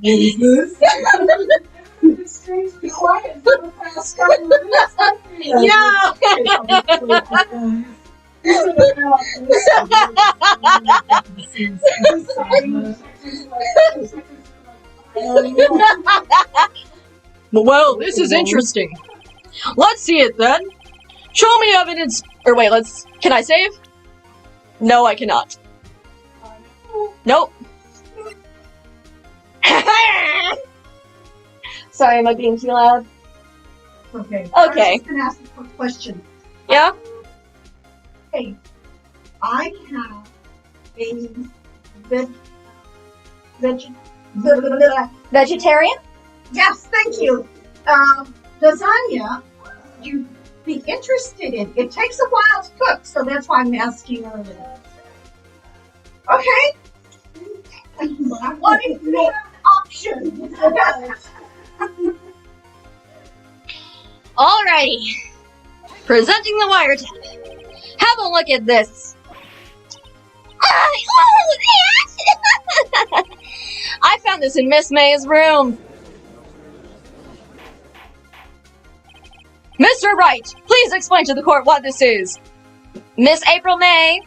is this? It's strangely quiet for the past couple of minutes. Yeah. Well, this is interesting. Let's see it then. Show me evidence. Or wait, can I save? No, I cannot. Nope. Sorry, am I being too loud? Okay. Okay. I was just gonna ask a quick question. Yeah? Hey, I have a Vegetarian? yes, thank you. Lasagna you'd be interested in. It takes a while to cook, so that's why I'm asking earlier. Okay. What is the option? Alrighty. Presenting the wiretap. Have a look at this. I found this in Miss May's room. Mr. Wright, please explain to the court what this is. Miss April May,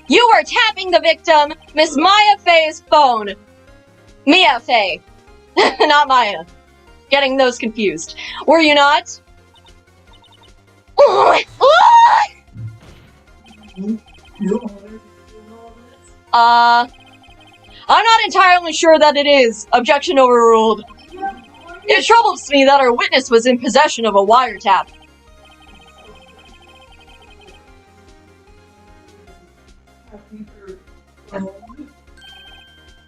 you were tapping the victim, Miss Maya Faye's phone. Mia Faye. Not Maya. Getting those confused. Were you not? Your Honor, did you know this? I'm not entirely sure that it is. Objection overruled. It troubles me that our witness was in possession of a wiretap. Tapping her phone?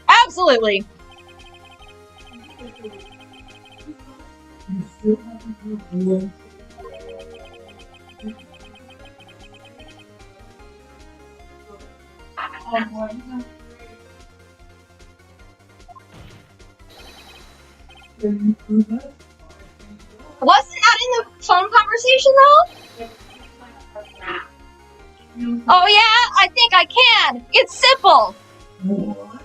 Absolutely. You still haven't revealed. Can you prove that? Wasn't that in the phone conversation though? Oh yeah, I think I can. It's simple. What?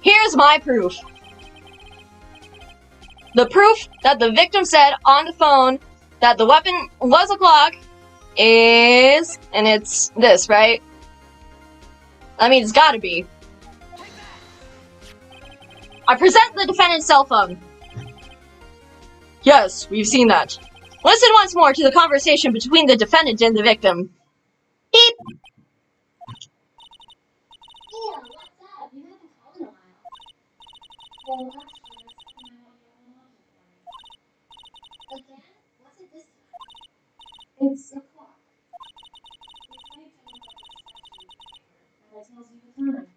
Here's my proof. The proof that the victim said on the phone that the weapon was a clock is, and it's this, right? I mean, it's gotta be. I present the defendant's cell phone. Yes, we've seen that. Listen once more to the conversation between the defendant and the victim. Beep. Yeah, what's up? You haven't called in a while. Well, actually, there's something I want you to look for me. Again? What's it this time? It's a clock. It's made to look like a statue, and it tells you the time.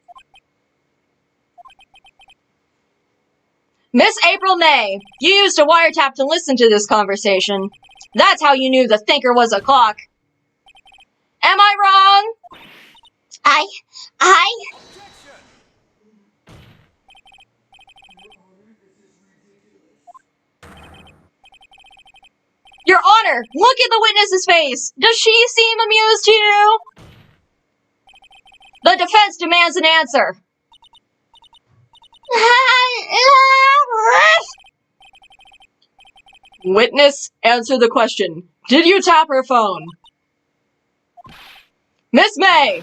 Miss April May, you used a wiretap to listen to this conversation. That's how you knew the thinker was a clock. Am I wrong? I. Your Honor, this is ridiculous. Your Honor, look at the witness's face. Does she seem amused too? The defense demands an answer. Witness, answer the question. Did you tap her phone? Miss May!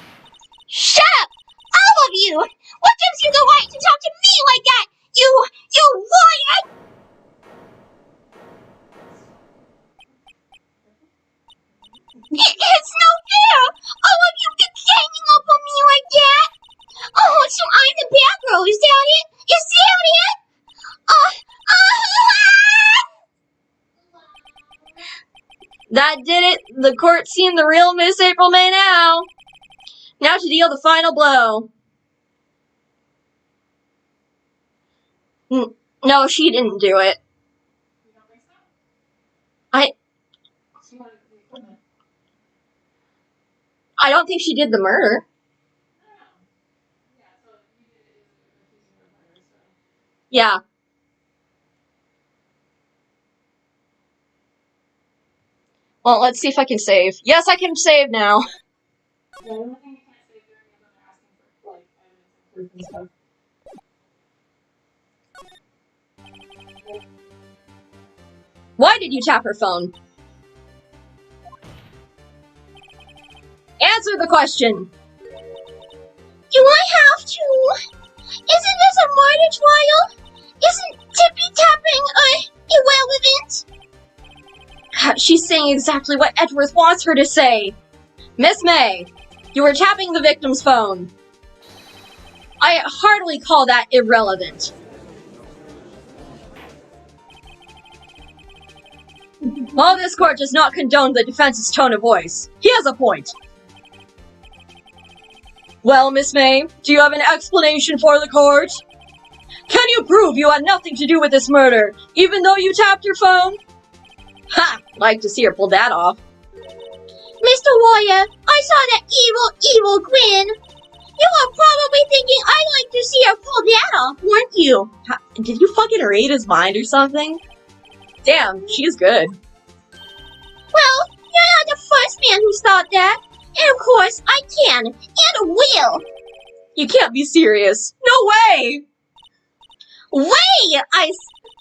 Shut up! All of you! What gives you the right to talk to me like that? You liar! It's no fair! All of you keep ganging up on me like that! Oh, so I'm the bad girl, is that it? Is that it? That did it. The court seen the real Miss April May now. Now to deal the final blow. No, she didn't do it. You don't think so? I She wanted the equipment. don't think she did the murder. I don't know. Yeah, so you did it accusing her of murder, so. Yeah. Well, let's see if I can save. Yes, I can save now. Yeah, the only thing you can't say during is when they're asking for, like, evidence and proof and stuff. Why did you tap her phone? Answer the question. Do I have to? Isn't this a murder trial? Isn't tippy-tapping, irrelevant? She's saying exactly what Edgeworth wants her to say. Miss May, you were tapping the victim's phone. I hardly call that irrelevant. While this court does not condone the defense's tone of voice, he has a point. Well, Miss May, do you have an explanation for the court? Can you prove you had nothing to do with this murder, even though you tapped your phone? Ha! Like to see her pull that off. Mr. Warrior, I saw that evil grin. You were probably thinking I'd like to see her pull that off, weren't you? Did you fucking read his mind or something? Damn, she's good. Well, you're not the first man who's thought that. And of course, I can, and will. You can't be serious. No way!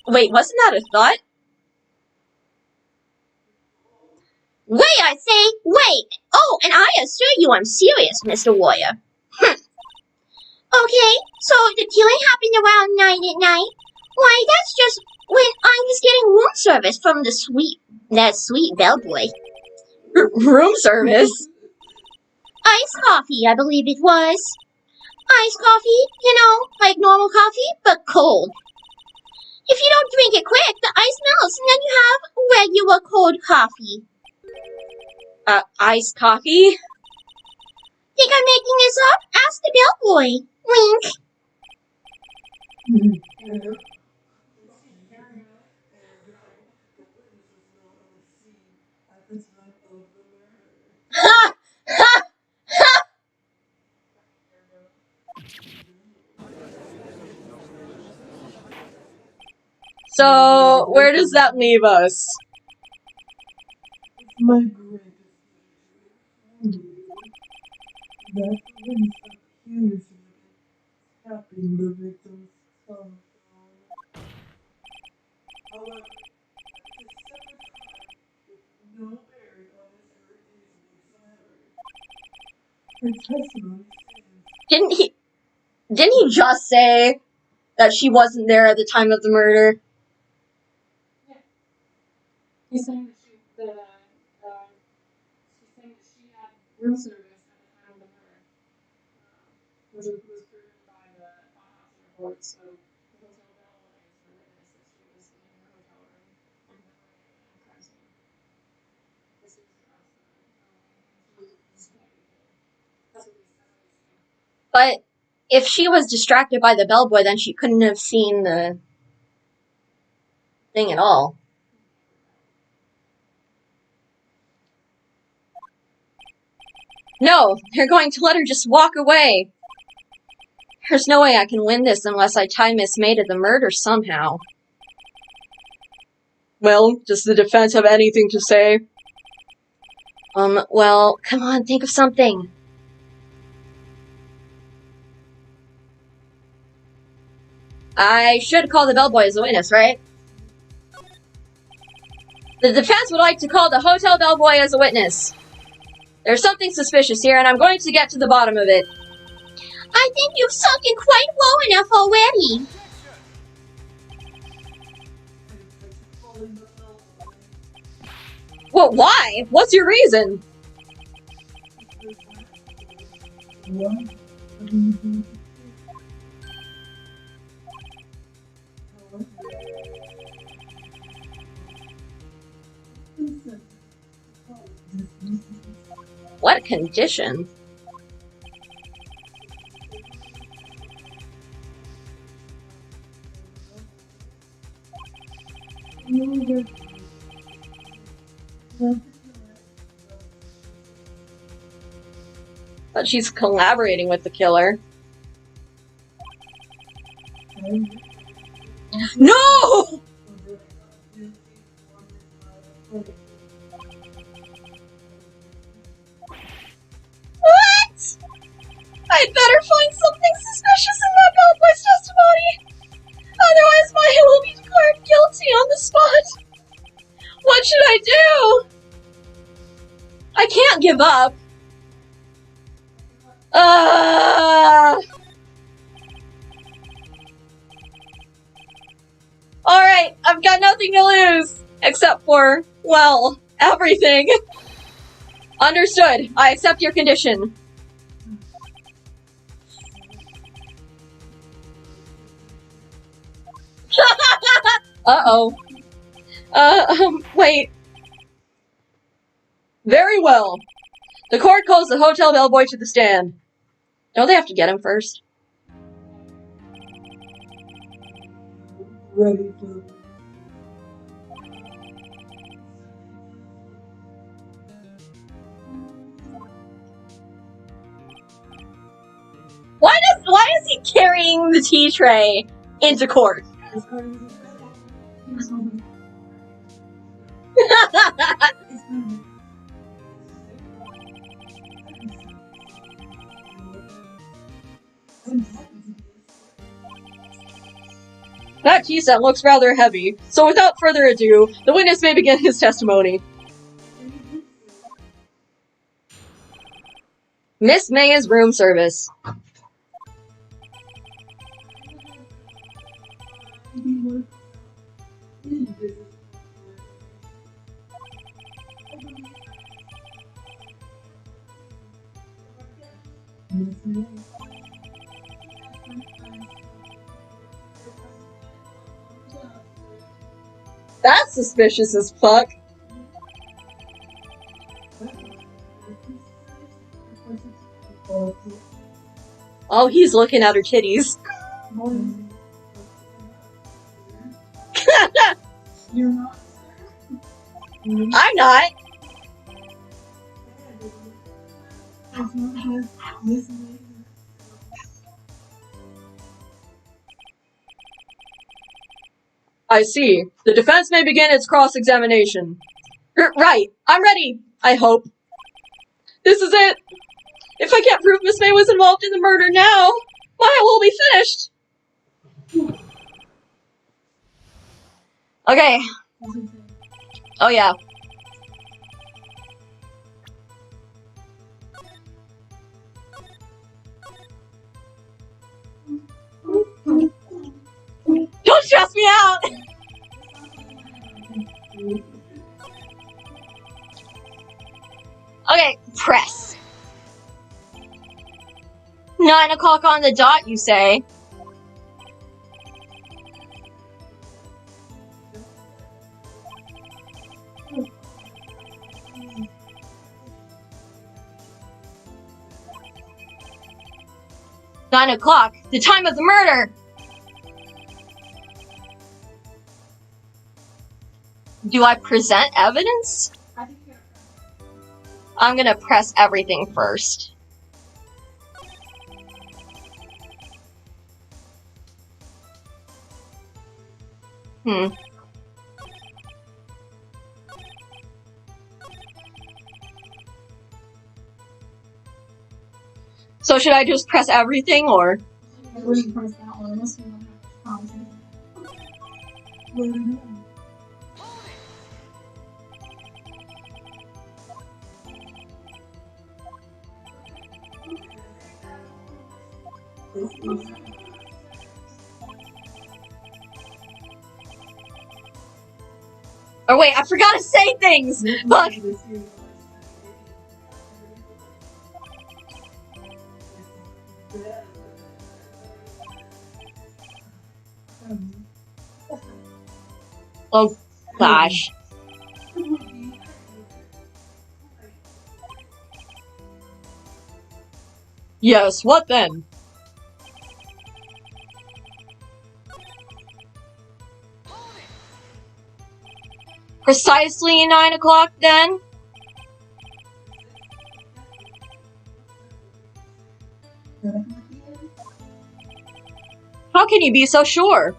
Wait, wasn't that a thought? I say? Wait. Oh, and I assure you I'm serious, Mr. Warrior. Okay, so the killing happened around 9 at night. Why, that's just when I was getting room service from that sweet bellboy. Room service? Iced coffee, I believe it was. Iced coffee, like normal coffee, but cold. If you don't drink it quick, the ice melts and then you have regular cold coffee. Iced coffee? Think I'm making this up? Ask the bellboy. Wink. Ha! Ha! Ha! So, where does that leave us? My greatest pleasure. That witness accused me of tapping the victim's telephone. However, that is a separate crime with no bearing on this very case whatsoever. Her testimony stands. Didn't he just say that she wasn't there at the time of the murder? He's saying that she's saying that she had room service at the time of the murder, which was proven by the autopsy report. So the hotel bellboy is the witness that she was in her hotel room on the crime scene. This is that's what he's saying. But if she was distracted by the bellboy, then she couldn't have seen the thing at all. No, they're going to let her just walk away. There's no way I can win this unless I tie Miss May to the murder somehow. Well, does the defense have anything to say? Well, come on, think of something. I should call the bellboy as a witness, right? The defense would like to call the hotel bellboy as a witness. There's something suspicious here, and I'm going to get to the bottom of it. I think you've sunk in quite low enough already. Well, why? What's your reason? What condition? But she's collaborating with the killer. No! What? I'd better find something suspicious in that bellboy's testimony. Otherwise, Maya will be declared guilty on the spot. What should I do? I can't give up. Alright, I've got nothing to lose. Except for, well, everything. Understood. I accept your condition. Uh-oh. Wait. Very well. The court calls the hotel bellboy to the stand. Don't they have to get him first? Ready for Why is he carrying the tea tray into court? That tea set looks rather heavy, so without further ado, the witness may begin his testimony. Miss May's room service. That's suspicious as fuck. Oh, he's looking at her titties. You're not. I'm not. As long as listening. I see. The defense may begin its cross-examination. Right. I'm ready. I hope. This is it. If I can't prove Miss May was involved in the murder now, mine will be finished. Okay. Oh, yeah. Don't stress me out! Okay, press. 9 o'clock on the dot, you say? "9 o'clock, the time of the murder!" Do I present evidence? I'm gonna press everything first. So should I just press everything, or? I wouldn't press that one unless we don't have conversation. Oh wait, I forgot to say things! Fuck! Oh gosh. Yes, what then? Precisely 9 o'clock then? How can you be so sure?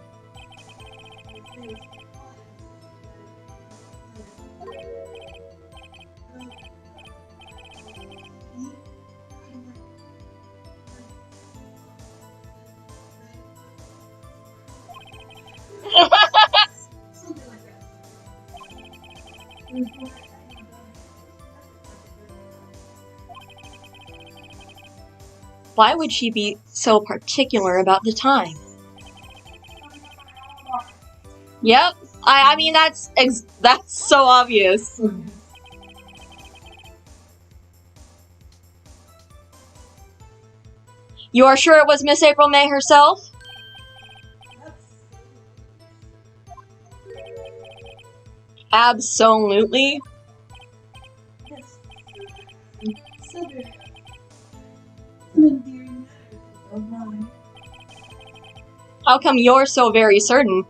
Why would she be so particular about the time? Yep. I mean, that's so obvious. You are sure it was Miss April May herself? Absolutely. How come you're so very certain?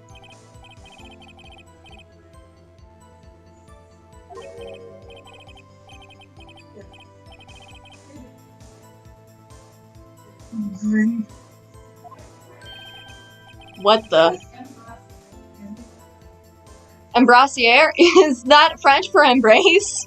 What the? Embrassiere? Is that French for embrace?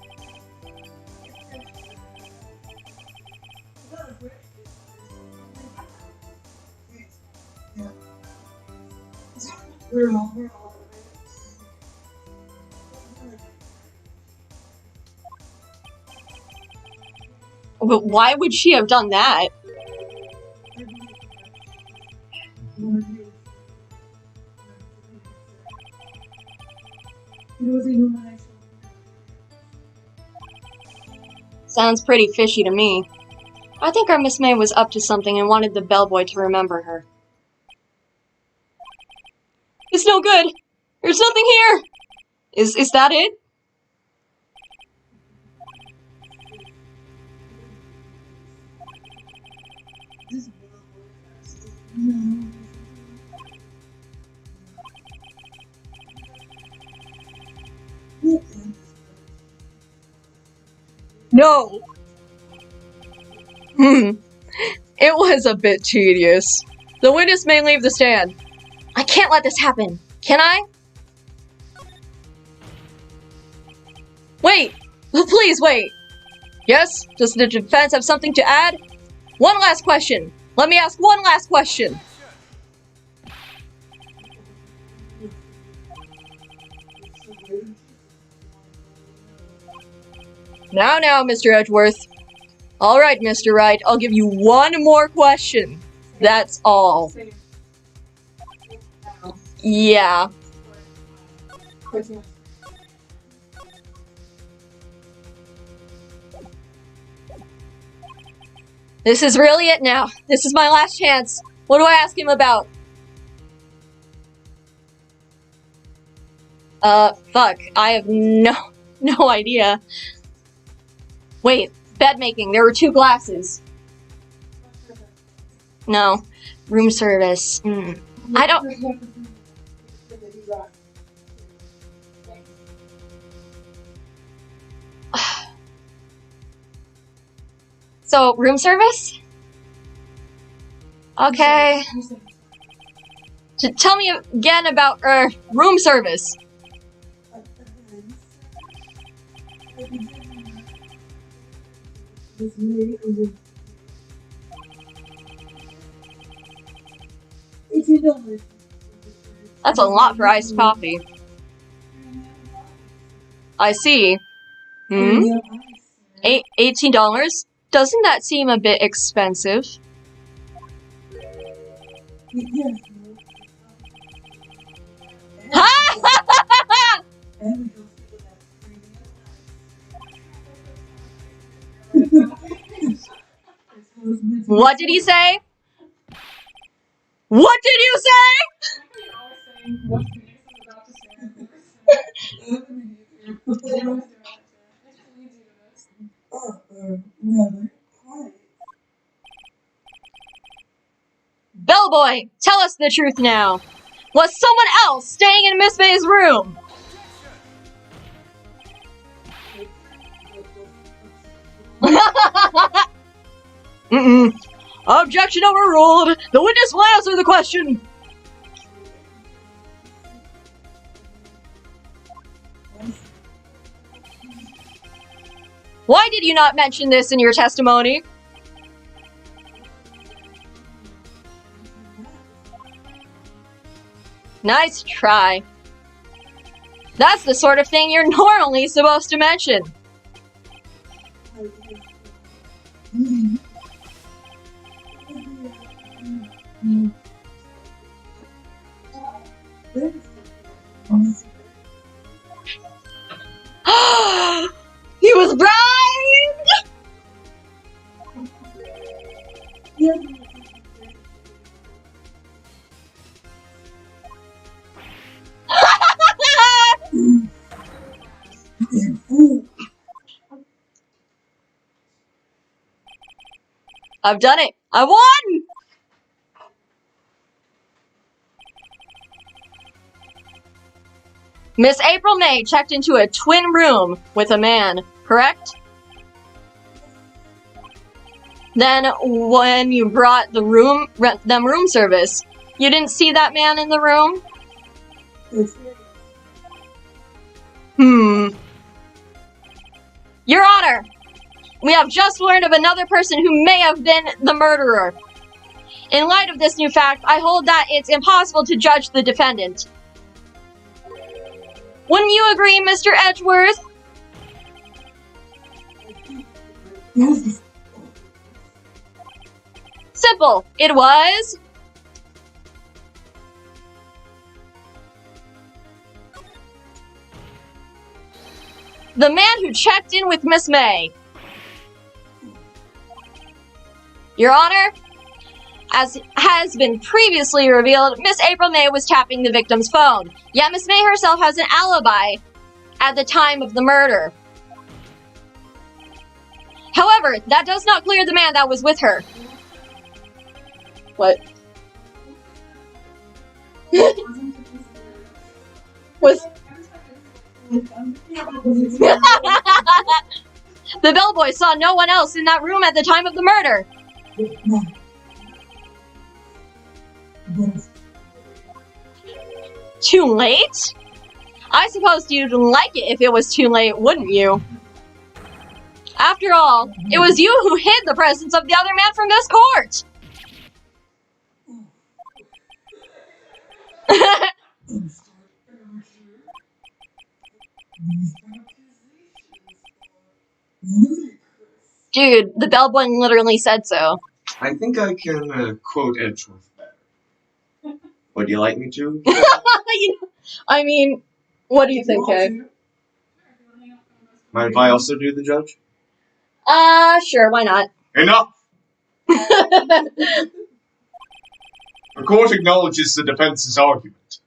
But why would she have done that? It was a human action. Sounds pretty fishy to me. I think our Miss May was up to something and wanted the bellboy to remember her. It's no good! There's nothing here! Is that it? This bellboy has No! It was a bit tedious. The witness may leave the stand. I can't let this happen. Can I? Wait! Please wait! Yes? Does the defense have something to add? One last question. Let me ask one last question. Now, Mr. Edgeworth. Alright, Mr. Wright, I'll give you one more question. That's all. Yeah. This is really it now. This is my last chance. What do I ask him about? Fuck. I have no idea. Wait, bed making. There were 2 glasses. No. Room service. I don't... So, room service? Okay. Tell me again about, room service. That's a lot for iced coffee. I see. $18? Doesn't that seem a bit expensive? What did he say? What did you say? Bellboy, tell us the truth now. Was someone else staying in Miss May's room? Objection overruled. The witness will answer the question. Why did you not mention this in your testimony? Nice try. That's the sort of thing you're normally supposed to mention. He was bribed! I've done it! I won! Miss April May checked into a twin room with a man, correct? Then, when you brought the room service, you didn't see that man in the room? Your Honor, we have just learned of another person who may have been the murderer. In light of this new fact, I hold that it's impossible to judge the defendant. Wouldn't you agree, Mr. Edgeworth? Simple. It was... the man who checked in with Miss May. Your Honor, as has been previously revealed, Miss April May was tapping the victim's phone. Yet Miss May herself has an alibi at the time of the murder. However, that does not clear the man that was with her. What? Was... the bellboy saw no one else in that room at the time of the murder. Too late? I suppose you'd like it if it was too late, wouldn't you? After all, it was you who hid the presence of the other man from this court. Dude, the bellboy literally said so. I think I can quote Edgeworth better. Would you like me to? I mean, what do you think, Kay? Mind if I also do the judge? Sure, why not? Enough! The court acknowledges the defense's argument.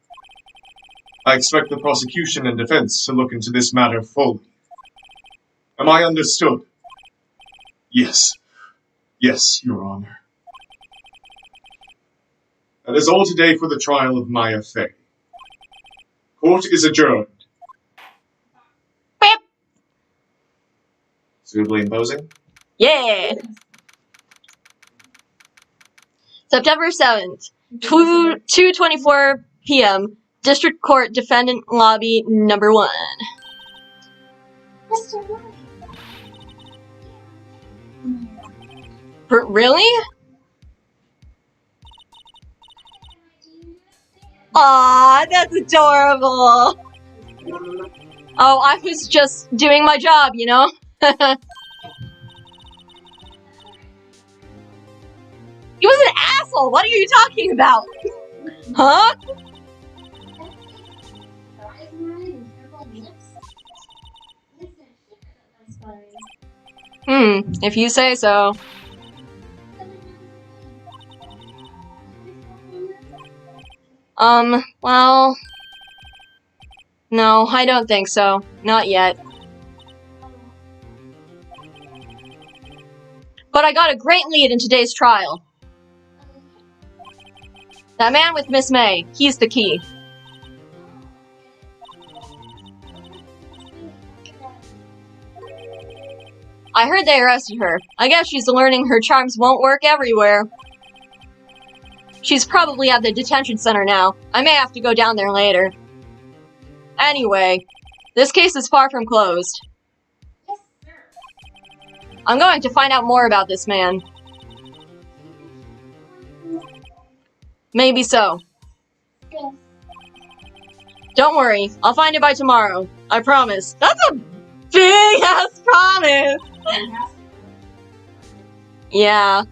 I expect the prosecution and defense to look into this matter fully. Am I understood? Yes. Yes, Your Honor. That is all today for the trial of Maya Fey. Court is adjourned. Beep. Suitably imposing? Yeah! September 7th, 2:24 p.m., District Court Defendant Lobby Number 1. Mr. White. Really? Aw, that's adorable! Oh, I was just doing my job, you know? He was an asshole! What are you talking about? Huh? If you say so. Well... no, I don't think so. Not yet. But I got a great lead in today's trial. That man with Miss May, he's the key. I heard they arrested her. I guess she's learning her charms won't work everywhere. She's probably at the detention center now. I may have to go down there later. Anyway, this case is far from closed. I'm going to find out more about this man. Maybe so. Don't worry, I'll find it by tomorrow. I promise. That's a big-ass promise! Yeah.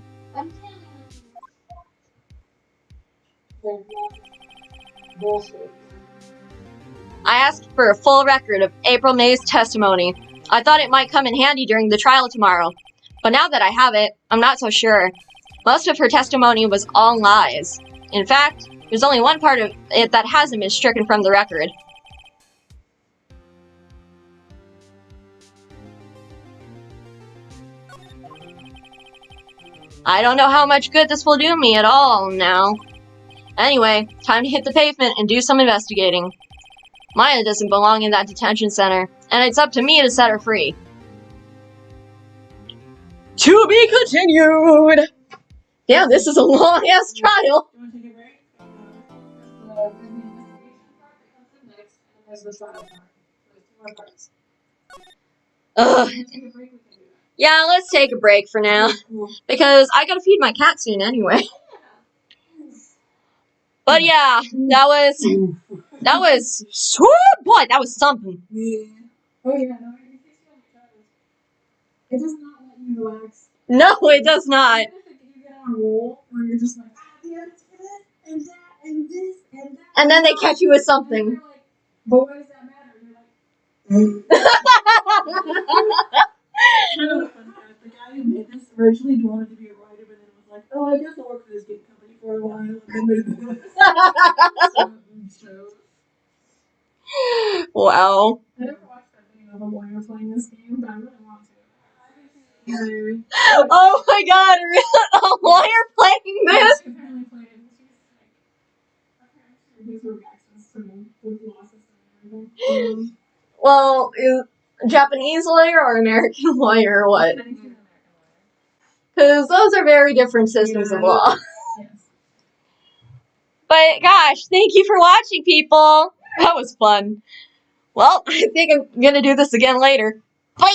I asked for a full record of April May's testimony. I thought it might come in handy during the trial tomorrow. But now that I have it, I'm not so sure. Most of her testimony was all lies. In fact, there's only one part of it that hasn't been stricken from the record. I don't know how much good this will do me at all now. Anyway, time to hit the pavement and do some investigating. Maya doesn't belong in that detention center, and it's up to me to set her free. To be continued! Damn, this is a long-ass trial! You want to take a break? There's the investigation part that comes in next, and there's the trial part. There's 2 more parts. Ugh. If you take a break, we can do that. Yeah, let's take a break for now. Because I gotta feed my cat soon anyway. But yeah, that was so boy, that was something. Yeah. Oh yeah, no, you fix it on your toes. It does not let you relax. No, it does not. You get on a roll where you're just like, the evidence for this and that and this and that. And then they catch you with And something. they're like, but why does that matter? And you're like, kind of a fun fact. The guy who made this originally wanted to be a writer, but then was like, oh, I guess I'll work for this game company for a while, and then made this. Wow. I never watched that video of a lawyer playing this game, but I really want to. Oh my god, a lawyer playing this? She apparently played it, and she's like, okay, these were reactions to the law system and everything. Well, is Japanese lawyer or American lawyer or what? I think she's an American lawyer. Because those are very different systems of law. Yes. But gosh, thank you for watching, people. That was fun. Well, I think I'm gonna do this again later. Bye!